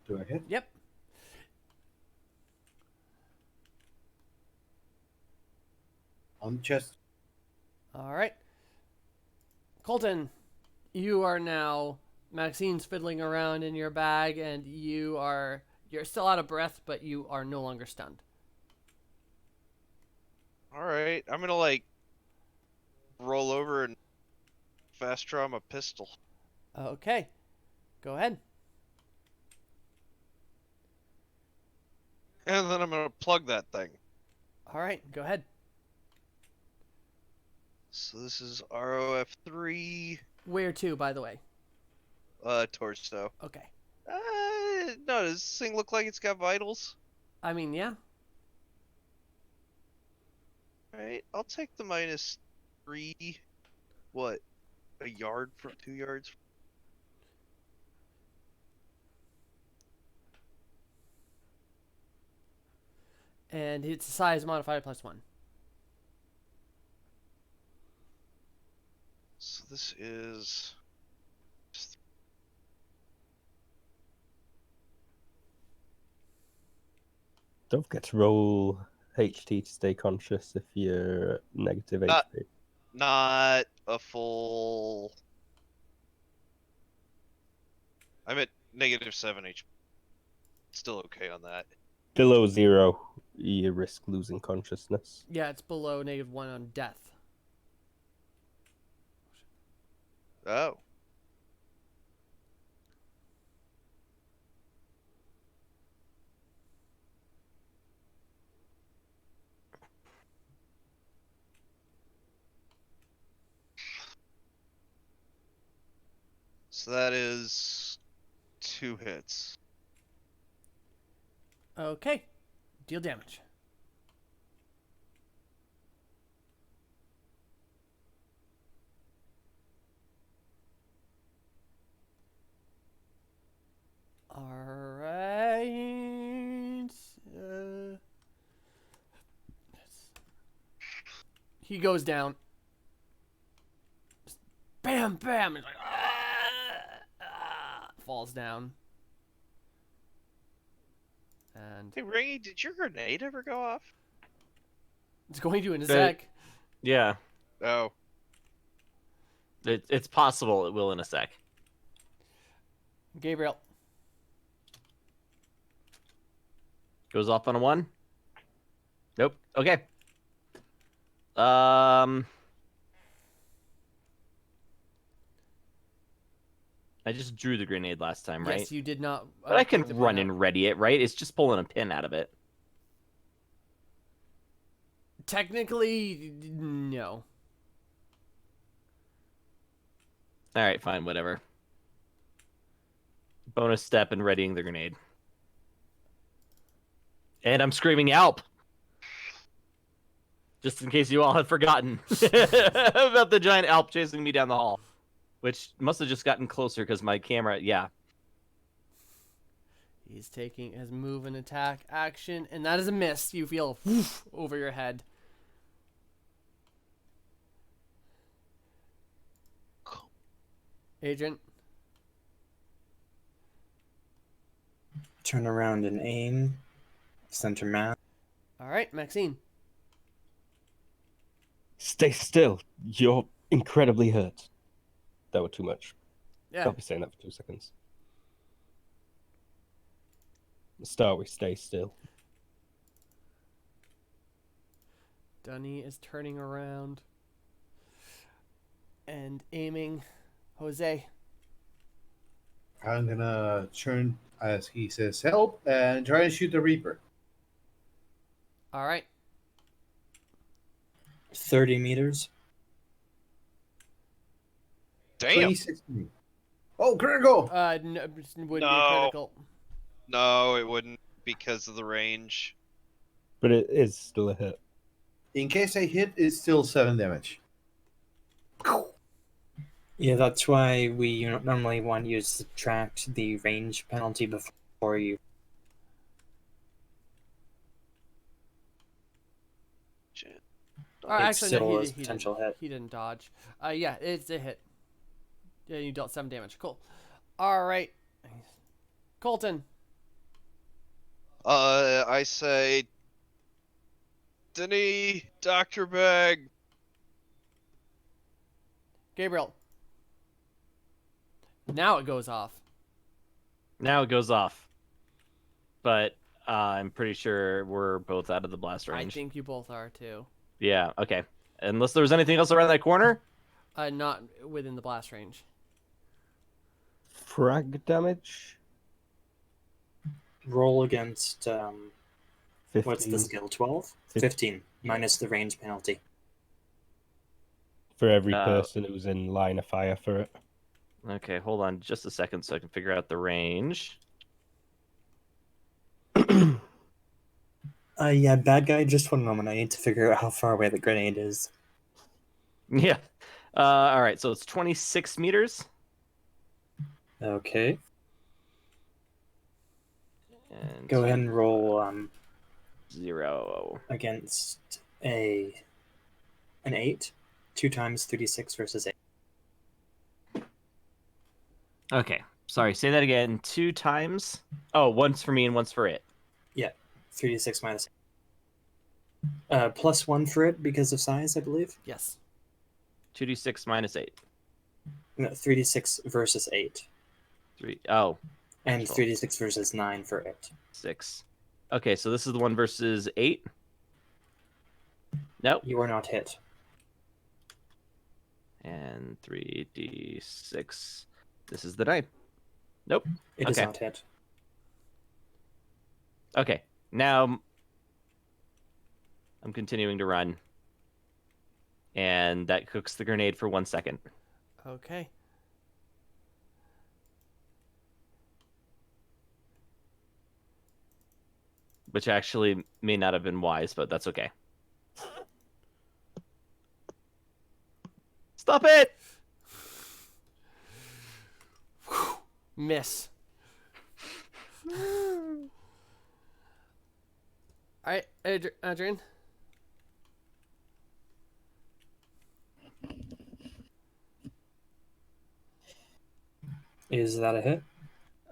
Do I hit? Yep. On the chest. All right. Colton, you are now. Maxine's fiddling around in your bag, and you're still out of breath, but you are no longer stunned. All right. I'm gonna roll over and fast draw my pistol. Okay, go ahead. And then I'm gonna plug that thing. All right, go ahead. So this is ROF3 Where to, by the way? torso. Okay. No, does this thing look like it's got vitals? I mean, yeah. Alright, I'll take the -3. What? A yard from 2 yards? And it's a size modifier +1. So this is. Don't forget to roll HT to stay conscious if you're negative Uh, HP. Not a full. I'm at -7 HP. Still okay on that. Below 0, you risk losing consciousness. Yeah, it's below -1 on death. Oh. So that is 2 hits. Okay. Deal damage. Alright. He goes down. Just bam, bam. He's like, falls down. And Hey, Ringy, did your grenade ever go off? it's going to in a But- sec. Yeah, Oh. it's possible it will in a sec. Gabriel. Goes off on a 1. Nope. Okay. I just drew the grenade last time, right? Yes, you did not. But I can pick the run pin up. and ready it, right? It's just pulling a pin out of it. Technically, no. All right, fine, whatever. Bonus step in readying the grenade. And I'm screaming "Alp!" Just in case you all had forgotten about the giant Alp chasing me down the hall. Which must have just gotten closer because my camera, yeah. He's taking his move and attack action, and that is a miss. You feel whoosh over your head. Agent. Turn around and aim. Center mass. All right, Maxine. Stay still. You're incredibly hurt. That was too much. Yeah. Can't be saying that for 2 seconds. Start with stay still. Dunny is turning around and aiming. Jose. I'm gonna turn as he says help and try and shoot the Reaper. All right. 30 meters. Damn. 2016. Oh, critical! No, it wouldn't be No. critical. No, it wouldn't because of the range. But it is still a hit. In case I hit, it's still 7 damage. Yeah, that's why we normally want you to subtract the range penalty before you. Shit. It's Actually, no, still a he potential didn't, hit. he didn't dodge. Yeah, it's a hit. Yeah, you dealt 7 damage. Cool. All right. Colton. I say, Denny, Dr. Bag. Gabriel. Now it goes off. Now it goes off. But I'm pretty sure we're both out of the blast I range. think you both are too. Yeah, okay. Unless there was anything else around that corner? Not within the blast range. Frag damage? Roll against 15. what's the skill? 12? 15 minus the range penalty. For every person who's in line of fire for it. Okay, hold on just a second so I can figure out the range. Yeah, bad guy, just 1 moment. I need to figure out how far away the grenade is. Yeah. All right, so it's 26 meters. Okay. And Go ahead and roll 0. against an 8. 2 times 36 versus 8. Okay, sorry, say that again. 2 times. Oh, once for me and once for it. 3d6 minus 8. Plus 1 for it because of size, I believe. Yes. 2d6 minus 8. No, 3d6 versus 8. 3. Oh, And Sure. 3d6 versus 9 for it. 6. Okay, so this is the one versus 8. Nope. You are not hit. And 3d6. This is the 9. Nope. It is Okay. not hit. Okay, now I'm continuing to run. And that cooks the grenade for 1 second. Okay. Which actually may not have been wise, but that's okay. Stop it! Miss. All right, Adrian. Is that a hit?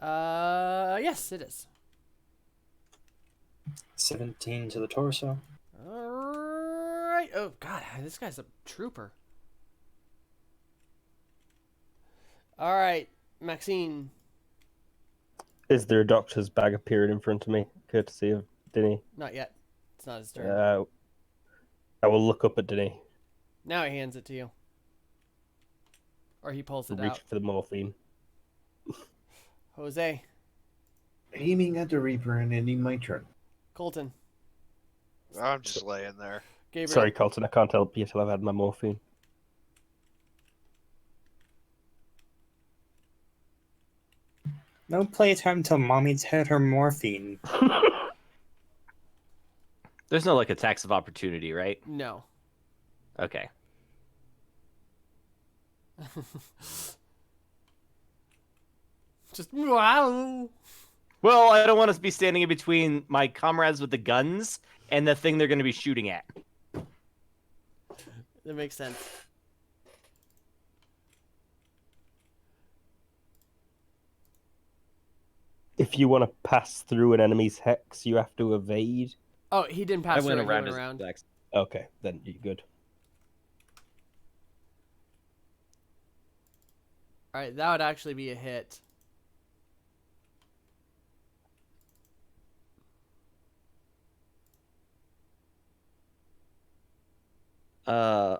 Yes, it is. 17 to the torso. All right. Oh God, this guy's a trooper. All right, Maxine. Is there a doctor's bag appearing in front of me, courtesy of Dinny? Not yet. It's not his turn. I will look up at Dinny, Now he hands it to you, or he pulls it reach out. for the morphine. Jose, Aiming at the Reaper and ending my turn. Colton, I'm just laying there. Gabriel. Sorry, Colton, I can't help you till I've had my morphine. No playtime till mommy's had her morphine. There's no like attacks of opportunity, right? No. Okay. Just wow. Well, I don't want to be standing in between my comrades with the guns and the thing they're going to be shooting at. That makes sense. If you want to pass through an enemy's hex, you have to evade. Oh, he didn't pass I through. went He around went his around. attacks. Okay, then you're good. All right, that would actually be a hit.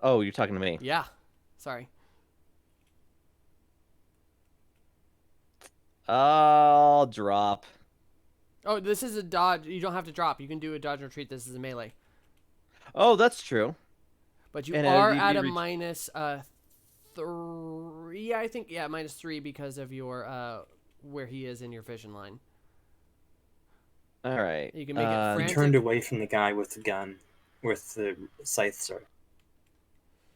Oh, you're talking to me. Yeah. Sorry. I'll drop. Oh, this is a dodge. You don't have to drop. You can do a dodge and retreat. This is a melee. Oh, that's true. But you And, are you'd at be a ret- minus 3, I think. Yeah, minus 3 because of your where he is in your vision line. All right. You can make it You frantic. turned away from the guy with the gun, with the scythe, sorry.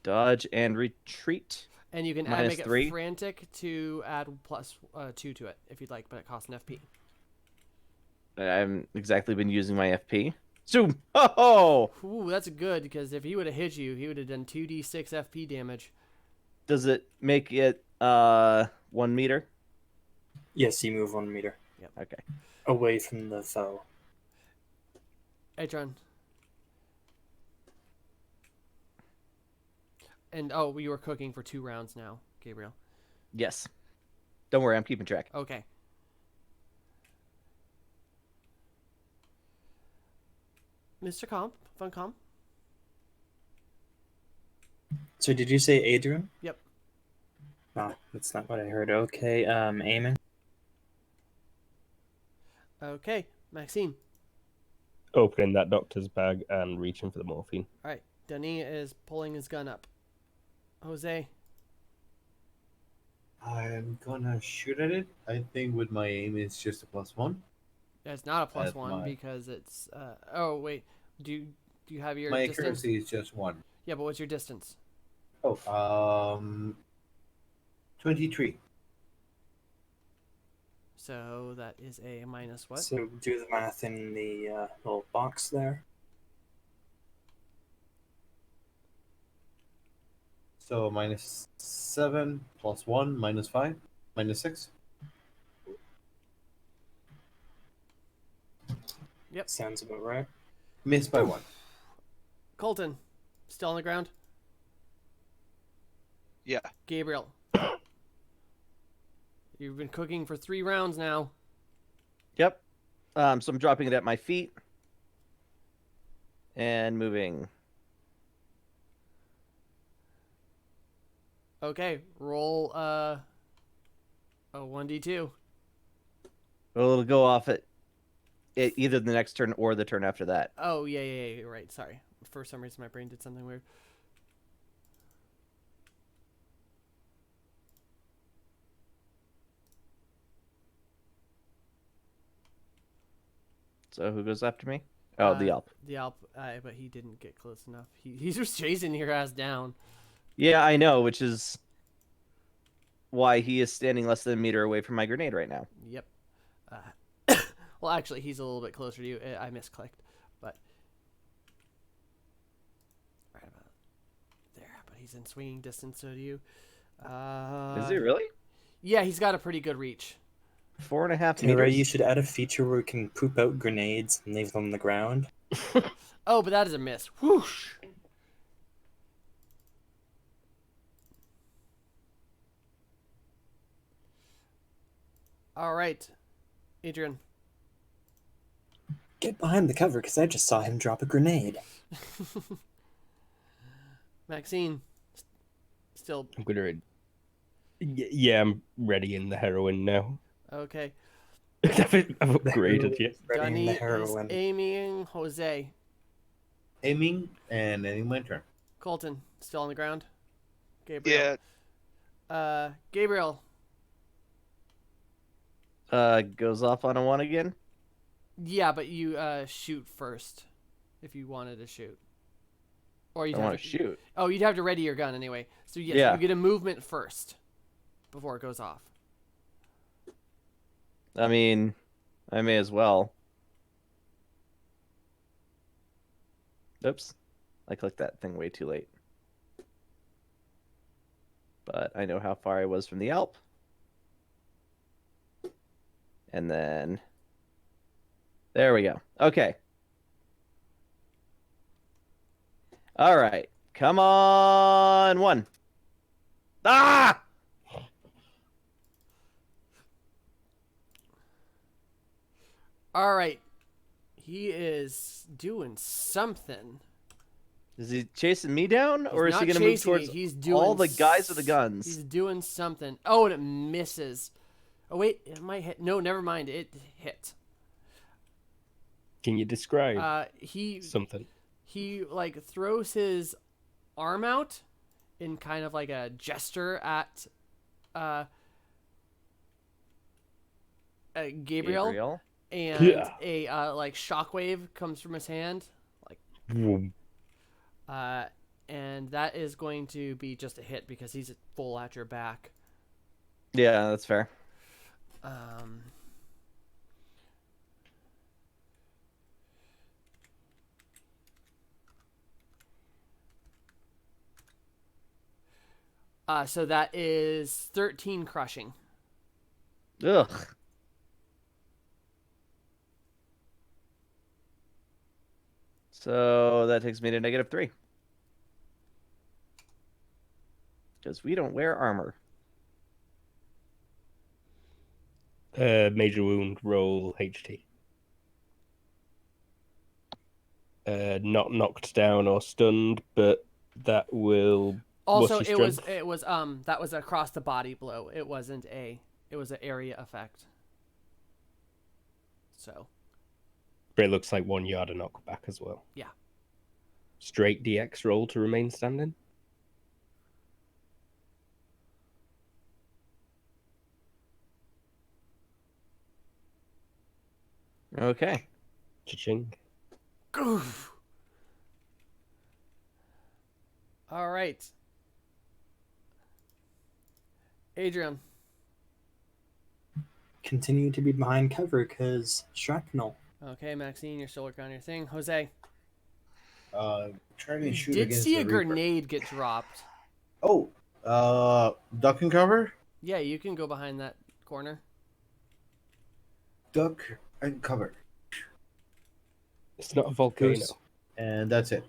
Dodge and retreat. And you can Minus make 3. it frantic to add plus 2 to it if you'd like, but it costs an FP. I haven't exactly been using my FP. Zoom. Oh! Ooh, that's good because if he would have hit you, he would have done 2d6 FP damage. Does it make it 1 meter? Yes, you move 1 meter Okay. away from the foe. Atron. And oh, you were cooking for 2 rounds now, Gabriel. Yes. Don't worry, I'm keeping track. Okay. Mr. Comp, Funcom. So did you say Adrian? Yep. No, that's not what I heard. Okay, aiming. Okay, Maxine. Opening that doctor's bag and reaching for the morphine. All right, Denis is pulling his gun up. Jose. I'm gonna shoot at it. I think with my aim it's just a +1. It's not a plus That's 1 mine. because it's. Oh wait, do you have your My distance? accuracy is just 1. Yeah, but what's your distance? Oh, 23. So that is a minus what? So do the math in the little box there. So -7 +1 -5 -6. Sounds about right. Missed by 1. Colton, still on the ground. Yeah. Gabriel. You've been cooking for 3 rounds now. Yep. So I'm dropping it at my feet and moving. Okay, roll a 1d2. Well, it'll go off at either the next turn or the turn after that. Oh, yeah, you're right. Sorry. For some reason, my brain did something weird. So who goes after me? Oh, the Alp. The Alp, but he didn't get close enough. He's just chasing your ass down. Yeah, I know, which is why he is standing less than a meter away from my grenade right now. Yep. Well, actually, he's a little bit closer to you. I misclicked, but right about there. But he's in swinging distance, so do you. Is he really? Yeah, he's got a pretty good reach. 4.5 Ray, meters. you should add a feature where we can poop out grenades and leave them on the ground. Oh, but that is a miss. Whoosh. All right, Adrian. Get behind the cover, because I just saw him drop a grenade. Maxine. Still. I'm gonna. Yeah, I'm ready in the heroin now. Okay. I've upgraded yet. Ready in Dunny the is heroin. aiming Jose. Aiming and ending my turn. Colton, still on the ground. Gabriel. Yeah. Gabriel. Goes off on a 1 again. Yeah, but you shoot first if you wanted to shoot. Or you'd I have want to shoot. Oh, you'd have to ready your gun anyway. So yes, Yeah. you get a movement first before it goes off. I mean, I may as well. Oops. I clicked that thing way too late. But I know how far I was from the Alp. And then... There we go. Okay. All right. Come on, 1. Ah! All right. He is doing something. Is he chasing me down, or is He's he not going to move chasing me, towards he's doing all the guys with the guns? He's doing something. Oh, and it misses. Oh, wait. It might hit. No, never mind. It hit. Can you describe He something? he like throws his arm out in kind of like a gesture at Gabriel, and Yeah. a like shockwave comes from his hand, like Vroom. and that is going to be just a hit because he's full at your back. Yeah, that's fair. So that is 13 crushing. Ugh. So that takes me to -3. Because we don't wear armor. Major wound, roll HT. Not knocked down or stunned, but that will. Also, What's your strength? it was that was across the body blow. It wasn't it was an area effect. So. But it looks like 1 yard of knockback as well. Yeah. Straight DX roll to remain standing. Okay. Cha-ching. Goof. All right. Adrian. Continue to be behind cover, because shrapnel. Okay, Maxine, you're still working on your thing. Jose. Trying to You shoot did against see the a Reaper. grenade get dropped. Oh, duck and cover. Yeah, you can go behind that corner. Duck and cover. It's not a volcano. Goes- And that's it.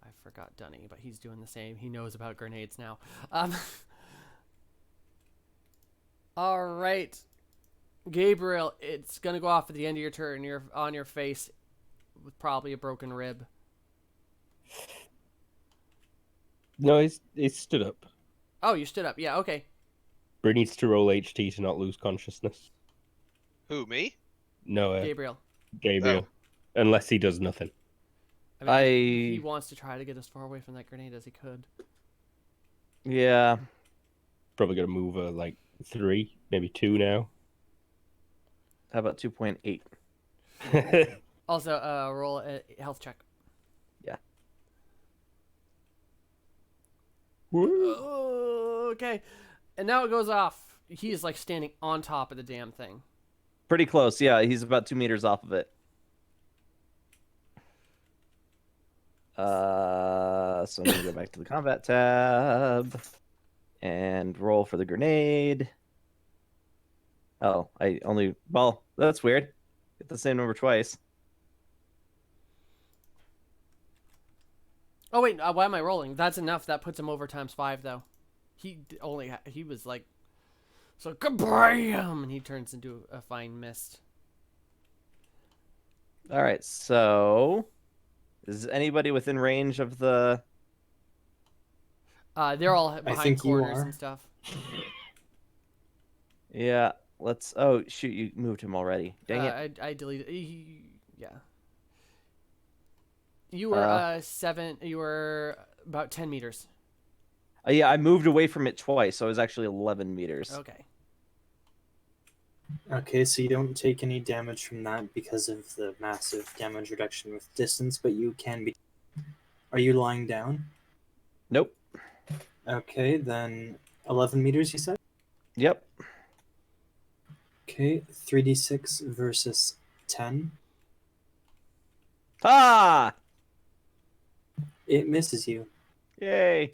I forgot Dunny, but he's doing the same. He knows about grenades now. All right, Gabriel, it's gonna go off at the end of your turn. You're on your face with probably a broken rib. No, he's stood up. Oh, you stood up. Yeah, okay. But he needs to roll HT to not lose consciousness. Who, me? No, Gabriel. Gabriel. Unless he does nothing. I mean, he wants to try to get as far away from that grenade as he could. Yeah. Probably gonna move like 3, maybe 2 now. How about 2.8? Also, roll a health check. Yeah. Okay. And now it goes off. He is like standing on top of the damn thing. Pretty close. Yeah, he's about 2 meters off of it. So I'm gonna go back to the combat tab and roll for the grenade. Oh, well, that's weird. Get the same number twice. Oh wait, why am I rolling? That's enough. That puts him over ×5 though. He was like, so kabam, and he turns into a fine mist. All right, so is anybody within range of the? They're all behind think you corners are. and stuff. Yeah, let's. Oh shoot, you moved him already. Dang it. I deleted. Yeah. You were 7. You were about 10 meters. Yeah, I moved away from it twice, so I was actually 11 meters. Okay. Okay, so you don't take any damage from that because of the massive damage reduction with distance, but you can be. Are you lying down? Nope. Okay, then 11 meters, you said? Yep. Okay, 3d6 versus 10. Ah! It misses you. Yay!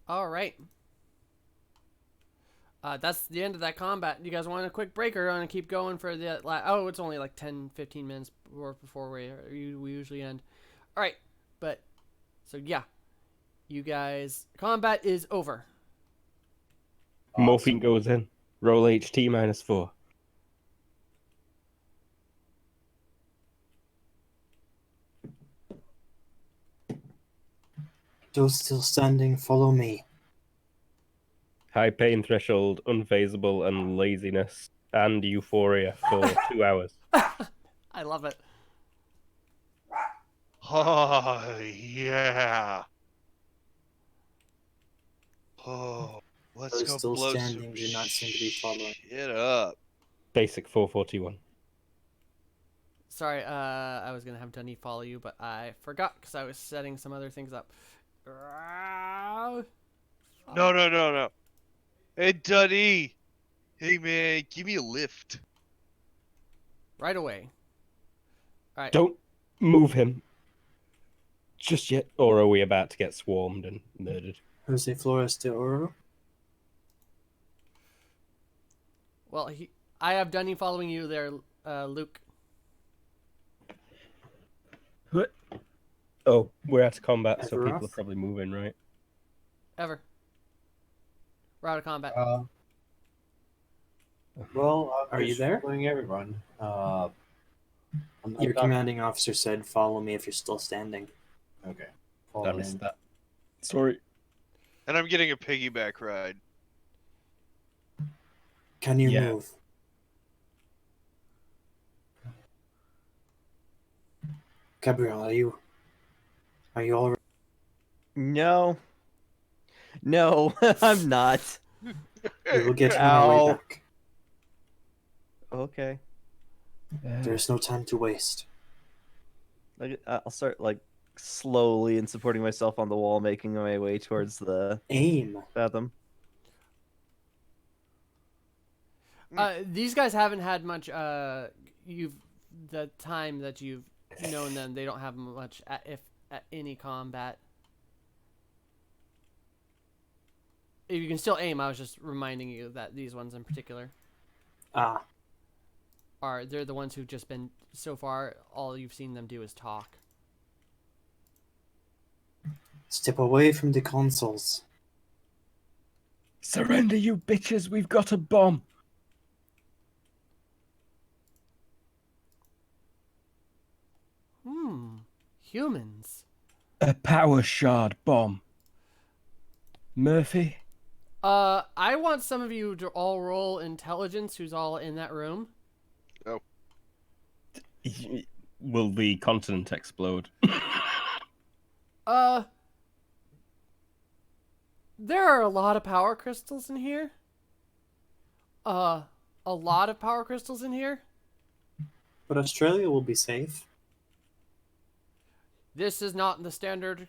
All right. That's the end of that combat. You guys want a quick break or want to keep going for the oh, it's only like 10, 15 minutes before we usually end. All right. But so yeah. You guys, combat is over. Morphine goes in. Roll HT -4. Those still standing, follow me. High pain threshold, unfazable, and laziness, and euphoria for 2 hours. I love it. Oh, yeah. Oh, let's Those go still blow standing some do not seem to be following. shit up. Basic 441. Sorry, I was gonna have Dunny follow you, but I forgot because I was setting some other things up. No. Hey, Duddy. Hey, man, give me a lift. Right away. All right. Don't move him just yet, or are we about to get swarmed and murdered? Jose Flores de Oro. Well, I have Dunny following you there, Luke. What? Oh, we're out of combat, so people Everoth? are probably moving, right? Ever. We're out of combat. Well, Are you there? following everyone. I'm not Your done. commanding officer said, follow me if you're still standing. Okay. I Follow missed him. that. Sorry. And I'm getting a piggyback ride. Can you Yeah. move? Gabriel, are you all right? No. No, I'm not. We will get you on our way Ow. back. Okay. There's no time to waste. I'll start like slowly and supporting myself on the wall, making my way towards the Aim. Fathom. These guys haven't had much. The time that you've known them, they don't have much, if at any combat. If you can still aim, I was just reminding you that these ones in particular Ah, they're the ones who've just been so far. All you've seen them do is talk. Step away from the consoles. Surrender, you bitches! We've got a bomb! Humans. A power shard bomb. Murphy? I want some of you to all roll intelligence who's all in that room. Will the continent explode? There are a lot of power crystals in here. A lot of power crystals in here. But Australia will be safe. This is not the standard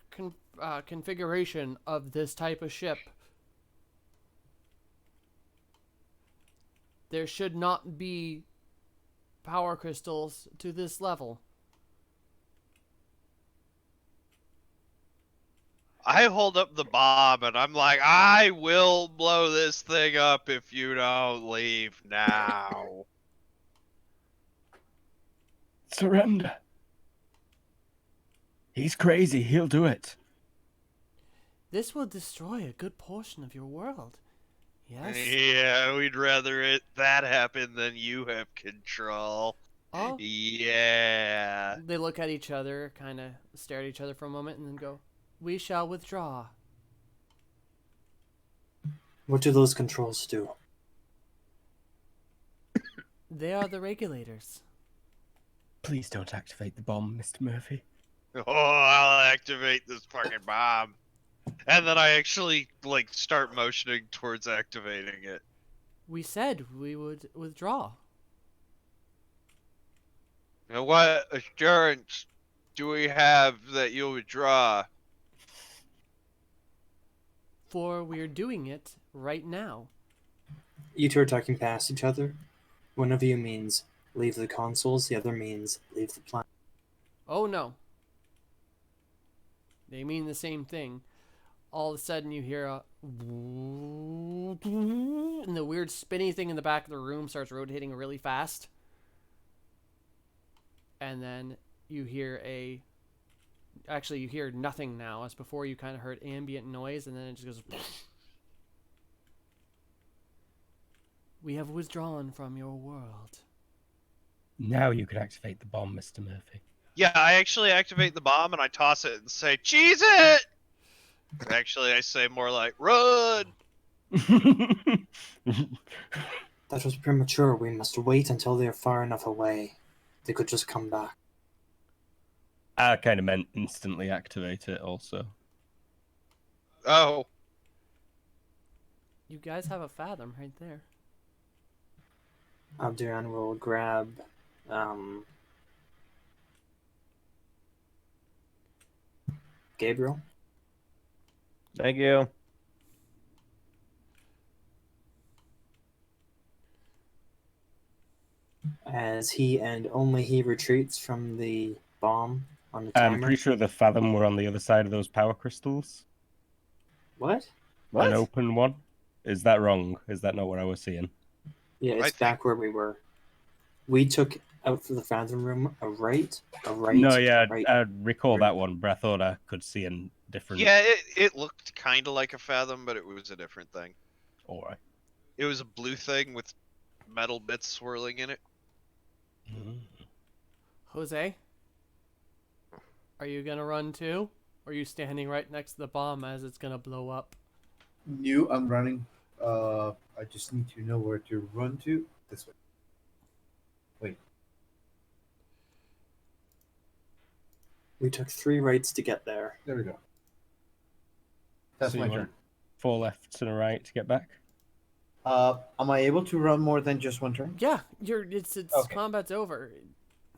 configuration of this type of ship. There should not be power crystals to this level. I hold up the bomb and I'm like, I will blow this thing up if you don't leave now. Surrender. He's crazy. He'll do it. This will destroy a good portion of your world. Yes? Yeah, we'd rather that happen than you have control. Oh? Yeah. They look at each other, kind of stare at each other for a moment, and then go, "We shall withdraw." What do those controls do? They are the regulators. Please don't activate the bomb, Mr. Murphy. Oh, I'll activate this fucking bomb. And then I actually, start motioning towards activating it. We said we would withdraw. And what assurance do we have that you'll withdraw? For we're doing it right now. You two are talking past each other. One of you means leave the consoles, the other means leave the planet. Oh no. They mean the same thing. All of a sudden you hear a and the weird spinny thing in the back of the room starts rotating really fast. And then you hear actually you hear nothing now, as before you kind of heard ambient noise, and then it just goes We have withdrawn from your world. Now you can activate the bomb, Mr. Murphy. Yeah, I actually activate the bomb and I toss it and say, cheese it! Actually, I say more like, run! That was premature. We must wait until they are far enough away. They could just come back. I kind of meant instantly activate it also. Oh. You guys have a Fathom right there. Alderan will grab Gabriel. Thank you. As he and only he retreats from the bomb on the timer. I'm pretty sure the Fathom were on the other side of those power crystals. What? An open one. Is that wrong? Is that not what I was seeing? Yeah, it's back where we were. We took out for the Fathom room a right. No, yeah, right. I recall that one, but I thought I could see a different... Yeah, it looked kind of like a Fathom, but it was a different thing. Alright. It was a blue thing with metal bits swirling in it. Jose? Are you gonna run too? Or are you standing right next to the bomb as it's gonna blow up? No, I'm running. I just need to know where to run to. This way. Wait. We took 3 rights to get there. There we go. That's So my you turn. want 4 lefts and a right to get back? Am I able to run more than just one turn? Yeah, it's Okay. combat's over.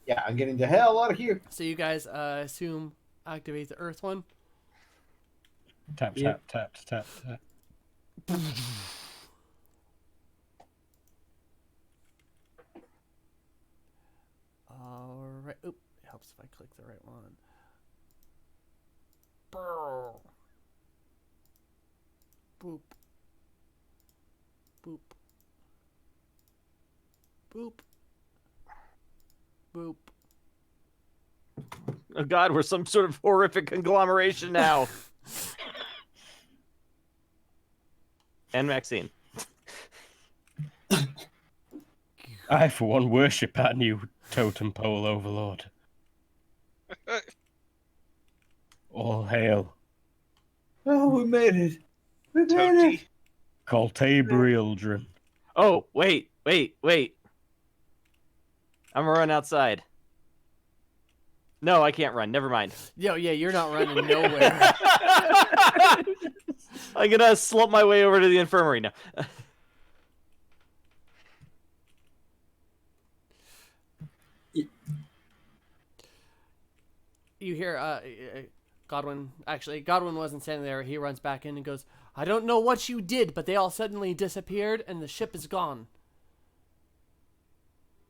Yeah, I'm getting the hell out of here. So you guys assume activate the earth one. Tap, Yep. tap, tap, tap, tap. Alright. Oop, it helps if I click the right one. Brrr. Boop. Boop. Boop. Boop. Oh God, we're some sort of horrific conglomeration now. And Maxine. I, for one, worship our new totem pole overlord. All hail. Oh, we made it. We made it. Toti. Coltabrialdrin. Oh, wait. I'm gonna run outside. No, I can't run. Never mind. Yo, yeah, you're not running nowhere. I'm gonna slump my way over to the infirmary now. You hear Godwin. Actually, Godwin wasn't standing there. He runs back in and goes, "I don't know what you did, but they all suddenly disappeared, and the ship is gone."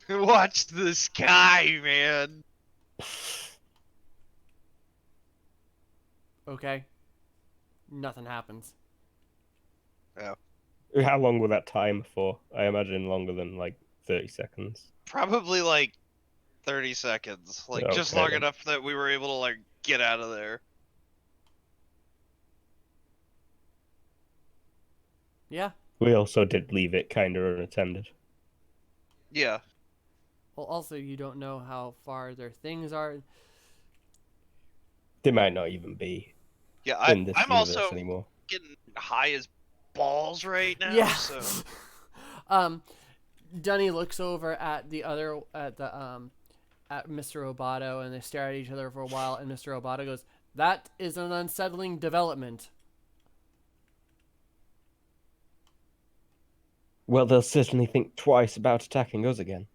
Watch the sky, man. Okay. Nothing happens. How long will that time for? I imagine longer than like 30 seconds. Probably like 30 seconds. Like just Okay, long then. enough that we were able to like get out of there. Yeah. We also did leave it kind of unattended. Yeah. Well, also, you don't know how far their things are. They might not even be Yeah, in this I'm universe also anymore. getting high as balls right now. Yeah. So Dunny looks over at the other at Mr. Roboto, and they stare at each other for a while. And Mr. Roboto goes, "That is an unsettling development." Well, they'll certainly think twice about attacking us again.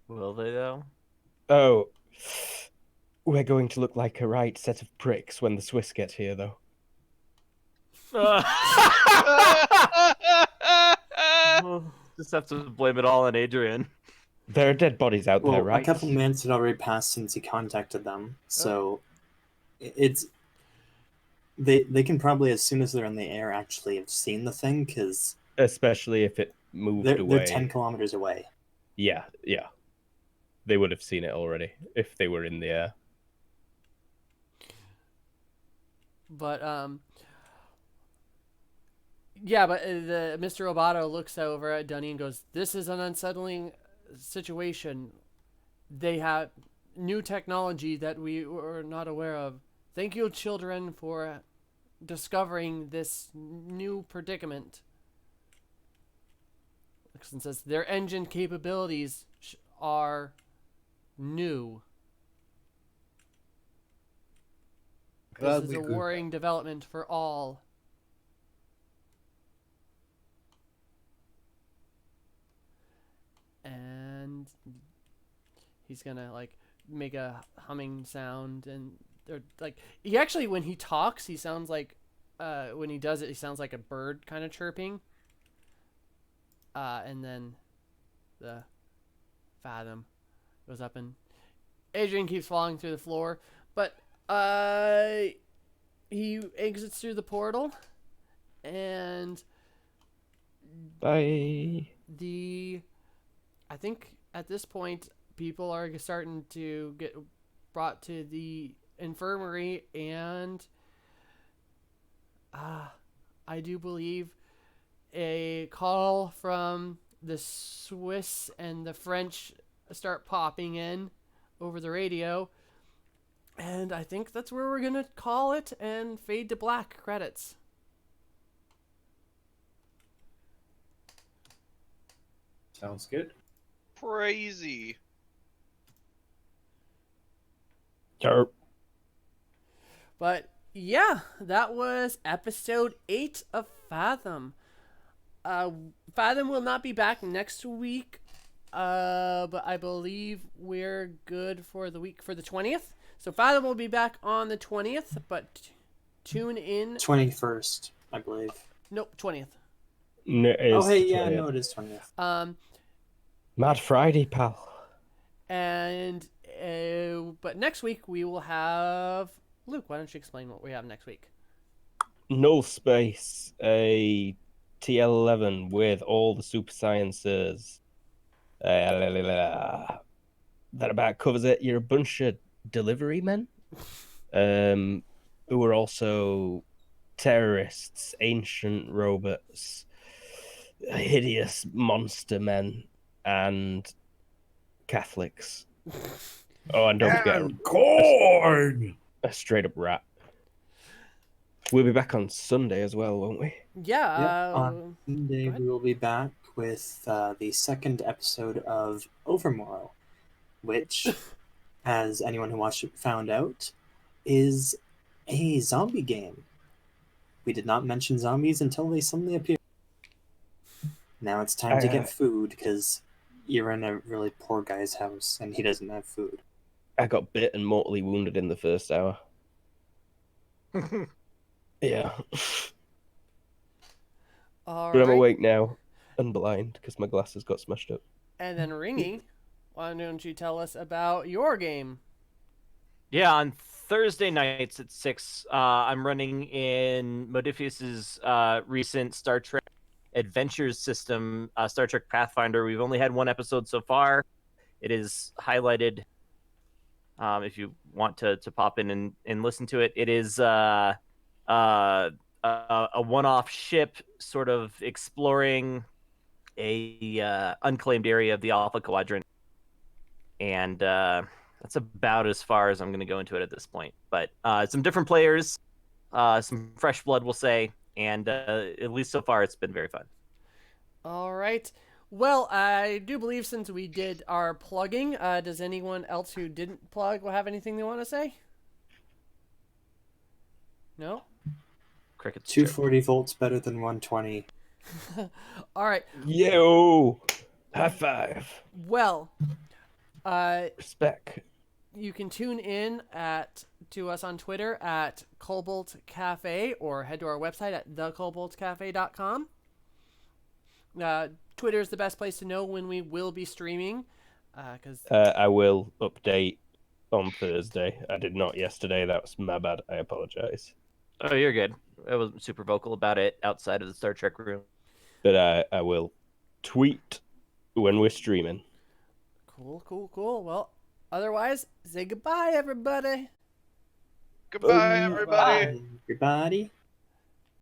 Will they though? Oh, we're going to look like a right set of pricks when the Swiss get here, though. Just have to blame it all on Adrian. There are dead bodies out Well, there, right? a couple minutes had already passed since he contacted them, so it's they can probably, as soon as they're in the air, actually have seen the thing because Especially if it moved they're away. 10 kilometers away. Yeah. They would have seen it already if they were in the air. But yeah, but the Mr. Roboto looks over at Dunny and goes, "This is an unsettling situation. They have new technology that we were not aware of. Thank you, children, for discovering this new predicament." And says their engine capabilities are new. This is a worrying development for all. And he's gonna like make a humming sound, and they're like, he actually, when he talks, he sounds like when he does it, he sounds like a bird kind of chirping. And then the Fathom goes up, and Adrian keeps falling through the floor, but he exits through the portal, and Bye. I think at this point people are starting to get brought to the infirmary, and I do believe a call from the Swiss and the French start popping in over the radio, and I think that's where we're gonna call it and fade to black credits. Sounds good. Crazy. Derp. But yeah, that was episode 8 of Fathom. Fathom will not be back next week, but I believe we're good for the week for the 20th. So Fathom will be back on the 20th, but tune in. 21st, I believe. Nope, 20th. No, Oh, hey, yeah, no, it is 20th. Mad Friday, pal. And but next week we will have Luke. Why don't you explain what we have next week? Null Space, a TL11 with all the super sciences. That about covers it. You're a bunch of delivery men. who are also terrorists, ancient robots, hideous monster men, and Catholics. Oh, and don't forget And corn! a straight up rat. We'll be back on Sunday as well, won't we? Yeah. Yep, on Sunday go ahead. we will be back with the second episode of Overmorrow, which, as anyone who watched it found out, is a zombie game. We did not mention zombies until they suddenly appeared. Now it's time to get food because you're in a really poor guy's house and he doesn't have food. I got bit and mortally wounded in the first hour. Yeah. All But I'm right. awake now and blind because my glasses got smashed up. And then Ringy, why don't you tell us about your game? Yeah, on Thursday nights at 6, I'm running in Modifius's recent Star Trek Adventures system, Star Trek Pathfinder. We've only had one episode so far. It is highlighted if you want to pop in and listen to it. It is a one-off ship sort of exploring a unclaimed area of the Alpha Quadrant. And that's about as far as I'm going to go into it at this point. But some different players, some fresh blood, we'll say, and at least so far, it's been very fun. All right. Well, I do believe since we did our plugging, does anyone else who didn't plug have anything they want to say? No? Cricket's 240 volts better than 120. All right. Yo! High five. Well, Respect. you can tune in to us on Twitter at Cobalt Cafe or head to our website at thecobaltcafe.com. Twitter is the best place to know when we will be streaming. I will update on Thursday. I did not yesterday. That was my bad. I apologize. Oh, you're good. I wasn't super vocal about it outside of the Star Trek room. But I will tweet when we're streaming. Cool. Well, otherwise, say goodbye, everybody. Goodbye, everybody. Everybody.